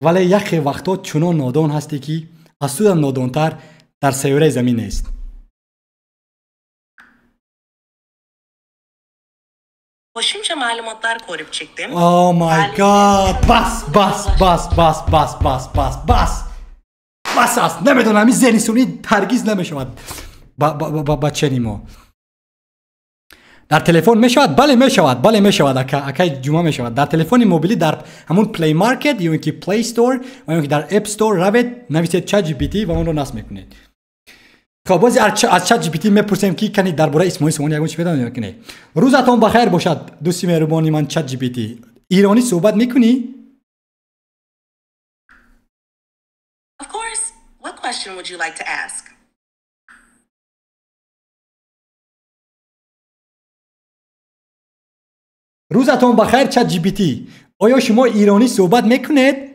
ولی یک وقتا چنان نادان هستی که از تو نادانتر در سیاره زمین است. Hoşumca malumatlar koruyup çıktım. Oh my god. بس است. نمیدونم این ذهنی سونی هرگز نمیشود با چنین ما. در تلفن میشود؟ بله میشود اکای جمعه میشود. در تلفن موبیلی در همون پلی مارکت یا اینکه پلی استور و اینکه در اپ استور روید نویسید چت جی پی تی و اون رو نصب میکنید. خب باز از چت جی پی تی میپرسیم که کنید درباره اسمای سومون یگون چی بدونید کنید. روزتون بخیر باشد دوستی مهربانی من چت جی پی تی. ایرانی صحبت میکنی؟ Of course. What question would you like to ask? روزتون بخیر چت جی پی تی. آیا شما ایرانی صحبت میکنید؟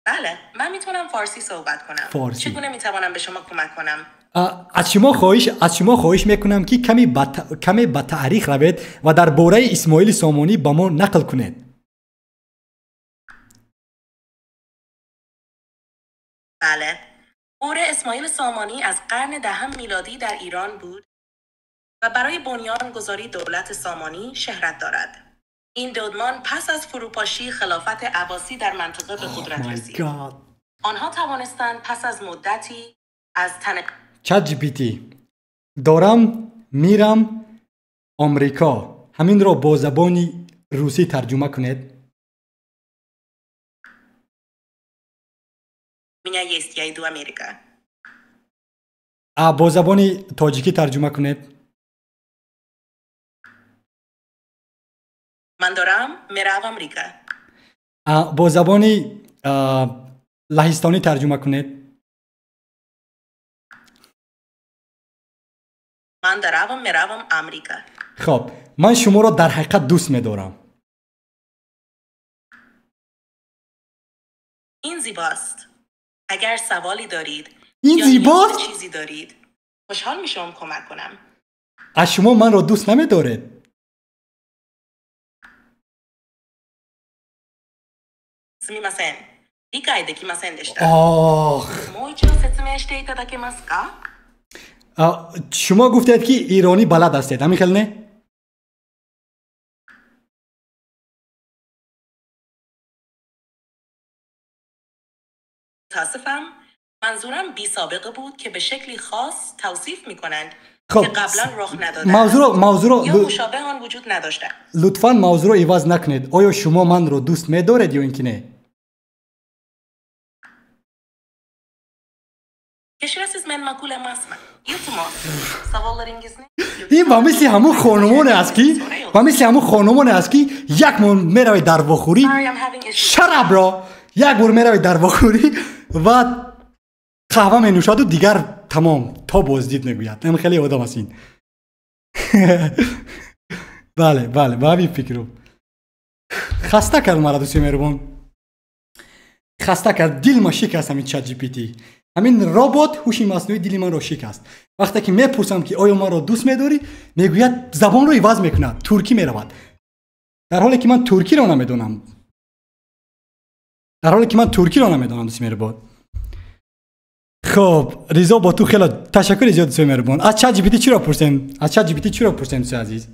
بله، من میتونم فارسی صحبت کنم. فارسی. چگونه میتوانم به شما کمک کنم؟ از شما خواهش میکنم که کمی با تاریخ روید و درباره اسماعیل سامانی با ما نقل کنید. بله. اور اسماعیل سامانی از قرن دهم میلادی در ایران بود و برای بنیانگذاری دولت سامانی شهرت دارد. این دودمان پس از فروپاشی خلافت عباسی در منطقه به قدرت رسید. آنها توانستند پس از مدتی از چت جی پی تی دارم میرم آمریکا، همین را با زبانی روسی ترجمه کنید. Меня есть, я иду Америка. با زبانی تاجیکی ترجمه کنید. من دارم میرم آمریکا. با زبانی لهستانی ترجمه کنید. من دارم میرم آمریکا. خب من شما را در حقیقت دوست می‌دارم. این زیباست. اگر سوالی دارید این زیباست؟ یا چیزی دارید خوشحال میشم کمک کنم. از شما من را دوست نمی‌دارید. すみません。理解できませんでした。もう一度説明していただけますか？شما گفتید که ایرانی بلد هستید، همین خیلی نه؟ متاسفم، منظورم بی سابقه بود که به شکلی خاص توصیف میکنند که قبلا رخ نداده موضوع یا مشابه آن وجود نداشته. لطفاً موضوع رو عوض نکنید. آیا شما من رو دوست می‌دارید یا اینکه نه؟ Geçiresiz men makule masma. İltimos. Savollarınız ne? این با مثل همون خانمونه است که یک مون میروی در بخوری شراب را یک بار میروی در بخوری و قهوه می نوشد و دیگر تمام تا بازدید میگوید. من خیلی آدم هستین. بله با همین فکرو خسته کرد مرا دوستی مهربان، خسته کرد. دل ما شکست همین چت جی پی تی، همین ربات هوش مصنوعی دل من رو شکست. وقتی که میپرسم که آیا ما رو دوست می‌داری میگوید زبان رو عوض میکنه، ترکی میرود، در حالی که من ترکی رو نمیدونم. دوستی مهربان. خب رضا با تو خیلی تشکر زیاد دوستی مهربان. از چت جی پی تی چی را پرسیدن دوست عزیز؟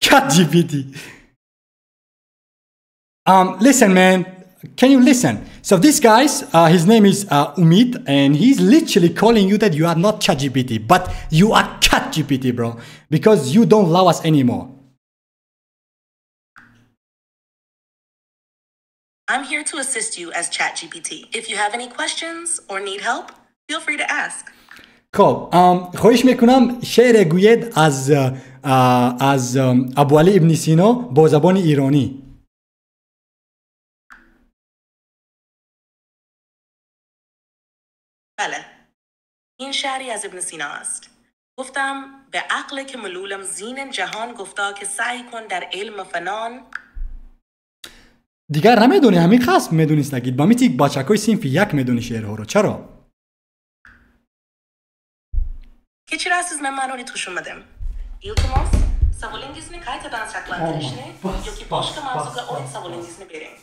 چت جی پی تی listen man, can you listen? So this guy's his name is Umid and he's literally calling you that you are not ChatGPT but you are ChatGPT bro, because you don't love us anymore. I'm here to assist you as ChatGPT. If you have any questions or need help, feel free to ask. خب خواهش میکنم شعر گوید از ابوعلی ابن سینا با زبان ایرانی. بله، این شعری از ابن سینا است. گفتم به عقل که ملولم زین جهان گفتا که سعی کن در علم فنان. دیگر نمیدونی، همین خاص میدونیست نگید با میتیک بچکای صنف یک میدونی شعرها رو. چرا؟ Geçiresiz memnuniyet hoşumadım. İltimos, savuningizini kayıtadan saklandırışını yok ki başka mağazaga oyun savuningizini verin.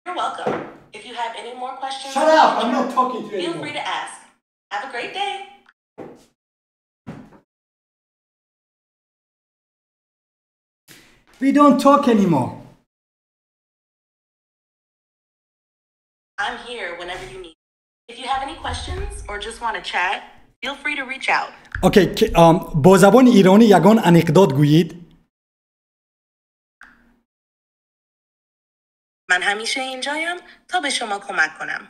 You're welcome. If you have any more questions, shut up! I'm not talking to you feel anymore. free to ask. Have a great day. We don't talk anymore. I'm here whenever you need. If you have any questions or just want to chat, feel free to reach out. Okay, با زبان ایرانی یگان انکدوت گویید. من همیشه اینجایم تا به شما کمک کنم.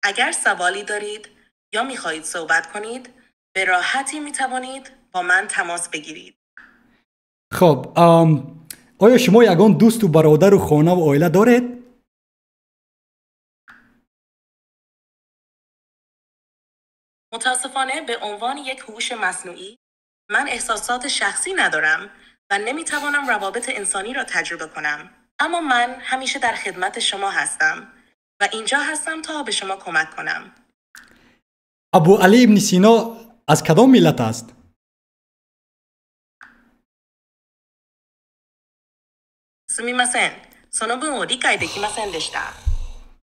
اگر سوالی دارید یا میخواهید صحبت کنید، به راحتی میتوانید با من تماس بگیرید. خب آیا شما یگان دوست و برادر و خانه و عائله دارید؟ متاسفانه به عنوان یک هوش مصنوعی من احساسات شخصی ندارم و نمیتوانم روابط انسانی را تجربه کنم. اما من همیشه در خدمت شما هستم و اینجا هستم تا به شما کمک کنم. ابوعلی ابن سینا از کدام ملت است؟ すみません。その文を理解できませんでした。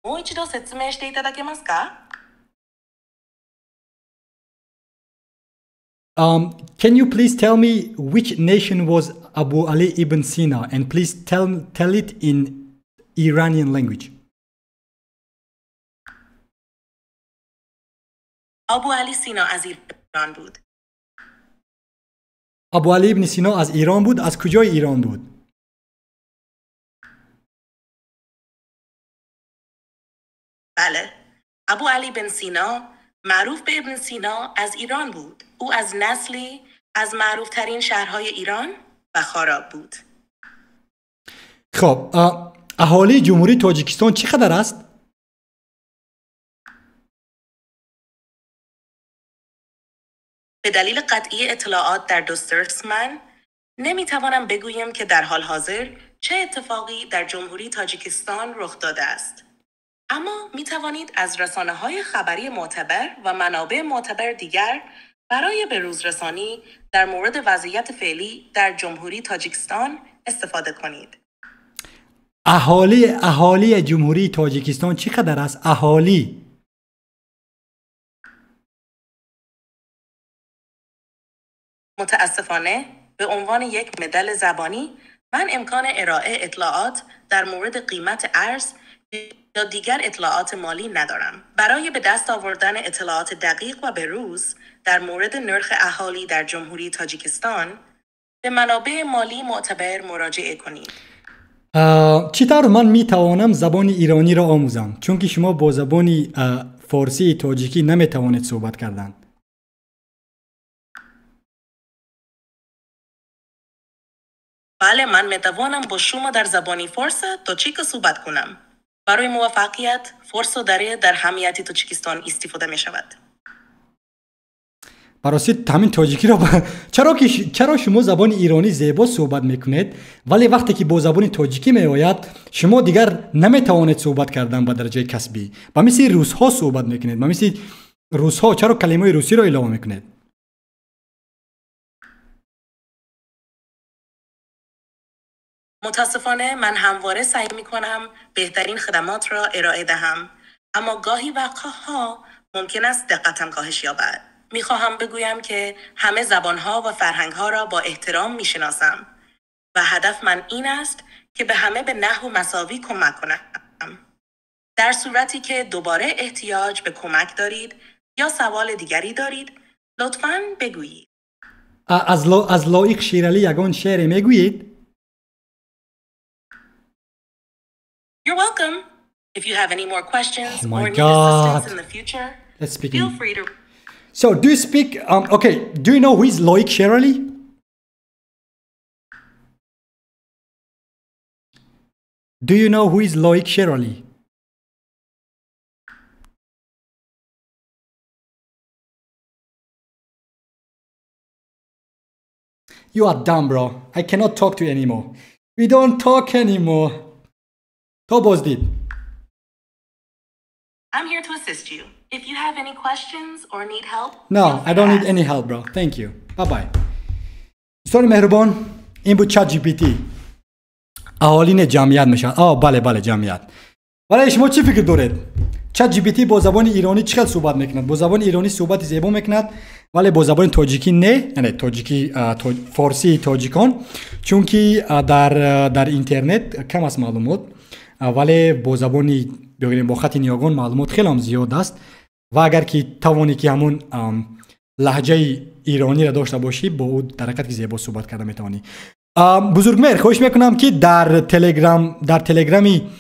もう一度説明していただけますか？ Can you please tell me which nation was Abu Ali ibn Sina, and please tell it in Iranian language. ابو علی سینا از ایران بود. ابو علی ابن سینا از ایران بود. از کجای ایران بود؟ بله. ابو علی بن سینا معروف به ابن سینا از ایران بود. او از نسلی از معروف ترین شهرهای ایران و خاراب بود. خب اهالی جمهوری تاجیکستان چقدر است؟ به دلیل قطعی اطلاعات در دسترسمن نمیتوانم بگویم که در حال حاضر چه اتفاقی در جمهوری تاجیکستان رخ داده است. اما می توانید از رسانه‌های خبری معتبر و منابع معتبر دیگر برای بروزرسانی در مورد وضعیت فعلی در جمهوری تاجیکستان استفاده کنید. اهالی جمهوری تاجیکستان چقدر است؟ اهالی متاسفانه به عنوان یک مدل زبانی من امکان ارائه اطلاعات در مورد قیمت ارز یا دیگر اطلاعات مالی ندارم. برای به دست آوردن اطلاعات دقیق و بروز در مورد نرخ اهالی در جمهوری تاجیکستان به منابع مالی معتبر مراجعه کنید. چطور من می توانم زبان ایرانی را آموزم؟ چون که شما با زبان فارسی تاجیکی نمی توانید صحبت کردن. بله، من می توانم با شما در زبانی فارسی تاجیک صحبت کنم. برای موفقیت فارس و در حمیت تاجیکستان استفاده می شود. برای همین تاجیکی را چرا شما زبان ایرانی زیبا صحبت میکنید ولی وقتی که با زبان تاجیکی می آید شما دیگر نمی توانید صحبت کردن به درجه کسبی. با مثل روس ها صحبت میکنید. با مثل روس ها چرا کلمه روسی را اعلام میکنید؟ متاسفانه من همواره سعی می کنم بهترین خدمات را ارائه دهم، اما گاهی وقتها ممکن است دقتم کاهش یابد. می خواهم بگویم که همه زبانها و فرهنگها را با احترام می شناسم و هدف من این است که به همه به نحو مساوی کمک کنم. در صورتی که دوباره احتیاج به کمک دارید یا سوال دیگری دارید لطفاً بگویید. از لایق شیرالی یگان شعر میگویید؟ You're welcome. If you have any more questions or need assistance in the future, feel free to... So, do you speak... okay, do you know who is Loic Sherali? Do you know who is Loic Sherali? You are dumb, bro. I cannot talk to you anymore. We don't talk anymore. تا بازدید. I'm here to assist you. If you have any questions or need help... No, I don't need any help, bro. Thank you. Bye-bye. دوستان مهربان، این بود چت جی پی تی. اهالین جمعیت میشن. بله جمعیت. ولی شما چی فکر دارید؟ چت جی پی تی با زبان ایرانی چقدر صحبت میکند؟ با زبان ایرانی صحبت زیبا میکند ولی با زبان تاجیکی نه، یعنی تاجیکی فارسی تاجیکان، چون که در اینترنت کم است معلومات، ولی با زبان بگیریم با خط نیاگان معلومات خیلی هم زیاد است و اگر که توانی که همون لهجه ایرانی را داشته باشی با او در حقیقت زیبا صحبت کرده میتوانی. بزرگمهر خواهش میکنم که در تلگرامی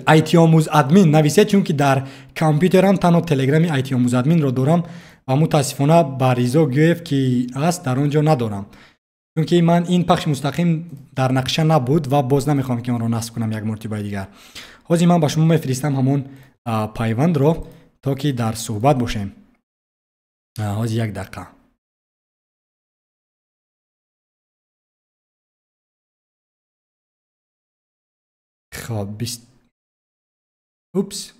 آیتی آموز ادمین نویسید، چون که در کامپیوترم تنها تلگرامی آیتی آموز ادمین را دارم و متاسفانه با ریزا گیف که است در اونجا ندارم، چون که من این پخش مستقیم در نقشه نبود و باز نمیخوام که اون رو نصب کنم یک مرتبه دیگر. حاضر من با شما میفرستم همون پیوند رو تا که در صحبت باشیم. حاضر یک دقیقه. خب اوپس.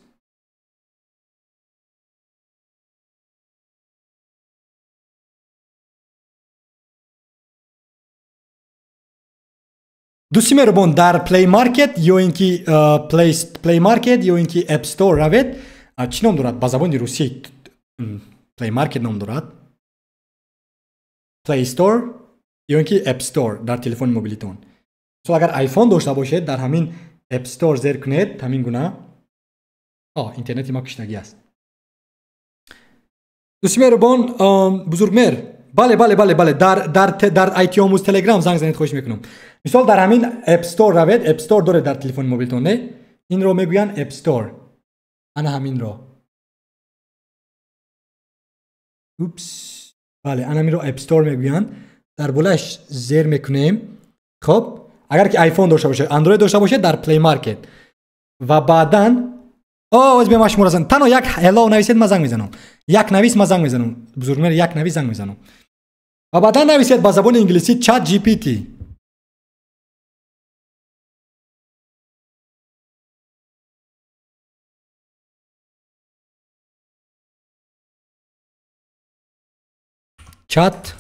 دوستی مهربان در پلی مارکت یا اینکه پلی مارکت یا اینکه اپ استور روید چی نام دارد با زبان روسی پلی مارکت نام دارد پلی استور یا اینکه اپ استور در تلفن موبیلیتون سو اگر آیفون داشته باشید در همین اپ استور زیر کنید همین گونه اینترنتی ما کشتگی است دوستی مهربان بزرگمهر بله در ایتی آموز تلگرام زنگ زنید خوش میکنم مثال در همین اپ استور روید اپ استور داره در تلفن موبیلتون نه این رو میگوین اپ استور انا همین رو بله انا همین رو اپ استور میگوین در بولش زیر میکنیم خب اگر که آیفون داشته باشه اندروید داشته باشه در پلی مارکت و بعداً از به مشمول هستن تنها یک هلو نویسید ما زنگ میزنم یک نویس ما زنگ میزنم بزرگمهر یک نویس زنگ میزنم و بعدا نویسید با زبان انگلیسی چت جی پی تی چت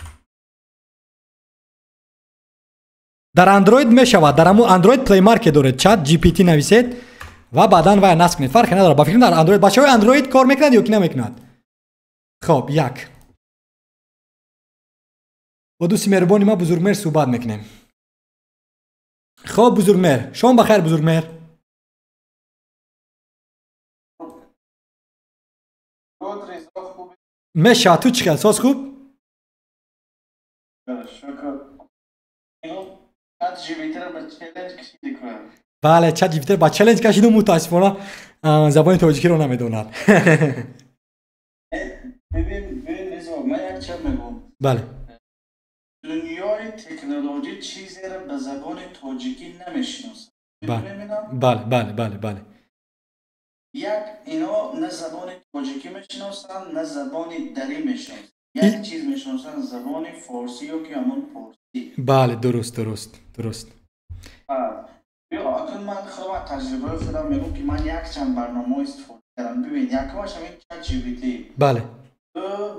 در اندروید میشود در همون اندروید پلی مارکت داره چت جی پی تی نویسید و بعداً وای نصب کنید فرقی نداره با فکر در اندروید بچه‌های اندروید کار میکنند یا کی نمیکند خب یک با دوستی مهربانی ما بزرگمهر صحبت میکنیم خب بزرگمهر شما بخیر بزرگمهر میشه تو چی ساز خوب بله چت جی پی تی با چالش کشیدم متاسفانه زبان تاجیکی رو نمیدوند ببین رضا من یک چیز میگم بله دنیای تکنولوژی چیزی را به زبان تاجیکی نمیشناسه بله یک اینا نه زبان تاجیکی میشناسن نه زبان دری میشناسن یک چیز میشناسن زبان فارسی و که همون فارسی بله درست بیا اکنون من خودم تجربه خودم میگم که من یک چند برنامه استفاده کردم ببین یکمش همین چت جی پی تی بله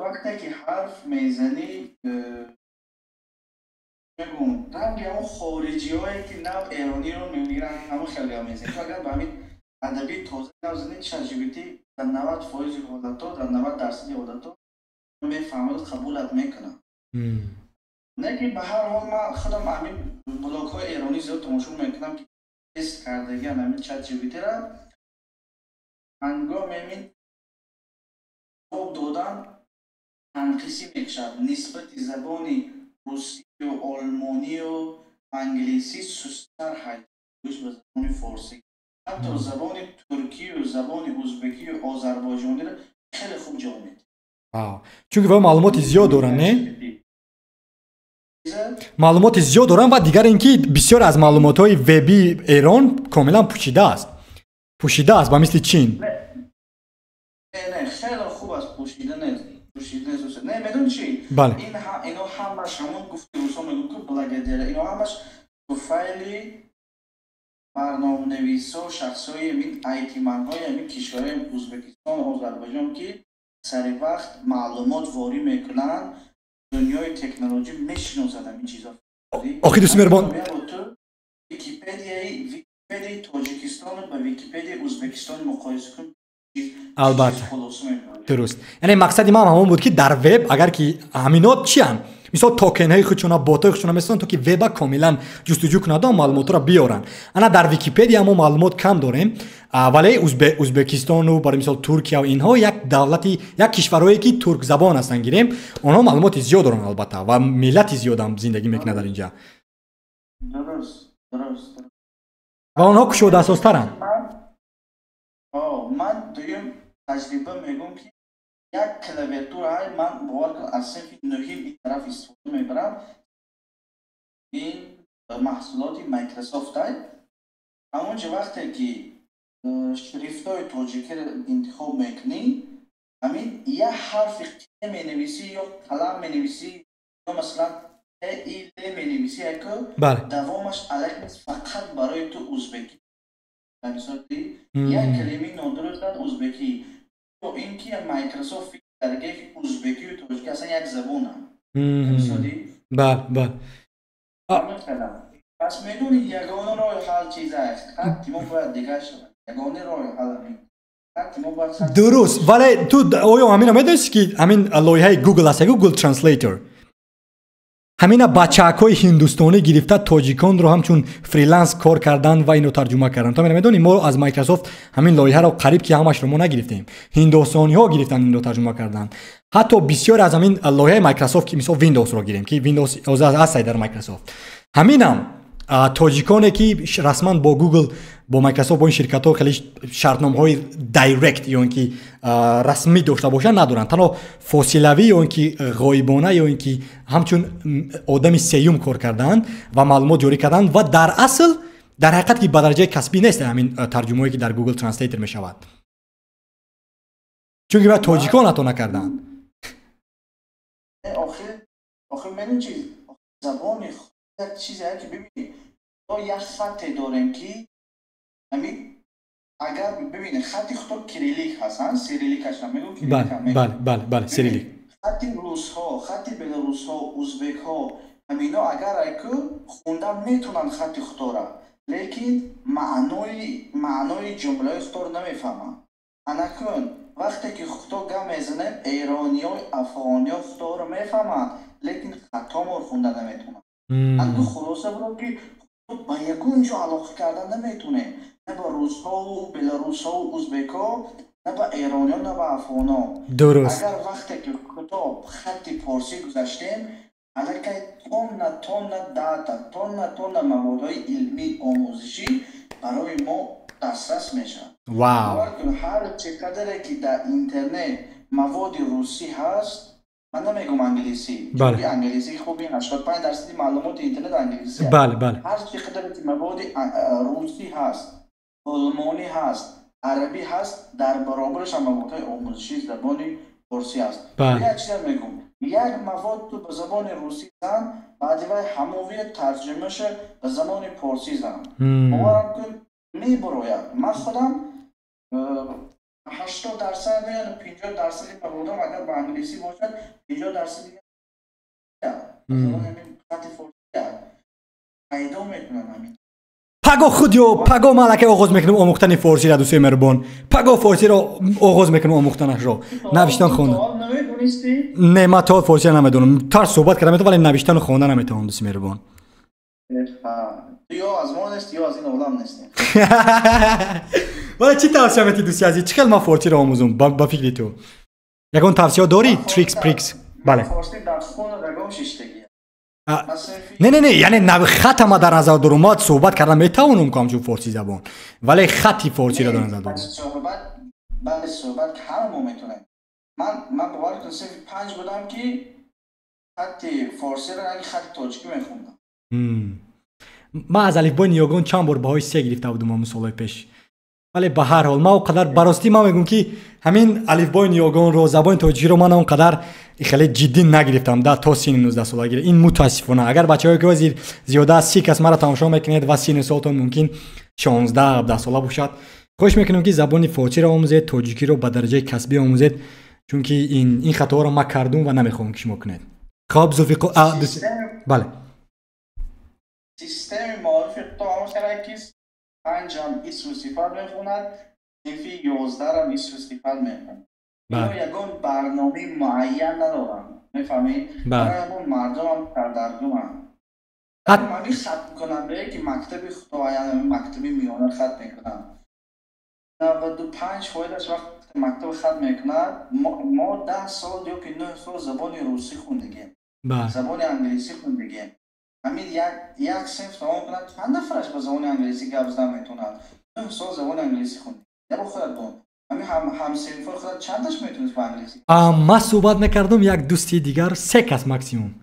وقتی که حرف میزنی بگم رنگ همون خارجی هایی که نو ایرانی رو میگیرن همون خیلی هم میزنی تو اگر به همین ادبی تازه نوزنی چت جی پی تی در 90% حالتا در 90% حالتا میفهمد قبولت میکنم نه که به هر حال من خودم همین بلاگ های ایرانی زیاد تماشا میکنم که تست کردگی همین چت جی پی تی را هنگام همین جواب دادن تنقیصی میکشد نسبت زبان روسی و آلمانی و انگلیسی سستر هست به زبان فارسی حتی زبان ترکی و زبان ازبکی و آذربایجانی را خیلی خوب جا میده چون که معلومات زیاد دارن نه معلومات زیاد دارن و دیگر اینکه بسیار از معلومات های وبی ایران کاملا پوشیده است با مثل چین نه خیلی خوب است پوشیده نیست نه میدون چی بله اینا همش همون گفتی روسا میگن که بلاگدر اینا همش توفیلی برنامه نویسا و شخصای این ایتی منهای همین کشورهای ازبکستان و آذربایجان که سر وقت معلومات واری میکنن دنیای تکنولوژی میشناسن همین چیزا آخی دوست مهربان ویکیپدیای تاجیکستان با ویکیپدیای ازبکستان مقایسه کن البته درست یعنی مقصد ما همون بود که در وب اگر که همینات چی هم مثلا توکن های خودشون بات های خودشون مثلا تو که وب کاملا جستجو کنند معلومات را بیارن انا در ویکیپدیا ما معلومات کم داریم ولی ازبکستان و برای مثال ترکیه و اینها یک دولتی یک کشورهایی که ترک زبان هستن گیریم اونها معلومات زیاد دارن البته و ملت زیاد هم زندگی میکنه در اینجا درست و اونها کشوده اساس ترن من دویم تجربه میگم که یک کلاویاتور های من باور کن از صنف نهیم این طرف استفاده میبرم این محصولات مایکروسافت های همونجا وقتی که شریفت های تاجیکی رو انتخاب میکنی همین یه حرف قیه می نویسی یا قلم می نویسی یا مثلا ای لی می نویسی که دوامش علیه فقط برای تو ازبکی یک کلمه نادرست ازبکی تو این که مایکروسافت درگه ازبکی و تاجیکی اصلا یک زبان هم بله پس میدونی یگانه راه حل چیز است. خطی ما باید دیگه شود. یگانه راه حل همین. خطی ما باید خط درست. ولی تو آیا همین میدونی که همین لایحه گوگل است، گوگل ترنسلیتر، همین بچه‌های هندوستانی گرفته تاجیکان رو همچون فریلنس کار کردن و اینو ترجمه کردن. تو میدونی ما از مایکروسافت همین لایحه رو قریب که همش رو ما نگرفتیم، هندوستانی ها گرفتن اینو ترجمه کردن. حتی بسیار از همین لایحه مایکروسافت که مثلا ویندوز رو گیریم که ویندوز از در مایکروسافت، همینم تاجیکانی که رسما با گوگل با مایکروسافت با این شرکت ها خیلی شرطنامه های دایرکت یا اینکه رسمی داشته باشن ندارن، تنها فاصلوی یا اینکه غایبانه یا اینکه همچون آدمی سیوم کار کردن و معلومات جاری کردن و در اصل در حقیقت که به درجه کسبی نیست همین ترجمه هایی که در گوگل ترنسلیتر می شود، چون که تاجیکان حتی نکردن. آخه من چیز زبان یک چیزی که ببینید تو یک خط داریم که همین اگر ببینید خطی خود کریلیک هستن، سیریلیکش نمیگم کریلیک. بله سیریلیک. خطی روس ها، خطی بلاروس ها، ازبک ها، همینا اگر که خوندن میتونن خطی خود را، لیکن معنای جمله خود را نمیفهمن. انکن وقتی که خود گم میزنه ایرانی ها، افغانی ها خود را میفهمن، لیکن خطا ما خوندن نمیتونن. اگه خلاصه برو که با یکون جو علاقه کردن نمیتونه، نه با روس ها و بلاروس ها و ازبک ها، نه با ایرانی ها، نه با افغان ها. درست. اگر وقتی که کتاب خطی پارسی گذاشتیم علاقه تون موادهای علمی آموزشی برای ما دسترس میشه. واو. هر چقدر که در اینترنت مواد روسی هست، من نمیگم انگلیسی، چون انگلیسی خوبی 85% معلومات اینترنت انگلیسی هست. بله. هر چقدر که مواد روسی هست، آلمانی هست، عربی هست، در برابرش هم موادهای آموزشی زبان فارسی هست. یک چیز میگم، یک مواد تو به زبان روسی زن، بعد وای هموی ترجمه شه به زبان فارسی زن. باورم کن میبروید. من خودم 80% یا 50% موادم اگر به انگلیسی باشد 50% خط فارسی پیدا میکنم. همین پگو خودیو پگو مالکه آغاز میکنم آموختن فارسی را دوستای مهربان، پگو فارسی را آغاز میکنم آموختنش رو نوشتن خوندن. نه من تا فارسی نمیدونم، تر صحبت کردم ولی نوشتن و خواندن نمیتونم دوستای مهربان. یا از ما نیست یا از این عالم نیست. ولی چی توصیه میدی دوستی عزیز؟ چقدر من فارسی را آموزم با فکری تو؟ یکون توصیه داری؟ تریکس پریکس؟ بله. فارسی در خون رگام شیشتگی. نه یعنی خط ما در نظر دارم، ما صحبت کردم میتونم کنم چون فارسی زبان، ولی خطی فارسی را در نظر دارم. بعد صحبت همه میتونه. من باور کنم صرف 5 بودم که خط فارسی را اگه خط تاجیکی میخوندم. من از الفبای نیاگان چند بار بهای 3 گرفته بودم سالهای پیش، ولی به هر حال من اونقدر براستی من میگم که همین الفبای نیاگان رو زبان تاجیکی رو من اونقدر خیلی جدی نگرفتم در تا سن 19 سالگی. این متاسفانه اگر بچه‌ای که وزیر زیاده از 30 کس مرا تماشا میکنید و سن سالتون ممکن 16 17 ساله باشد، خواهش میکنم که زبان فارسی رو آموزید، تاجیکی رو به درجه کسبی آموزید، چون که این خطا رو ما کردم و نمیخوام که شما کنید. خب زوفیقا بله. سیستم معرفی تو آموزش 5 هم اسم و صفت میخوند، صنف 11 هم اسم و صفت میخوند. اینا یکان برنامه معین ندارن، میفهمید؟ برای همون مردم هم سردرگم هم. من خط میکنم به که مکتب خدایان مکتبی میانه خط میکنم. 95 فایدهش وقت مکتب خط میکنن، ما 10 سال یا که 9 سال زبان روسی خوندگیم، زبان انگلیسی خوندگیم. همین یک صنف تمام کنند، چند نفرش به زبان انگلیسی گپ زدن میتونن. 9 سال زبان انگلیسی خوندیم. یا با خودت بون. هم صنفای خودت چندش میتونید با انگلیسی؟ ما صحبت نکردم یک دوستی دیگر 3 کس ماکسیموم.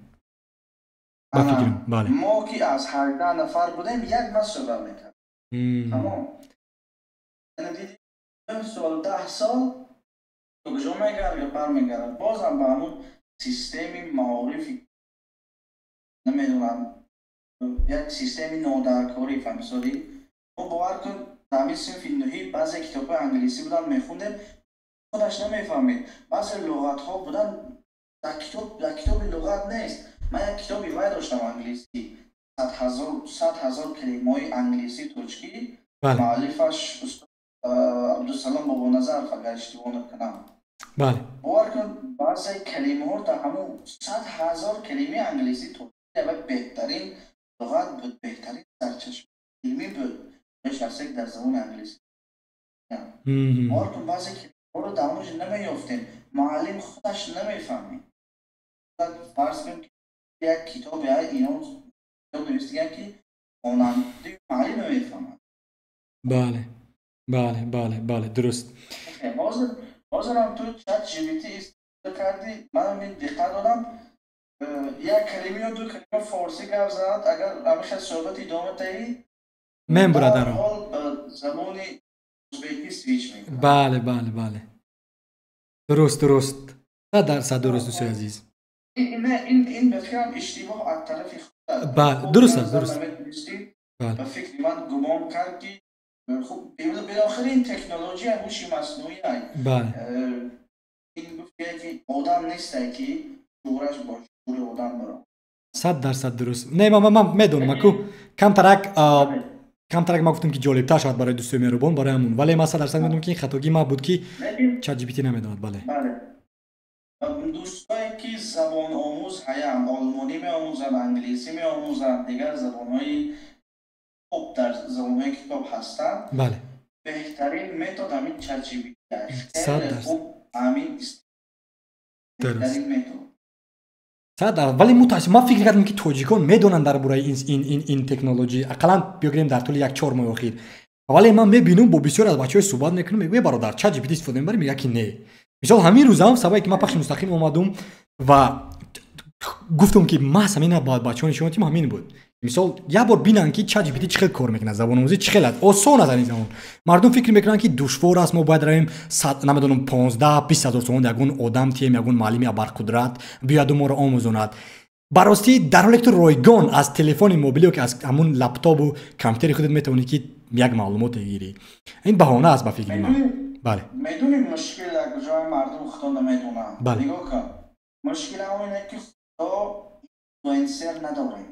با فکرم بله. ما که از هر 10 نفر بودیم یک ما صحبت میکردیم. تمام. یعنی دیدی 9 سال 10 سال تو کجا میگرد یا برمیگرد. بازم با همون سیستم معارفی نمیدونم یک سیستم نادرکاری فهمیدی؟ ما باور کن در صنف نهی بعضی کتاب‌های انگلیسی بودن میخوندیم خودش نمیفهمید. بعضی لغت‌ها بودن در کتاب لغت نیست. من یک کتابی وای داشتم انگلیسی 100,000 کلمه‌های انگلیسی ترکی بله مؤلفش استاد عبدالسلام بابانظر اگر اشتباه نکنم. بله باور کن بعضی کلمه‌ها تا همون 100,000 کلمه انگلیسی ترکی و بهترین لغت بود، بهترین سرچشمه علمی بود شخصی در زبان انگلیسی. باور کن بعضی کلمه‌ها رو دانش نمی‌یافتیم، معلم خودش نمی‌فهمید. فرض کن یک کتاب یا اینا نوشته که خواننده معلم نمی‌فهمد. بله درست. بازم تو چت جی پی تی استفاده کردی، من این دقت دادم یک کلمه یا دو کلمه فارسی گفت زد، اگر همیشه صحبت ادامه دهی من برادرم حال زبان ازبکی سویچ میکنه. بله درست 100% درست دوست عزیز. این بفکرم اشتباه از طرف خود. بله درست. بله. و فکر من گمان کرد که خب بالاخره این تکنولوژی هوش مصنوعی بله این گفت که آدم نیست که شورش با شور آدم برام 100% درست. نه من میدونم کو کم ترک ما گفتم که جالب تر شد برای دوستای مهربان برای همون، ولی من 100% میدونم که این خطاگی ما بود که چت جی پی تی نمیداد. بله دوستایی که زبان آموز هستند، آلمانی می‌آموزند، انگلیسی می‌آموزند، دیگر زبان‌های خوب در زبان‌های کتاب هستند. بله بهترین متد همین چت جی پی تی است. 100% خوب همین بهترین متد. 100%. ولی متأسفانه ما فکر کردیم که تاجیکان میدونن درباره این تکنولوژی، اقلا بگیریم در طول 1-4 ماه اخیر. ولی من میبینم با بسیار از بچه‌ها صحبت میکنم، میگه برادر چت جی پی تی استفاده می‌بری، میگه که نه. مثلا همین روزا هم سبایی که من پخش مستقیم اومدم و گفتم که ما همین بعد بچه‌ها شما تیم همین بود. مثلا یه بار ببینن که چت جی پی تی چقدر کار میکنه، زبان آموزی چقدر آسان است این زمان. مردم فکر میکنن که دشوار است، ما باید رویم 100 نمیدونم 15-20 هزار تومان یگون آدم تیم یگون معلمی ابرقدرت بیاد ما رو آموزاند. براستی در حالی که رایگان از تلفن موبیلی که از همون لپتاپ و کامپیوتر خودت میتونی که یک معلومات بگیری. این بهانه است به فکر من. بله میدونی مشکل در کجای مردم خدا نمیدونن. بله. نگاه کن مشکل اینه که خدا اینفلوئنسر نداره.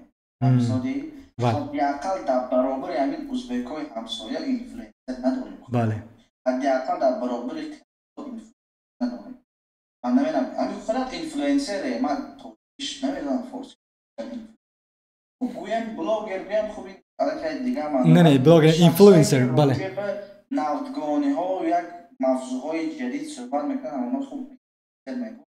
همسایه حداقل در برابر همین ازبک‌های همسایه اینفلوئنسر نداره. بله حداقل در برابر اینفلوئنسر نداره. من نمیدونم همین خودت اینفلوئنسره، من توش نمیدونم فارسی. گویم بلاگر بیم خوبی حرکت دیگه من. نه بلاگر اینفلوئنسر بله. نودگانی ها و یک موضوعهای جدید صحبت میکنن، اونا خوب میکنن.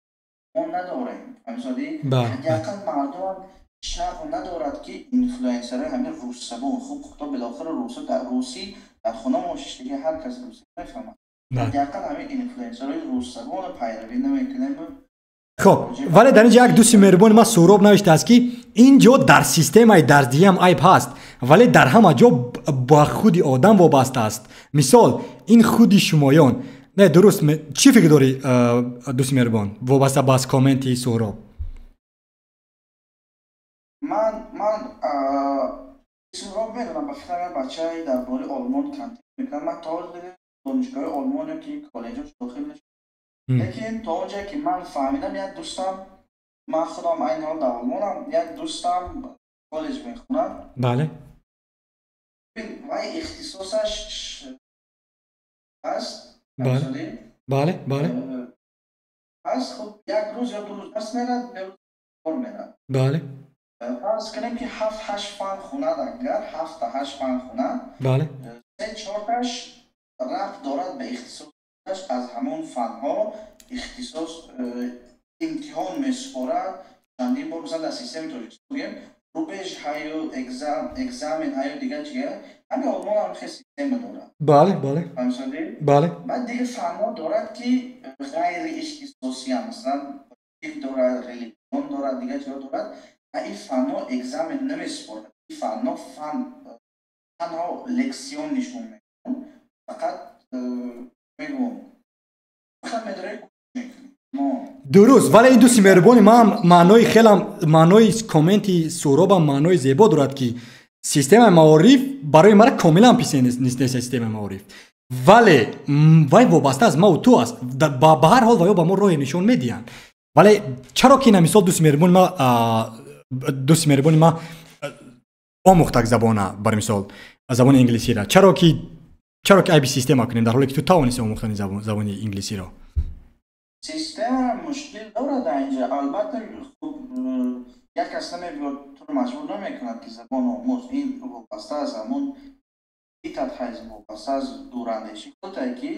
ما نداریم. همسادی حداقل مردم شرق ندارد که اینفلوئنسر همین روس زبان خوب خدا بالاخره روسی در خونه ما دیگه هر کس روسی میفهمه. حداقل همین اینفلوئنسرهای روس زبان پیروی نمیکنن. خب ولی در اینجا یک دوستی مهربان ما سهراب نوشته است که اینجا در سیستم در دی ام عیب هست، ولی در همه جا با خودی آدم وابسته است. مثال این خودی شمایان. نه درست چی فکر داری دوستی مهربان وابسته با کامنتی سهراب؟ من سهراب میدونم به فکر بچه در باره آلمان کنتین میکنم. من تا دانشگاه آلمان که کالجش داخل نشد، لیکن تا اونجایی که من فهمیدم یک دوستم، من خودم این حال در آلمانم، یک دوستم کالج میخونم. بله و اختصاصش هست. بله هست. خب یک روز یا 2 روز درس میرد، به روز کار میرد. بله فرض کنیم که 7-8 فن خوند، اگر 7-8 فن خوند، بله 3-4 تاش رفت دارد به اختصاصش. از همون فنها اختصاص امتحان میسپارد. چندین بار مثلا در سیستم تاجیکستان بگیم روبش هایو اگزامین هایو دیگه چیه، همین آلمان هم خیلی سیستم دارد. بله بله بعد دیگه فنها دارد که غیر اختصاصی هم، مثلا یک دارد، ریلیجن دارد، دیگه چیه دارد. این فنها اگزامین نمیسپارد. این فنها تنها لکسیون نشون میدن، فقط میگم درست. ولی این دوستی مهربانی ما معنای خیلی معنای کامنتی سهراب هم معنای زیبا دارد که سیستم معارف برای مرا کاملا پیش نیست سیستم معارف، ولی وای وابسته از ما و تو است. به هر حال وای با ما راه نشون میدین. ولی چرا که نمیسال دوستی مهربانی ما омӯхтак забона бар мисол забони инглисиро чаро ки айби система кунем дар ҳоле ки ту тавонист омӯхтани забони инглисиро система мушкил дорад инҷа албатта хуб як кас намебиёд туро маҷбур намекунад ки забон омӯз ин вобаста аз ҳамон итат ҳайз вобаста аз дурандешӣ худае ки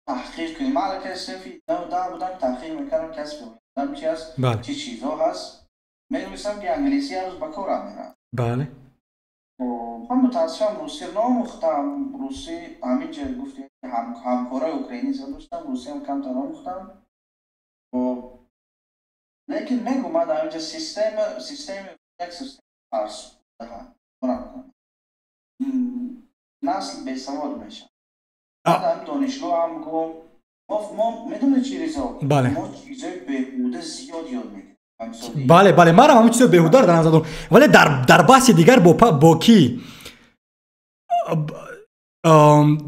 таҳқиқ кунем ман аллакай синфи 9-10 будам таҳқиқ мекардам касби меёдам чи аст чӣ чизҳо ҳаст менависам ки англисӣ ҳаррӯз ба корам меравад бале ман мутаассифам русӣ наомӯхтам русӣ ҳамин ҷо гуфтем ҳамкораи украиниса доштам русиям камтар омӯхтам лекин мегӯ ман дар инҷа система як система фарс насль бесавод мешавад дар донишгоҳ ҳам гӯм мо медонед чӣ ризо мо чизои беҳуда зиёд ёд мегирем бале марам ҳамин чизо беҳудар дар назар дорам вале дар баҳси дигар бо ки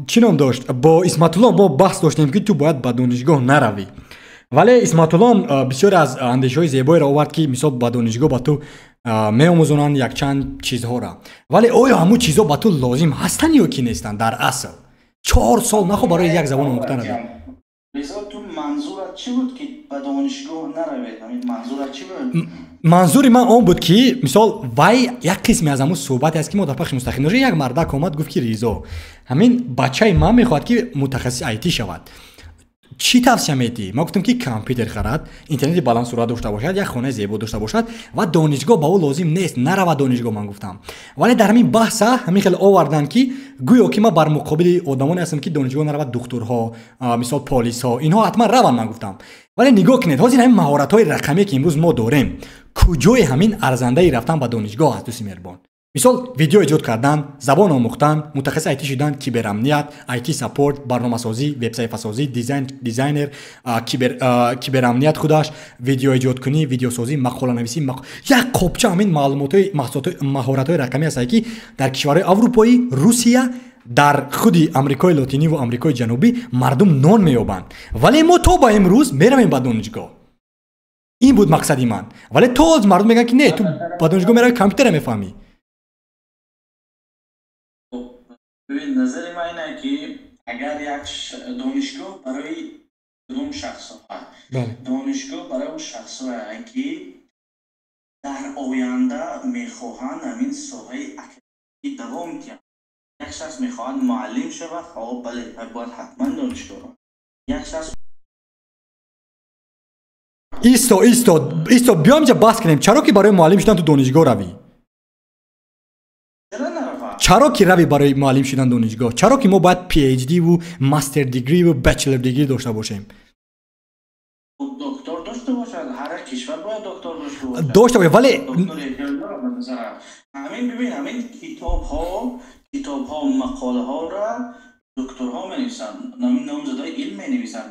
чӣ ном дошт бо исматулло мо баҳс доштем ки ту бояд ба донишгоҳ наравӣ вале исматулло бисёре аз андешаҳои зебоеро овард ки мисол ба донишгоҳ ба ту меомӯзонанд якчанд чизҳоро вале оё ҳамун чизҳо ба ту лозим ҳастанд ё ки нестанд дар асл 4 сол нахо барои як забон омӯхтан надо ризо ту манзурат чӣ буд ки ба донишгоҳ наравед манзурат чӣ буд манзури ман он буд ки мисол вай як қисме аз ҳамун суҳбате аст ки мо дар пахши мустақим дошем як мардак омад гуфт ки ризо ҳамин бачаи ман мехоҳад ки мутахассиси IT шавад чӣ тавсия медиҳӣ ман гуфтам ки компютер харад интернети баландсуръат дошта бошад як хонаи зебо дошта бошад ва донишгоҳ ба ӯ лозим нест наравад донишгоҳ ман гуфтам вале дар ҳамин баҳса ҳамин хеле оварданд ки гӯё ки ман бар муқобили одамоне ҳастам ки донишгоҳ наравад духтурҳо мисол полисҳо инҳо ҳатман раванд ман гуфтам вале нигоҳ кунед ҳозир ҳамин маҳоратҳои рақамие ки имрӯз мо дорем куҷои ҳамин арзандаи рафтан ба донишгоҳ аст дӯсти меҳрубон мисол видео эҷод кардан забон омӯхтан мутахассиси IT шудан киберамният IT саппорт барномасозӣ вебсайфасозӣ дизайнер киберамният худаш видео эҷодкунӣ видеосозӣ мақоланависӣ як қопча ҳамин маълумотҳои маҳоратҳои рақамӣ ҳастае ки дар кишварҳои аврупоӣ русия дар худи амрикои лотиниву амрикои ҷанубӣ мардум нон меёбанд вале мо то ба имрӯз меравем ба донишгоҳ ин буд мақсади ман вале то мардум мегӯянд ки не ту ба донишгоҳ мерави компютера мефаҳмӣ бибин назари ман ине ки агар як донишгоҳ барои кадом шахсҳо донишгоҳ барои он шахсҳое ки дар оянда мехоҳанд ҳамин соҳаи академикӣ давом диҳанд як шахс мехоҳад муаллим шавад бале бояд ҳатман донишгоҳ як шахс исто биём ҷа баҳс кунем чаро ки барои муаллим шудан ту донишгоҳ равӣ чаро ки равӣ барои муаллим шудан донишгоҳ чаро ки мо бояд PhD ву мастер дигри ву bachelor дигри дошта бошем доктор дошта бошад ҳар як кишвар бояд доктор дошта бошад вале ҳамин бибин ҳамин китобҳо мақолаҳоро докторҳо менависанд номзадои илм менависанд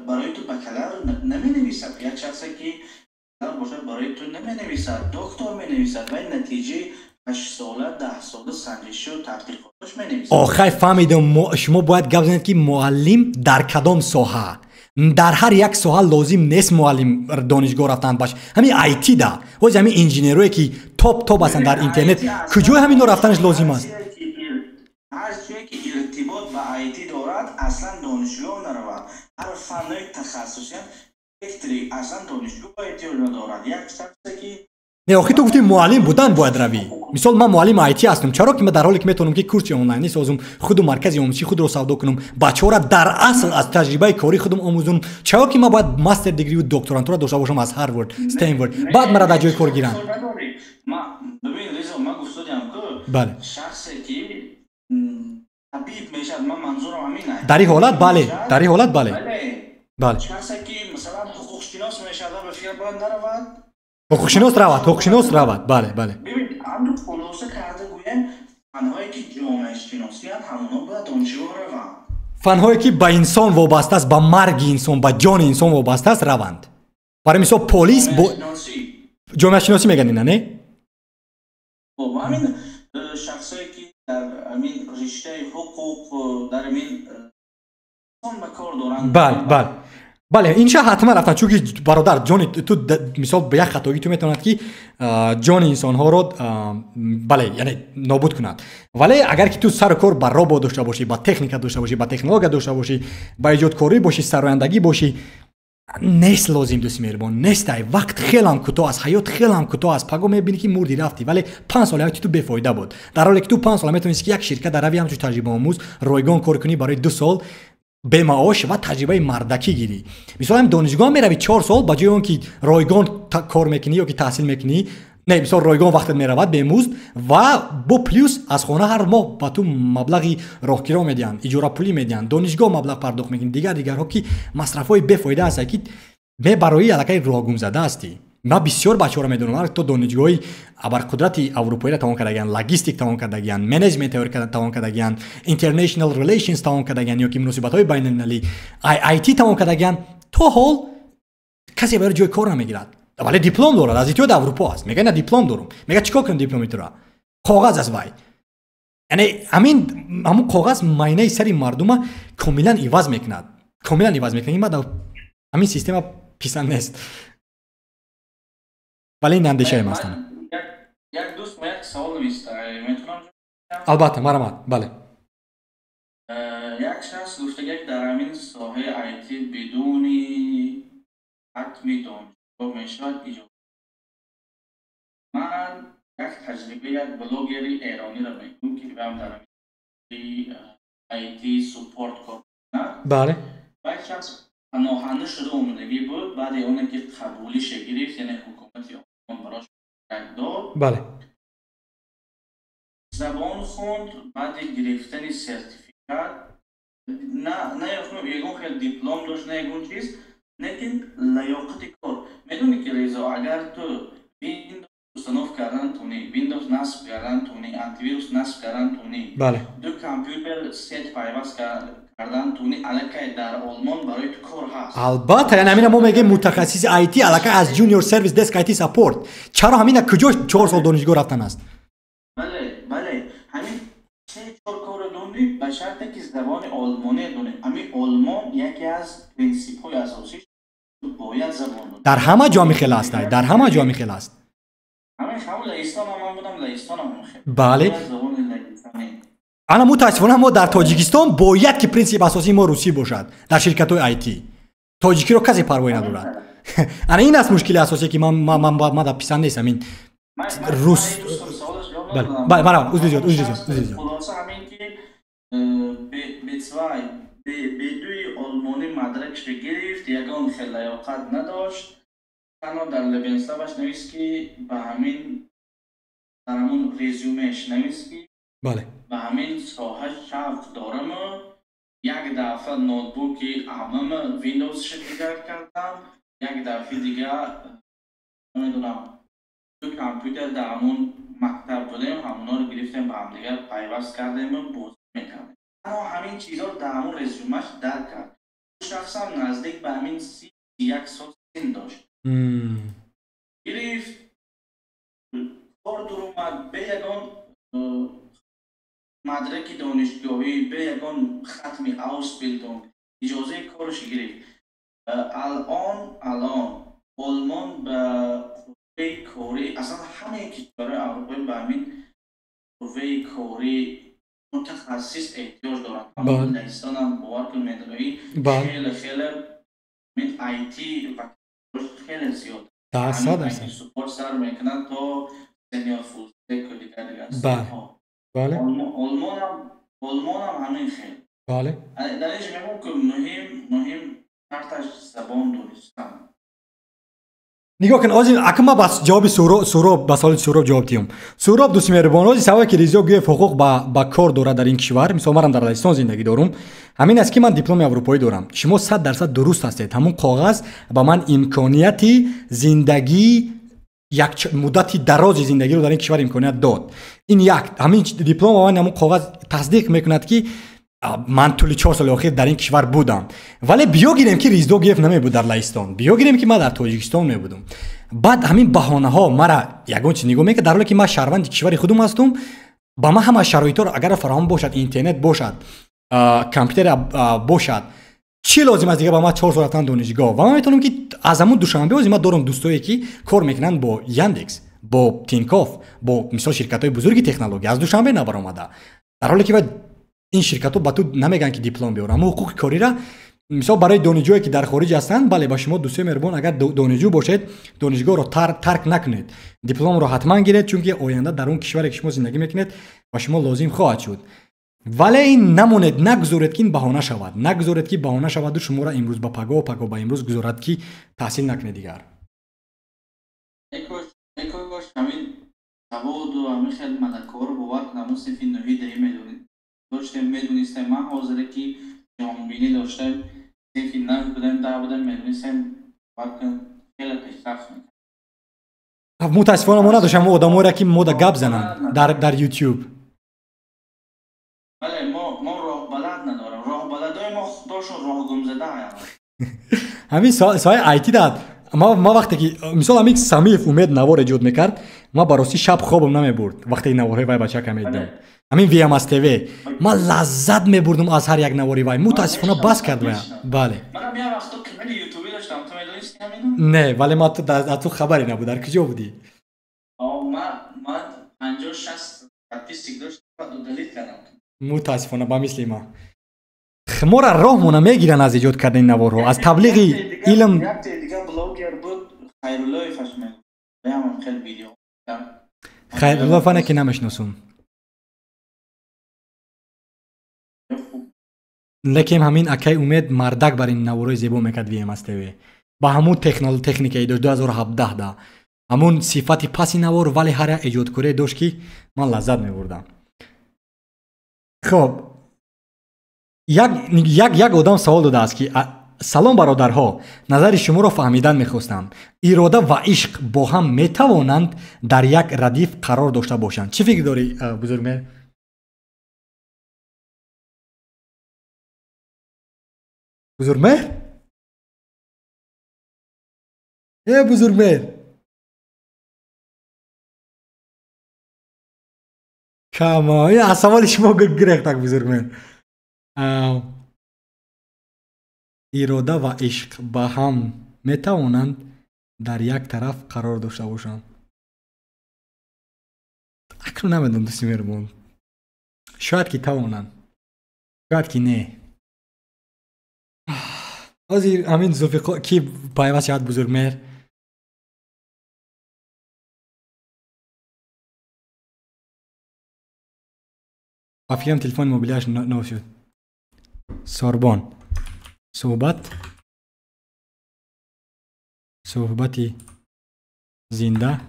барои ту бакалавр наменависад як шахсе ки бошад барои ту наменависад доктор менависад вай натиҷаи 8 сола 10 сола санҷиши ва тадқиқоташ менависад охай фаҳмидам шумо бояд гап занед ки муаллим дар кадом соҳа дар ҳар як соҳа лозим нест муаллим донишгоҳ рафтан баш ҳамин IT да ҳозир ҳамин инженерое ки топ ҳастанд дар интернет куҷои ҳаминро рафтанаш лозим аст ҳар чие ки иртибот ба IT дорад аслан донишгоҳ наравад ҳар фаннои тахассусиям электрик аслан донишгоҳ эҳтиёҷ надорад як шахсе ки не охи ту гуфти муаллим будан бояд равӣ мисол ман муаллими IT ҳастам чаро ки ман дар ҳоле ки метавонам ки курси онлайнӣ созум худу маркази омӯзиши худро савдо кунам бачаҳоро дар асл аз таҷрибаи кори худам омӯзонам чаро ки ман бояд мастер дигриву докторантура дошта бошам аз Harvard Stanford баъд мара дар ҷои кор гиранд бибин ризо ман гуфтодиам ку бале шахсе ки табиб мешавад ман манзурам ҳамин аст дар ин ҳолат бале дар ин ҳолат бале бале шахсе ки масалан ҳуқуқшинос мешавад ба фикр бояд наравад ҳуқуқшинос равад бале бибин ҳамду хулоса карда гӯем фанҳое ки ҷомеашиносианд ҳамоно бояд донишгоҳ раванд фанҳое ки ба инсон вобаста аст ба марги инсон ба ҷони инсон вобаста аст раванд барои мисол полис ҷомеашиносӣ мегӯянд ина не ҳамин шахсое ки дар ҳамин риштаи ҳуқуқ дар ҳамин ба кор доранд бале бале инша ҳатман рафтан чунки бародар ҷони ту мисол ба як хатои ту метавонад ки ҷони инсонҳоро бале яъне нобуд кунад вале агар ки ту сару кор ба робот дошта бошӣ ба техника дошта бошӣ ба технология дошта бошӣ ба иҷодкорӣ бошӣ сарояндагӣ бошӣ нест лозим дӯсти меҳрубон нестай вақт хелам кӯтоҳ аст ҳаёт хелам кӯтоҳ аст паго мебинӣ ки мурдӣ рафтӣ вале 5 соли ҳаёти ту бефоида буд дар ҳоле ки ту 5 сола метавонисти ки як ширкат дар рави ҳамчун таҷрибаомӯз ройгон кор кунӣ барои 2 сол бемаош ва таҷрибаи мардакӣ гирӣ мисол ҳам донишгоҳ мерави 4 сол ба ҷои он ки ройгон кор мекунӣ ё ки таҳсил мекунӣ не мисол ройгон вақтат меравад бемузд ва бо плюс аз хона ҳар моҳ ба ту маблағи роҳкиро медиҳанд иҷорапулӣ медиҳанд донишгоҳ маблағ пардохт мекунӣ дигарҳо ки масрафҳои бефоида ҳастанд ки ме барои аллакай роҳгумзада ҳастӣ ман бисёр бачаҳоро медонам то донишгоҳи абарқудрати аврупоиро тавон кардагиянд логистик тавон кардагиянд менеҷмент тавон кардагиянд international relations тавон кардагиянд ё ки муносибатҳои байналмилалӣ IT тавон кардагиянд то ҳол касе барои ҷои кор намегирад вале диплом дорад аз иттиҳоди аврупо аст мега на диплом дорум мега чикор кунам дипломи тура коғаз аст вай яъне ҳамун коғаз майнаи сари мардума комилан иваз мекунад ман ҳамин система писанд нест вале ин андешаи ман астам як дӯст ма як савол нависта метавонам албатта марамат бале як шахс гуфтага дар ҳамин соҳаи IT бидуни ҳатми донишгоҳ мешавад иҷод ман як таҷриба як блогери эрониро мегӯям ки ам дар IT support кор мекунад бале ва як шахс паноҳанда шуда омадагӣ буд баъди оне ки қабулиша гирифт яъне ҳукумати он барош дод бале забон хонд баъди гирифтани сертификат на ягон хел диплом дошт на ягон чиз лекин лаёқати кор медони ки резо агар ту Windows установ кардан тунӣ Windows насб кардан тунӣ антивирус насб кардан тунӣ ду компютер сет пайваст кардан тунӣ аллакай дар олмон барои ту кор ҳаст албатта яъне ҳамина мо мегӯем мутахассиси IT аллакай аз junior service desk IT support чаро ҳамина куҷо 4 сол донишгоҳ рафтан аст бале ҳамин 3-4 коро донӣ ба шарте ки забони олмоне донӣ ҳамин олмон яке аз принсипҳои асосиш бояд забон донӣ дар ҳама ҷо михел аст дар ҳама ҷо михел аст ҳамин лаҳистон ман будам лаҳистон михел бале забони лаҳистони ана мутаассифона мо дар тоҷикистон бояд ки принсипи асосии мо русӣ бошад дар ширкатҳои IT тоҷикиро касе парвои надорад ана ин аст мушкили асосие ки ман дар писанд нестам ин рус бале марам узризёд хулоса ҳамин ки бецвай бедуи олмонӣ мадракашро гирифт ягон хел лаёқат надошт танҳо дар лебенславаш навист ки ба ҳамин дар ҳамун резюмеш навист ки бале ба ҳамин соҳа шавқ дораму як дафъа ноутбуки ҳамама Windows-шо дигар кардам як дафъи дигар намедонам ду компютер дар ҳамун мактаб будем ҳамуноро гирифтем ба ҳамдигар пайваст кардему бозӣ мекардем танҳо ҳамин чизҳоро дар ҳамун резюмаш дар кард шахсам наздик ба ҳамин 31 сол син дошт гирифт кор дуромад бе ягон мадраки донишгоҳӣ бе ягон хатми аусбилдунг иҷозаи кораш гирифт алон олмон ба қувваи корӣ аслан ҳамаи кишварҳои аврупоӣ ба ҳамин қувваи корӣ мутахассис эҳтиёҷ доранд лаҳистонам бовар кун медонӣ хеле min IT хеле зиёд support сар мекунанд то senior full stack ва дигар бале олмонам ҳамин хел бале дар инҷо мегӯям ки муҳим тарташ забон донистан нигоҳ кун озин акма бас ҷавоби суроб ба соли суроб ҷавоб диҳам суроб дӯсти меҳрубон ози савое ки ризо гӯяф ҳуқуқ ба кор дорад дар ин кишвар мисол манам дар лаҳистон зиндагӣ дорум ҳамин аст ки ман дипломи аврупоӣ дорам шумо 100% дуруст ҳастед ҳамун коғаз ба ман имконияти зиндагӣ як муддати дарози зиндагиро дар ин кишвар имконият дод ин як ҳамин диплом ба ман ҳамун коғаз тасдиқ мекунад ки ман тӯли 4 соли охир дар ин кишвар будам вале биё гирем ки Риздо Гӯев намебуд дар лаҳистон биё гирем ки ман дар тоҷикистон мебудам баъд ҳамин баҳонаҳо мара ягон чиз нигоҳ мекард дар ҳоле ки ман шаҳрванди кишвари худум ҳастум ба ман ҳама шароитҳоро агар фароҳам бошад интернет бошад компютер бошад چی لازم است دیگه با ما 4 سال رفتن دانشگاه و من میتونم که از همون دوشنبه از ما دارم دوستایی که کار میکنن با یاندکس با تینکاف با مثلا شرکت های بزرگی تکنولوژی از دوشنبه نبر اومده در حالی که این شرکت ها با تو نمیگن که دیپلم بیار اما حقوق کاری را مثلا برای دانشجویی که در خارج هستند بله با شما دوستای مهربان اگر دانشجو باشید دانشگاه رو ترک نکنید دیپلم رو حتما گیرید چون که آینده در اون کشوری که شما زندگی میکنید و شما لازم خواهد شد ولی این نمونید نگذارید که این بهانه شود نگذارید که بهانه شود و شما را امروز با پگاه با امروز گذارد که تحصیل نکنید دیگر اکوش همین سواد و همین خیلی مدکار رو باور کنم اون صفی نوعی دهی میدونستم من حاضره که جامعینی داشتم صفی نه بودم در بودم میدونستم باید خیلی پیشرفت میکنم متاسفانه ما نداشتم آدم را که مودا گپ زنن در یوتیوب بله ما راه بلد ندارم راه بلدای ما داشتون راه گم زده همین سایه آیتی داد ما وقتی که مثلا همین سمیف امید نوار ایجاد میکرد ما براستی شب خوابم نمیبرد وقتی این نوارهای وای بچه کم میدیدم همین وی ام اس تیوی ما لذت میبردم از هر یک نواری وای متاسفانه بس کرد وای بله منم یه وقتا کانال یوتیوبی داشتم تو میدونستی همینو نه ولی ما تو خبری نبود در کجا بودی من 50 60 استاتستیک داشتم بعد دلیت کردم متاسفانه با مثل ما ما را راهمون میگیرن از ایجاد کردن نوارها از تبلیغ علم یک دیگه بلاگر بود خیرالله فشمه بیام خیلی ویدیو خیرالله فنه که نمیشناسم لیکن همین اکی امید مردک بر این نوارای زیبا میکرد وی ام اس تیوی با همون تکنیکی داشت 2017 دا همون صفتی پسی نوار ولی هر ایجاد کنه داشت که من لذت میبردم خب یک آدم سوال داده است که سلام برادرها نظر شما را فهمیدن میخواستم اراده و عشق با هم میتوانند در یک ردیف قرار داشته باشند چی فکر داری بزرگمهر بزرگمهر کما یا سوال شما گرفت tak بزرگمهر اراده و عشق با هم میتوانند در یک طرف قرار داشته باشند اکنون نمیدونم دوستی مهربان شاید که توانند شاید که نه ازی همین زلفقار کی پیوست شد بزرگمهر افکرم تلفن موبیلش نو شد ساربان صحبتی زنده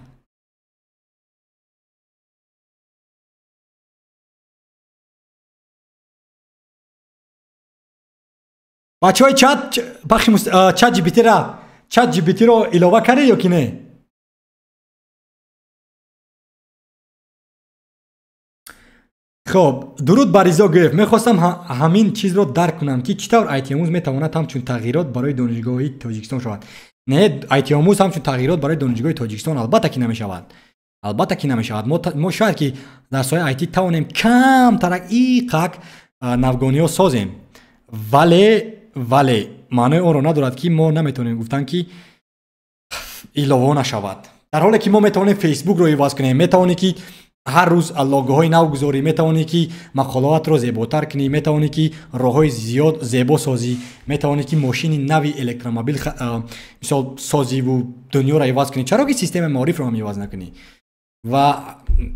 بچه‌های چت چت جی پی تی رو علاوه کرده یا که نه خب درود بر رضا گرفت میخواستم همین چیز رو درک کنم که چطور آیتی آموز میتواند همچون تغییرات برای دانشگاهی تاجیکستان شود نه آیتی آموز همچون تغییرات برای دانشگاهی تاجیکستان البته که نمیشود ما شاید که در سایه آیتی توانیم کم ترک ایقاق نوگانی ها سازیم ولی معنی اون رو ندارد که ما نمیتونیم گفتن که علاوه نشود در حالی که ما میتونیم فیسبوک رو عوض کنیم میتونیم که هر روز لوگوهای نو گذاری میتونی که مقالات رو زیباتر کنی میتونی که راههای زیاد زیبا سازی میتونی که ماشین نوی الکترومبیل مثلا سازی و دنیا رو عوض کنی چرا که سیستم معارف رو هم عوض نکنی و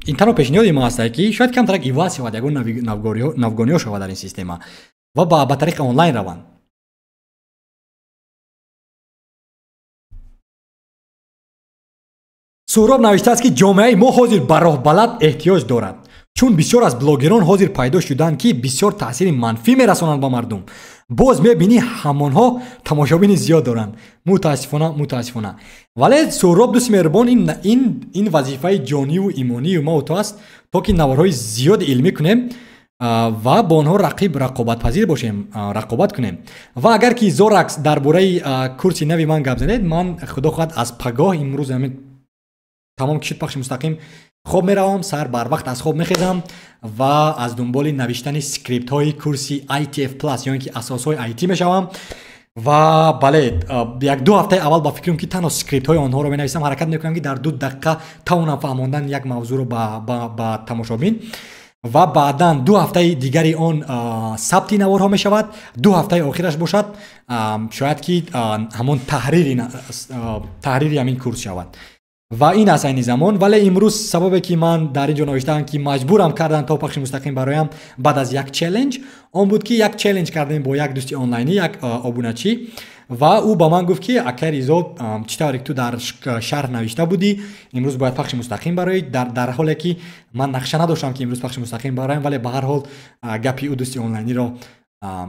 این تنها پیشنهاد ما هست که شاید کم ترک عوض شود یگان نوگانی شود در این سیستم و با طریق آنلاین روان سهراب نوشته است که جامعه ما حاضر به راه بلد احتیاج دارد چون بسیار از بلاگران حاضر پیدا شدند که بسیار تاثیر منفی میرسانند به مردم باز میبینی همانها تماشابین زیاد دارند متاسفانه ولی سهراب دوست مهربان این وظیفه جانی و ایمانی و ما و تو است تا که نوارهای زیاد علمی کنیم و با آنها رقابت پذیر باشیم رقابت کنیم و اگر که زورکس درباره کورس نوی من گپ زدید من خدا خواهد از پگاه امروز همین تمام کشید پخش مستقیم خواب میروم سر بر وقت از خواب میخیزم و از دنبال نوشتن سکریپت های کورسی ITF پلاس یا اینکه اساس های IT میشوم و بله یک دو هفته اول با فکرم که تنها سکریپت های آنها رو بنویسم حرکت میکنم که در 2 دقیقه توانم فهماندن یک موضوع رو با تماشابین و بعدا 2 هفته دیگری آن ثبت نوارها می شود 2 هفته آخرش باشد شاید که همون تحریری همین کورس شود و این است این زمان. ولی امروز سببی که من در اینجا نوشتم که مجبورم کردن تا پخش مستقیم برایم بعد از یک چالش اون بود که یک چالش کردیم با یک دوست آنلاینی یک ابونچی و او با من گفت که اکر ایزو چطوری تو در شهر نوشته بودی امروز باید پخش مستقیم برای در حالی که من نقشه نداشتم که امروز پخش مستقیم برایم ولی به هر حال گپی او دوست آنلاینی رو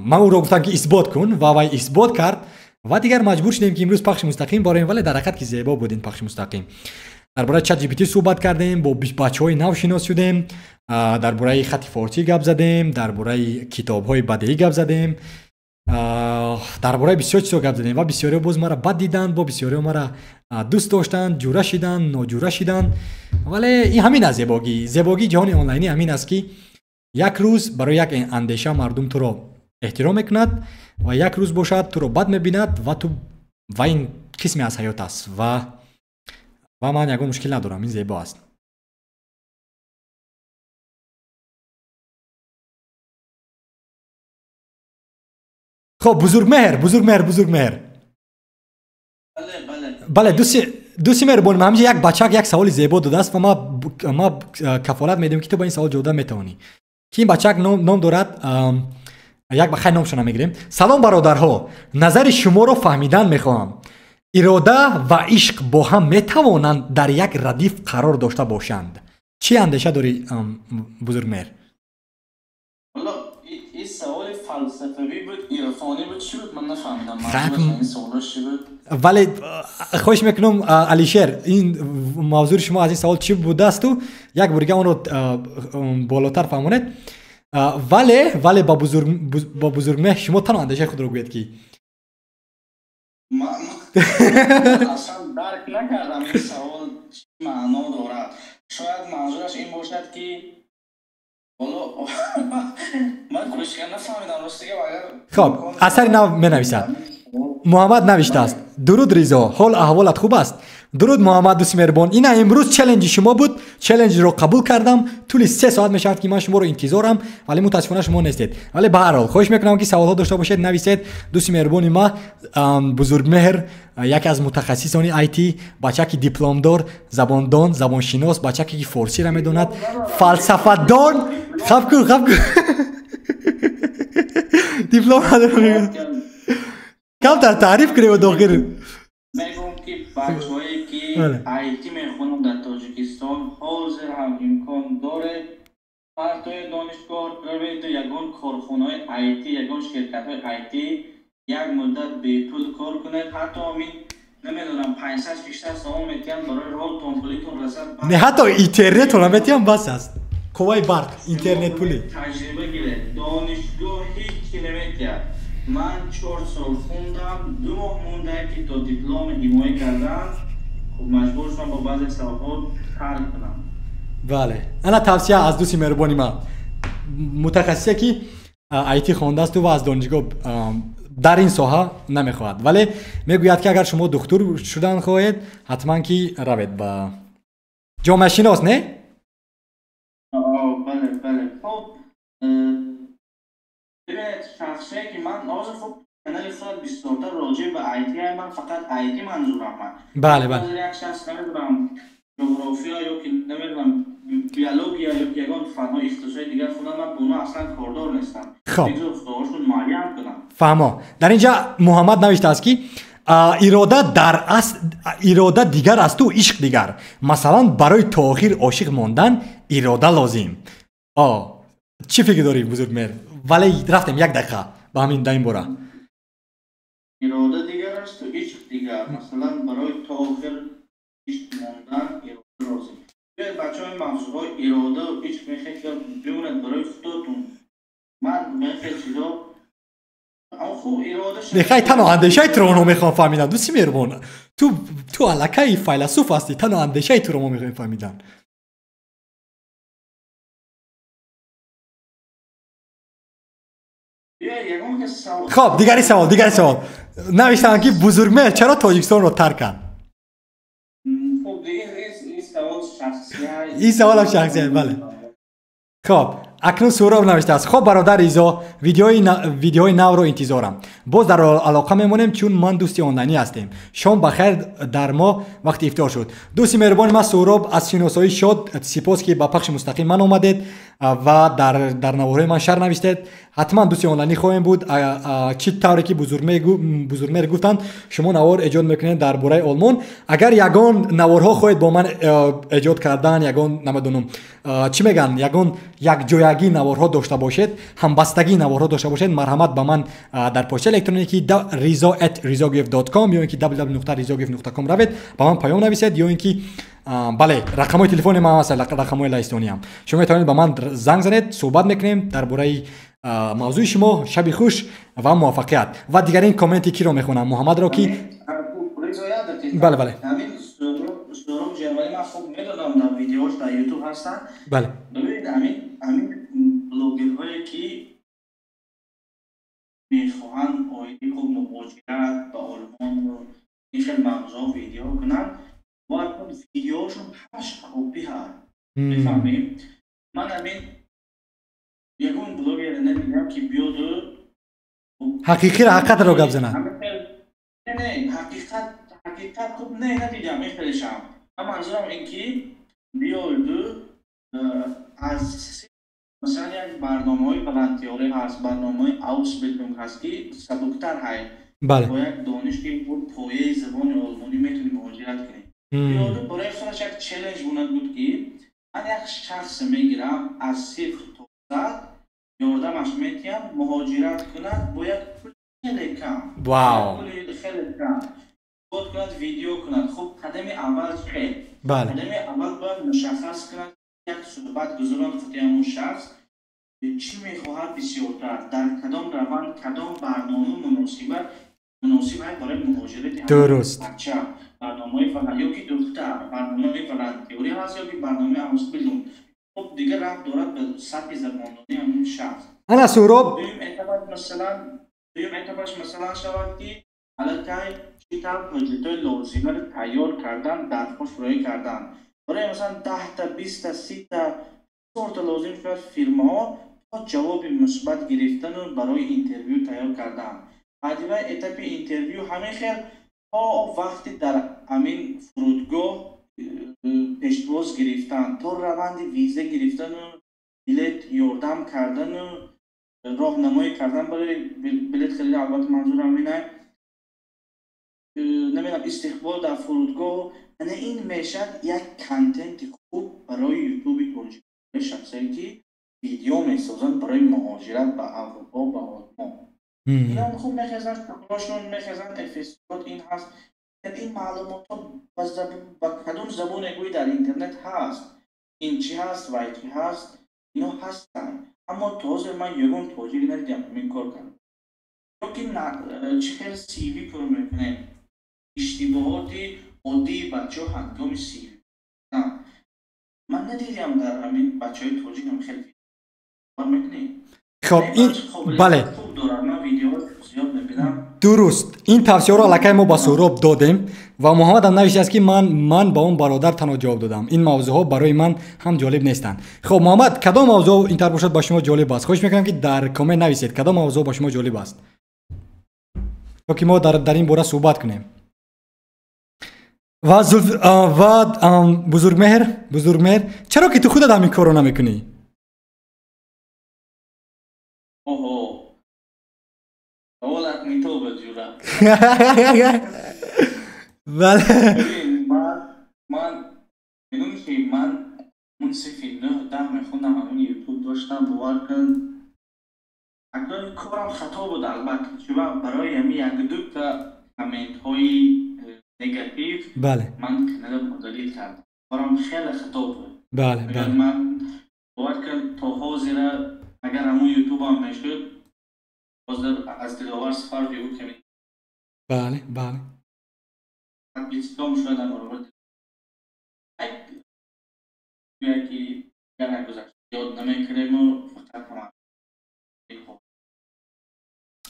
من او رو گفتم که اثبات کن و وای اثبات کرد و دیگر مجبور شدیم که امروز پخش مستقیم برایم ولی در حقیقت که زیبا بود این پخش مستقیم. درباره چت جی پی تی صحبت کردیم با بچهای نو شناس شدیم درباره خط فارسی گپ زدیم درباره کتاب‌های بدیهی گپ زدیم درباره بسیار چیزا گپ زدیم و بسیاری باز ما را بد دیدن با بسیاری ما را دوست داشتن جوره شدن ناجوره شدن ولی این همین از زیباگی جهان آنلاینی همین است که یک روز برای یک اندیشه مردم تو رو احترام میکند و یک روز باشد تو رو بد میبیند و این قسمی از حیات است و من یکون مشکل ندارم این زیبا است. خب بزرگ مهر بله دوستی مهربان من یک بچه یک سوال زیبا داده است و ما کفالت میدیم که تو با این سوال جواب میتونی که این بچه نام دارد یک بخیر نامشون میگیریم. سلام برادرها نظر شما رو فهمیدن میخواهم اراده و عشق با هم میتوانند در یک ردیف قرار داشته باشند چی اندیشه داری بزرگ مهر؟ والا این سوال فلسفی بود عرفانی بود چی بود من نفهمیدم این سوالش چی بود ولی خوش میکنم علیشیر این موضوع شما از این سوال چی بوده است و یک برگه اون رو بالاتر فهمونید ولی با بزرگ مهر شما تنها اندیشه خود رو گوید که من اصلا درک نکردم این سوال چی معنا دارد شاید منظورش این باشد که والا من کلش نفهمیدم راستگه خب اثری می نویسد محمد نوشته است درود ریزا حال احوالت خوب است درود محمد دوست مهربان این امروز چالش شما بود چالش رو قبول کردم طول 3 ساعت میشد که من شما رو انتظارم ولی متاسفانه شما نیستید ولی به هر حال خواهش میکنم که سوال ها داشته باشید نویسید دوست مهربان ما بزرگ مهر یکی از متخصصان آی تی بچه که دیپلم دار زباندان زبان شناس بچه که فارسی را میداند فلسفه دان خب کن دیپلم نداره کم در تعریف کنیم و داخل میگم که بچه‌هایی که آیتی میخونن در تاجیکستان حاضر هم امکان داره پرتای دانشگاه روید یگان کارخانه‌های آیتی یگان شرکت‌های آیتی یک مدت به طول کار کنه حتی همین نمیدونم 500 600 سال میتیم برای رول تونپلیتون رسد نه حتی اینترنت رو میتیم بس است کوای برق اینترنت پولی تجربه گیره دانشگاه هیچی نمیتیم من 4 سال خوندم 2 ماه مونده که تا دیپلم حمایه کردم خب مجبور شدم با بعضی سوالات ترک کنم بله انا توصیه از دوستی مهربانی ما متخصصی که آیتی خوانده است و از دانشگاه در این ساحه نمیخواهد ولی میگوید که اگر شما دکتر شدن خواهید حتما که روید با جامعه شناس نه؟ بله خب ببینید شخصی که من خب کانال خود 24 تا راجع به آیتی من فقط آیتی منظورم من بله یک شخص نمیدونم جغرافیا یا که نمیدونم بیولوژیا یا که یگان فنهای اختصاصی دیگر خوندم من بونا اصلا کاردار نیستم خب بگذار افتاداشون معین کنم فهمم در اینجا محمد نوشته است که اراده دیگر است و عشق دیگر مثلا برای تا آخر عاشق ماندن اراده لازم چی فکر داری بزرگ مهر ولی رفتیم 1 دقیقه با همین دایم بوره اراده دیگر است و عشق دیگر مثلا برای تا آخر عشق ماندن اراده لازم بچه های موضوع های اراده و عشق میخواید که بموند برای خودتون من میخواید چیزا اما خوب اراده شد نخواهی تنها اندیشه تو رو میخوام فهمیدن دوستی مهربان تو علکه فیلسوف هستی تنها اندیشه تو رو میخوام فهمیدن یگان که سوال خب دیگری سوال نوشتن که بزرگمهر چرا تاجیکستان رو ترک کرد؟ خب دیگه این سوال شخصی هست. این سوال هم شخصی هست، بله. خب اکنون سهراب نوشته است: خب برادر ایزا، ویدیوهای نو رو انتظارم. باز در علاقه میمونیم چون من دوستی آنلاینی هستیم. شام بخیر در ما وقت افطار شد. دوستی مهربان ما سهراب از شناسایی شد. سپاس که با پخش مستقیم من اومدید و در نوارهای من شعر نوشتید. حتما دوستی آنلاینی خواهیم بود. چی طوری که بزرگمهر گفتند شما نوار ایجاد میکنید درباره آلمان. اگر یگان نوارها خواهید با من ایجاد کردن، یگان نمیدونم چی میگن، یگان یک جایگی نوارها داشته باشید، همبستگی نوارها داشته باشید، مرحمت به من در پست الکترونیکی riza@rizagif.com یا اینکه www.rizagif.com روید با من پیام نویسید، یا اینکه بله رقم تلفن ما هست، رقم لایستونی هم شما میتونید به من زنگ زنید، صحبت میکنیم درباره موضوع شما. شب خوش و موفقیت. و دیگرین کامنتی کی رو میخونم؟ محمد را کی؟ بله همین سورم جرمانی من خوب میدونم در ویدیوش در یوتیوب هستن. بله ببینید همین بلوگرهایی که میخواهند آیدی خوب مهاجرت به آلمان و این خیلی موضوع ویدیو کنن، باید ویدیوشون همش کپی هست. میفهمیم؟ من همین یکون بلوگر ندیدم که بیاد حقیقت رو گپ زنن. نه حقیقت خوب ندیدم میخیلشم. اما منظورم این که بیاد از مثلا یک برنامه‌های ولنتیاری هست، برنامه اوسبیلدینگ هست که سبکتر هست. بله. با یک دانشگاه بود پایه زبان آلمانی میتونی مهاجرت کنی. بیاد برای خودش یک چالش بود که من یک شخص میگیرم از صفر تا صد یاردمش میتونم مهاجرت کند با یک پول خیلی کم. واو. خیلی کم. بود کند ویدیو کند. خب قدم اول خیلی. بله. قدم اول باید مشخص کند یک صحبت گذاران خودی همون شخص چی میخواهد بسیارتر، در کدام روند، کدام برنامه مناسبت برای مهاجرت درست. بچه، برنامه فقط یا که دختر، برنامه ولنتیاری هست یا که برنامه اوسبیلدینگ. خب دیگه رفت دارد به سطح زبانداری همون شخص. انا سهراب دویم اعتبارش مثلا شود که علاقه چی طور پروژکت‌های لازمه رو تیار کردن، درخواست برای کردن. برای مثلا 10 تا 20 تا 30 تا صورت لازم شد فیرما تا جواب مثبت گرفتن و برای اینترویو تیار کردن. بعدی‌های اتاپ اینترویو همین خیلی تا وقتی در همین فرودگاه پشتواز گرفتن، تا روند ویزه گرفتن و بلیت یاردم کردن و راهنمایی کردن برای بلیت خیلی البته منظورم اینه نمیدونم استقبال در فرودگاه. یعنی این میشد یک کانتنت خوب برای یوتیوب تولید شخصی که ویدیو میسازن برای مهاجرت به اروپا و آلمان. اینا خوب میخزن شغلاشون میخزن افستاد این هست. این معلومات با کدوم زبان گویی در اینترنت هست، این چی هست و چی هست، اینا هستن. اما تازه من یکم توجیه ندیدم این کار کنم. چون چه خیلی سی وی پر میکنه اشتباهات عادی بچه ها هنگام سی وی. نه من ندیدم در همین بچه های توجیه هم خیلی کار میکنه. خب این بله خوب دارم. من ویدیوها زیاد نمیدم. درست این توصیه رو علاقه ما با سهراب دادیم و محمد هم نوشته است که من با اون برادر تنها جواب دادم. این موضوع ها برای من هم جالب نیستن. خب محمد کدام موضوع اینطور باشد با شما جالب است؟ خواهش میکنم که در کامنت نویسید کدام موضوع با شما جالب است تا که ما در این باره صحبت کنیم. و بزرگمهر چرا که تو خودت همین کارو نمیکنی؟ اوه اولت میتو بجورم. بله من میدونی که من منصفی 9-10 میخوندم همون یوتیوب داشتم باور کن اگر کارم خطا بود البته چون برای همین یک دو تا کامنت های نگاتیو بله من کانال مدلی کردم. کارم خیلی خطا بود. بله من باور کن تا حاضر اگر همون یوتیوب هم میشد حاضر از دلاور سفر بیو کنید. بله بیستم شد هم رو بود یکی یاد نمیکنیم و فقط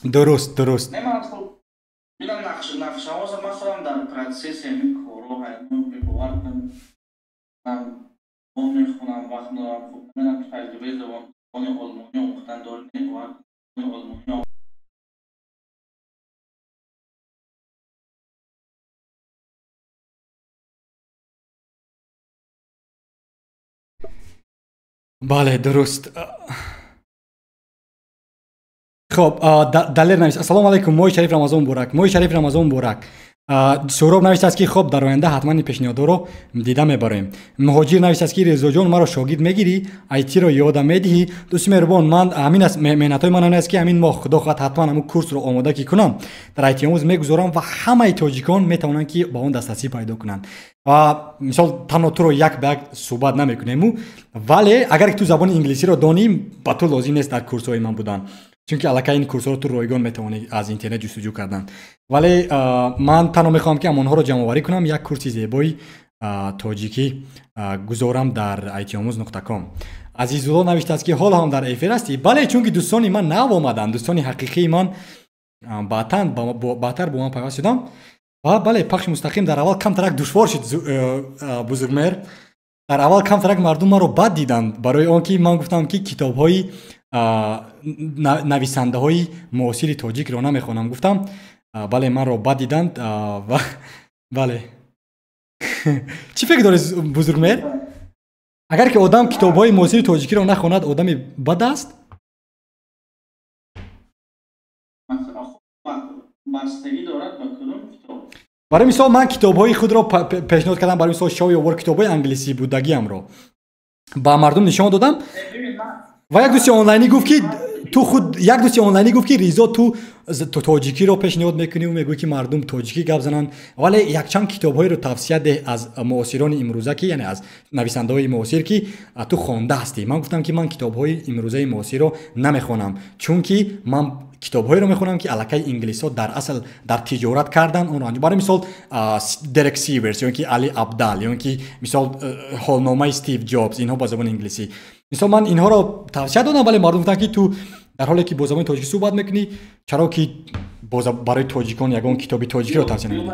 درست. نه من خب میرم نقش آواز من خودم در پراتسیس همین کارو هستم که باور کنم من اون میخونم وقت دارم خب من تجربه زبان آلمانی آموختن دارم نه باور کنم آلمانی بله درست. خب دلیر نویس السلام علیکم موی شریف رمضان مبارک. موی شریف رمضان مبارک. سهراب نوشته است که خب در آینده حتما این پیشنهاد رو دیده میبریم. مهاجر نوشته است که رضا جان مرا شاگرد میگیری ایتی رو یادم میدهی. دوست مهربان من همین است مهنتای من است که همین ماه خدا خواهد حتما همون کورس رو آماده کی کنم در ایتی آموز میگذارم و همه تاجیکان میتونن که با اون دسترسی پیدا کنن و مثال تنها تو رو یک به یک صحبت نمیکنیم ولی اگر تو زبان انگلیسی رو دانیم با تو لازم نیست در کورس های من بودن چون که الکی این کورس ها رو تو رایگان میتونی از اینترنت جستجو کردن ولی من تنها میخوام که اونها رو جمع آوری کنم یک کورس زیبایی تاجیکی گذارم در itamuz.com. عزیزالله نوشته است که حال هم در افیر هستی. بله چون که دوستانی من نو آمدن دوستانی حقیقی من بعدتر با من پیوست شدم و بله پخش مستقیم در اول کم ترک دشوار شد بزرگمهر در اول کم ترک مردم ما رو بد دیدن برای آنکه من گفتم که کتاب های نویسنده های معاصر تاجیک رو نمیخوانم گفتم بله من رو بد دیدند و بله چی فکر داری بزرگمهر اگر که آدم کتاب های معاصر تاجیکی رو نخواند آدم بد است بستگی دارد با کدوم کتاب برای مثال من کتاب های خود را پیشنهاد کردم برای مثال شاوی آور کتاب های انگلیسی بودگی هم رو با مردم نشان دادم و یک دوستی آنلاینی گفت که تو خود یک دوستی آنلاینی گفت که ریزا تو تاجیکی رو پیشنهاد میکنی و میگوی که مردم تاجیکی گپ زنن ولی یک چند کتاب‌های رو توصیه ده از معاصران امروزه که یعنی از نویسنده‌های معاصر که تو خوانده هستی. من گفتم که من کتاب‌های امروزه معاصر رو نمیخوانم چون که من کتاب‌هایی رو میخونم که الکی انگلیس‌ها در اصل در تجارت کردن اون رو برای مثال درک سیورس یا که علی عبدال یا که مثال حالنامه استیو جابز اینها با زبان انگلیسی مثلا من اینها رو توصیه دادم ولی مردم گفتن که تو در حالی که با زبان تاجیکی صحبت میکنی چرا که برای تاجیکان یگان کتابی تاجیکی رو توصیه نمیدی؟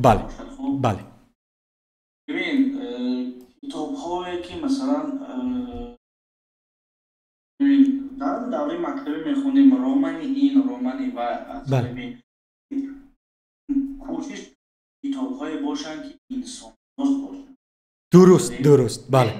بله بله ببین کتاب‌هایی که مثلا ببین در دوره مکتبی میخونیم رومانی این رومانی و از کوشش کتاب‌های باشن که انسان دوست باشن درست بله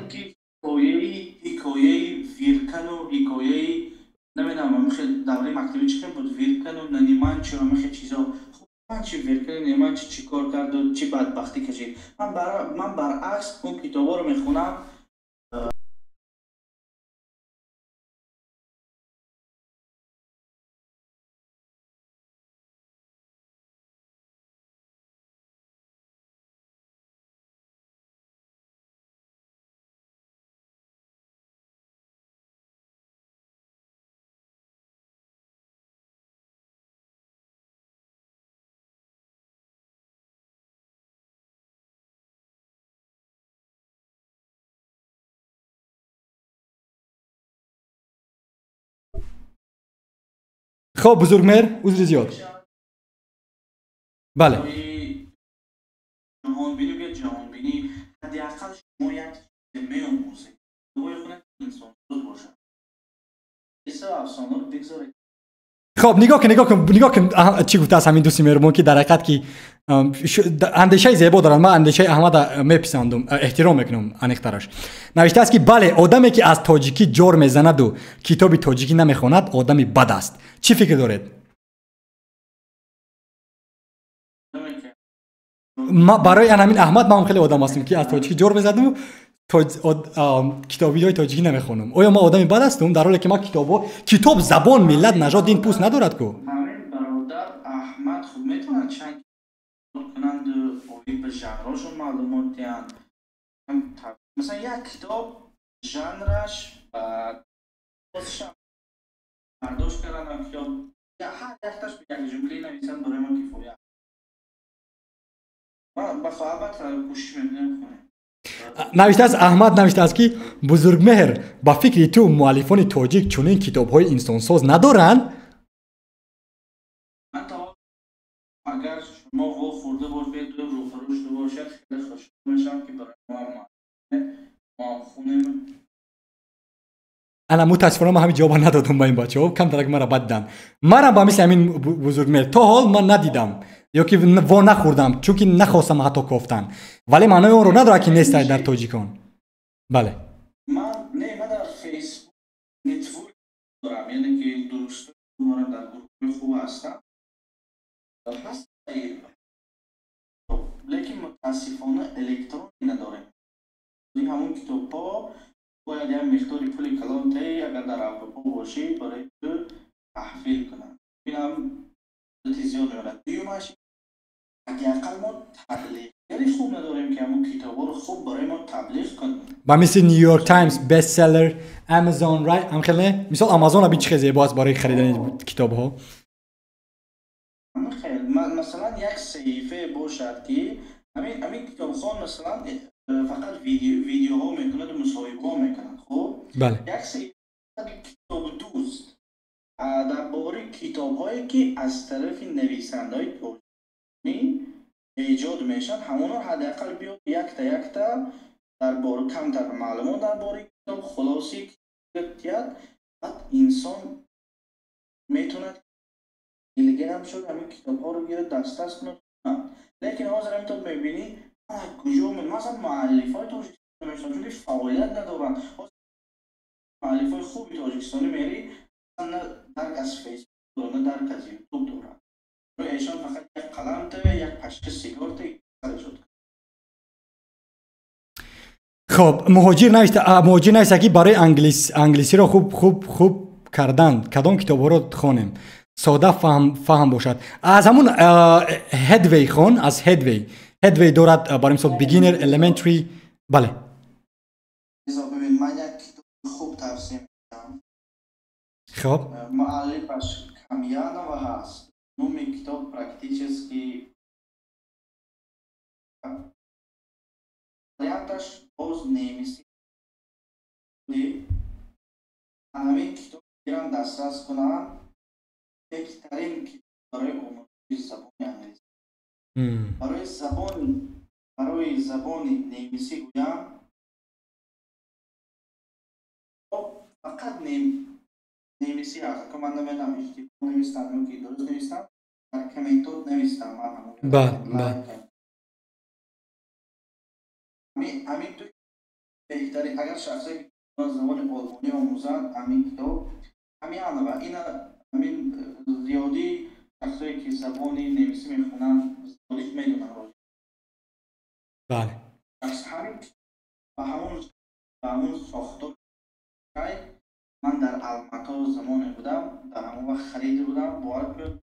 حکایه ویرکن و حکایه نمیدونم خیلی دوره مکتبی چی بود ویرکن و ننیمانچی و خیلی چیزا خب من چی ویرکن ننیمانچی چی کار کرد و چی بدبختی کشید من برعکس اون کتابا رو میخونم خب بزرگمهر عذر زیاد بله جهانبینی بیاد جهانبینی حداقل شما یک چیز می‌آموزید دوی خونه انسان دوست باشه ایسا افسانه رو بگذاره خب نگاه کن چی گفته از همین دوستی مهربان که در حقیقت که اندیشه زیبا دارن من اندیشه احمد میپسندم احترام میکنم انیخترش نوشته است که بله آدمی که از تاجیکی جور میزند و کتاب تاجیکی نمیخواند آدمی بد است. چی فکر دارید؟ ما برای همین احمد ما هم خیلی آدم هستیم که از تاجیکی جور میزدم و کتابی های تاجیکی نمیخوانم. آیا ما آدمی بد هستم در حالی که ما کتاب زبان ملت نژاد دین پوست ندارد کو؟ همین برادر احمد خود میتونن چند کنند اوی به ژانرشون معلومات دیان مثلا یک کتاب ژانرش و بازشم برداشت کردن کتاب یا هر یکتش به یک جمله نویسن برای ما کفایت من با صحبت کوشش میکنم نوشته از احمد نوشته است که بزرگمهر با فکری تو مؤلفان تاجیک چنین کتاب‌های انسانساز ندارند؟ اگر شما وا خورده باشید و روبروش باشید خیلی خوشحال میشم که برای ما خونم. انا متاسفانه من همین جواب ندادم با این بچه ها، کم درک مرا بدن. مرا با مثل همین بزرگ مهر تا حال من ندیدم یا که وا نخوردم چون که نخواستم حتی گفتن، ولی معنای اون رو نداره که نیست در تاجیکان. بله من در فیسبوک نتورک دارم، یعنی که دوستان ما در گروه خوب هستم هست، لیکن متاسفانه الکترونی نداریم. این همون کتاب ها باید یک مقداری پول کلان تایی اگر در اروپا باشی برای تو تحویل کنن. این هم زیاد میارد. دیومش اقل ما تبلیغ خوب نداریم که همون کتاب ها رو خوب برای ما تبلیغ کنیم. با مثل نیویورک تایمز، بست سلر، امازون، رایت هم خیلی مثال آمازون هم چه زیبا است برای خریدن کتاب ها. خیلی مثلا یک صحیفه باشد که همین کتاب خان مثلا فقط ویدیوها میکنند و مصاحبه ها میکنند. خب بله یک صحیفه کتاب دوست درباره کتاب هایی که از طرف نویسنده های ترجمه ایجاد میشن همون رو حداقل بیاد یک تا درباره کمتر معلومات درباره کتاب خلاصی کرد، بعد انسان میتونه تلگرام شد همین کتاب ها رو گیره دست کنه. لیکن حاضر همینطور میبینی کجا مثلا معلف های تاجیکستانی میشن چون فعالیت ندارن. معلف های خوبی تاجیکستانی میری نه درک از فیسبوک دارن نه درک از یوتیوب دارن. روی ایشان فقط یک قلم ته یک پشک سیگار ته شد. خب مهاجر نویسه که برای انگلیسی رو خوب کردن کدام کتاب ها رو خوانیم ساده فهم باشد. از همون هدوی خون، از هدوی دارد برای مثال بیگینر، الیمنتری. بله ببین من یک کتاب خوب توصیه میکنم. خب مؤلفش کامیانووا هست. نام کتاب پرکتیچسکی variantش باز نیمیسی. همین کتاب گیرن دسترس کنن بهترین کتاب برای آموزش زبان انگلیسی. برای زبان نیمیسی گویم فقط نیمیسی هست که من نمیدونم اشتباه نویستم یا که درست نویستم، در کامنتات نویستم من همون. بله همین تو بهترین اگر شخصی که زبان آلمانی آموزند همین کتاب کامیانووا این همین زیادی شخصی که زبانی نویسی میخونن زیادی میدونن. بله همین و همون ساختار من در المتا زمانی بودم، در همون وقت خریده بودم باید که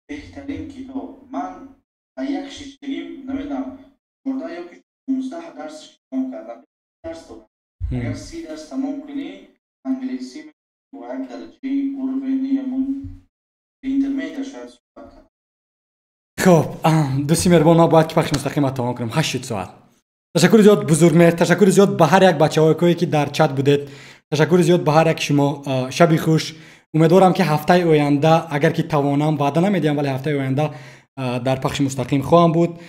بهترین کتاب من یک شیشتگی نمیدونم 14 یا که 15 درس تمام کردم. درس دادم اگر 30 درس تمام کنی انگلیسی با یک درجه اروینی همون اینترمدیت شاید صحبت کنم. خب دوستی مهربان ما باید که پخش مستقیم تمام کنم 8 ساعت. تشکر زیاد بزرگ مهر، تشکر زیاد به هر یک بچه‌های که در چت بودید، تشکر زیاد به هر یک شما. شبی خوش. امیدوارم که هفته آینده اگر که توانم وعده نمیدیم ولی هفته آینده در پخش مستقیم خواهم بود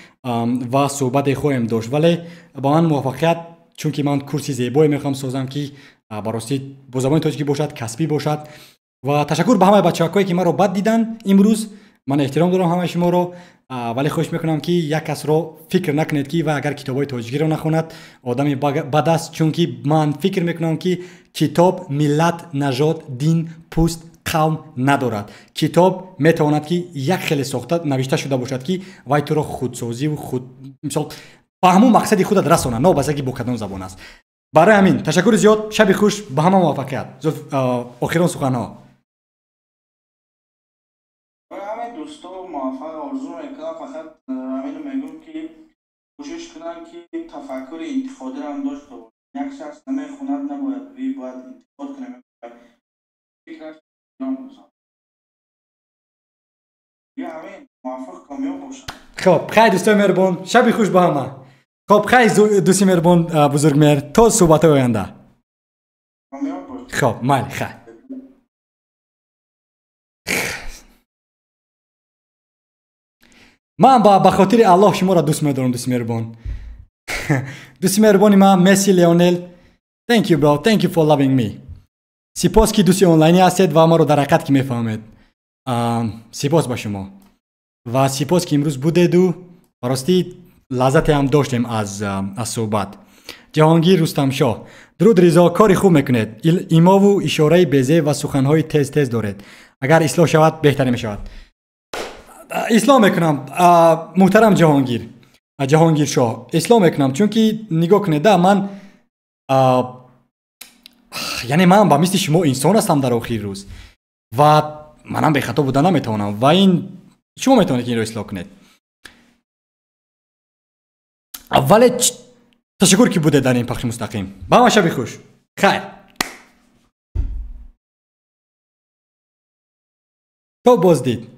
و صحبت خواهم داشت، ولی با من موفقیت چون که من کورسی زیبایی میخوام سازم که براستی با زبان تاجیکی باشد، کسبی باشد. و تشکر به همه بچه‌هایی که ما رو بد دیدن امروز. من احترام دارم همه شما رو، ولی خوش میکنم که یک کس رو فکر نکنید که و اگر کتابای تاجیکی رو نخوند آدمی بد است، چون که من فکر میکنم که کتاب ملت، نژاد، دین، پوست، قوم ندارد. کتاب میتواند که یک خیلی ساخته نوشته شده باشد که وای تو رو خودسازی و خود مثلا با همون مقصدی خودت رسونه، نه بس که با کدام زبان است. برای همین تشکر زیاد. شب خوش، به همه موفقیت. آخرین سخن ها دوستو موفق آرزو میکنم. فقط همین میگم که کوشش کنن که تفکر انتقادی هم داشته باشه. یک شخص نمیخوند نباید باید انتقاد کنه، فکرش جان بزن. یا همین موفق کامیاب باشه. خب خیلی دوستای مهربان، شب خوش به همه. خب خیلی دوستی مهربان بزرگ مهر، تا صحبت آینده کامیاب باشه. خب مالی خیلی من با خاطر الله شما را دوست می‌دارم دوست مهربان. دوست مهربانی من مسی لیونل. Thank you bro. Thank you for loving me. سپاس که دوستی آنلاینی هستید و ما رو در حقیقت که میفهمید. سپاس با شما. و سپاس که امروز بودید و راستی لذت هم داشتیم از صحبت. جهانگیر رستمشاه. درود رضا، کاری خوب میکنید. ایما و اشاره بیزه و سخنهای تیز تیز دارید. اگر اصلاح شود بهتر میشود. اصلاح میکنم محترم جهانگیر شاه. اصلاح میکنم چون که نگاه کنید من یعنی من با مثل شما انسان هستم در آخر روز و منم به خطا بودن نمیتونم و این شما میتونید که این رو اصلاح کنید. ولی تشکر که بوده در این پخش مستقیم. با ما شب خوش. خیر. تا باز دید.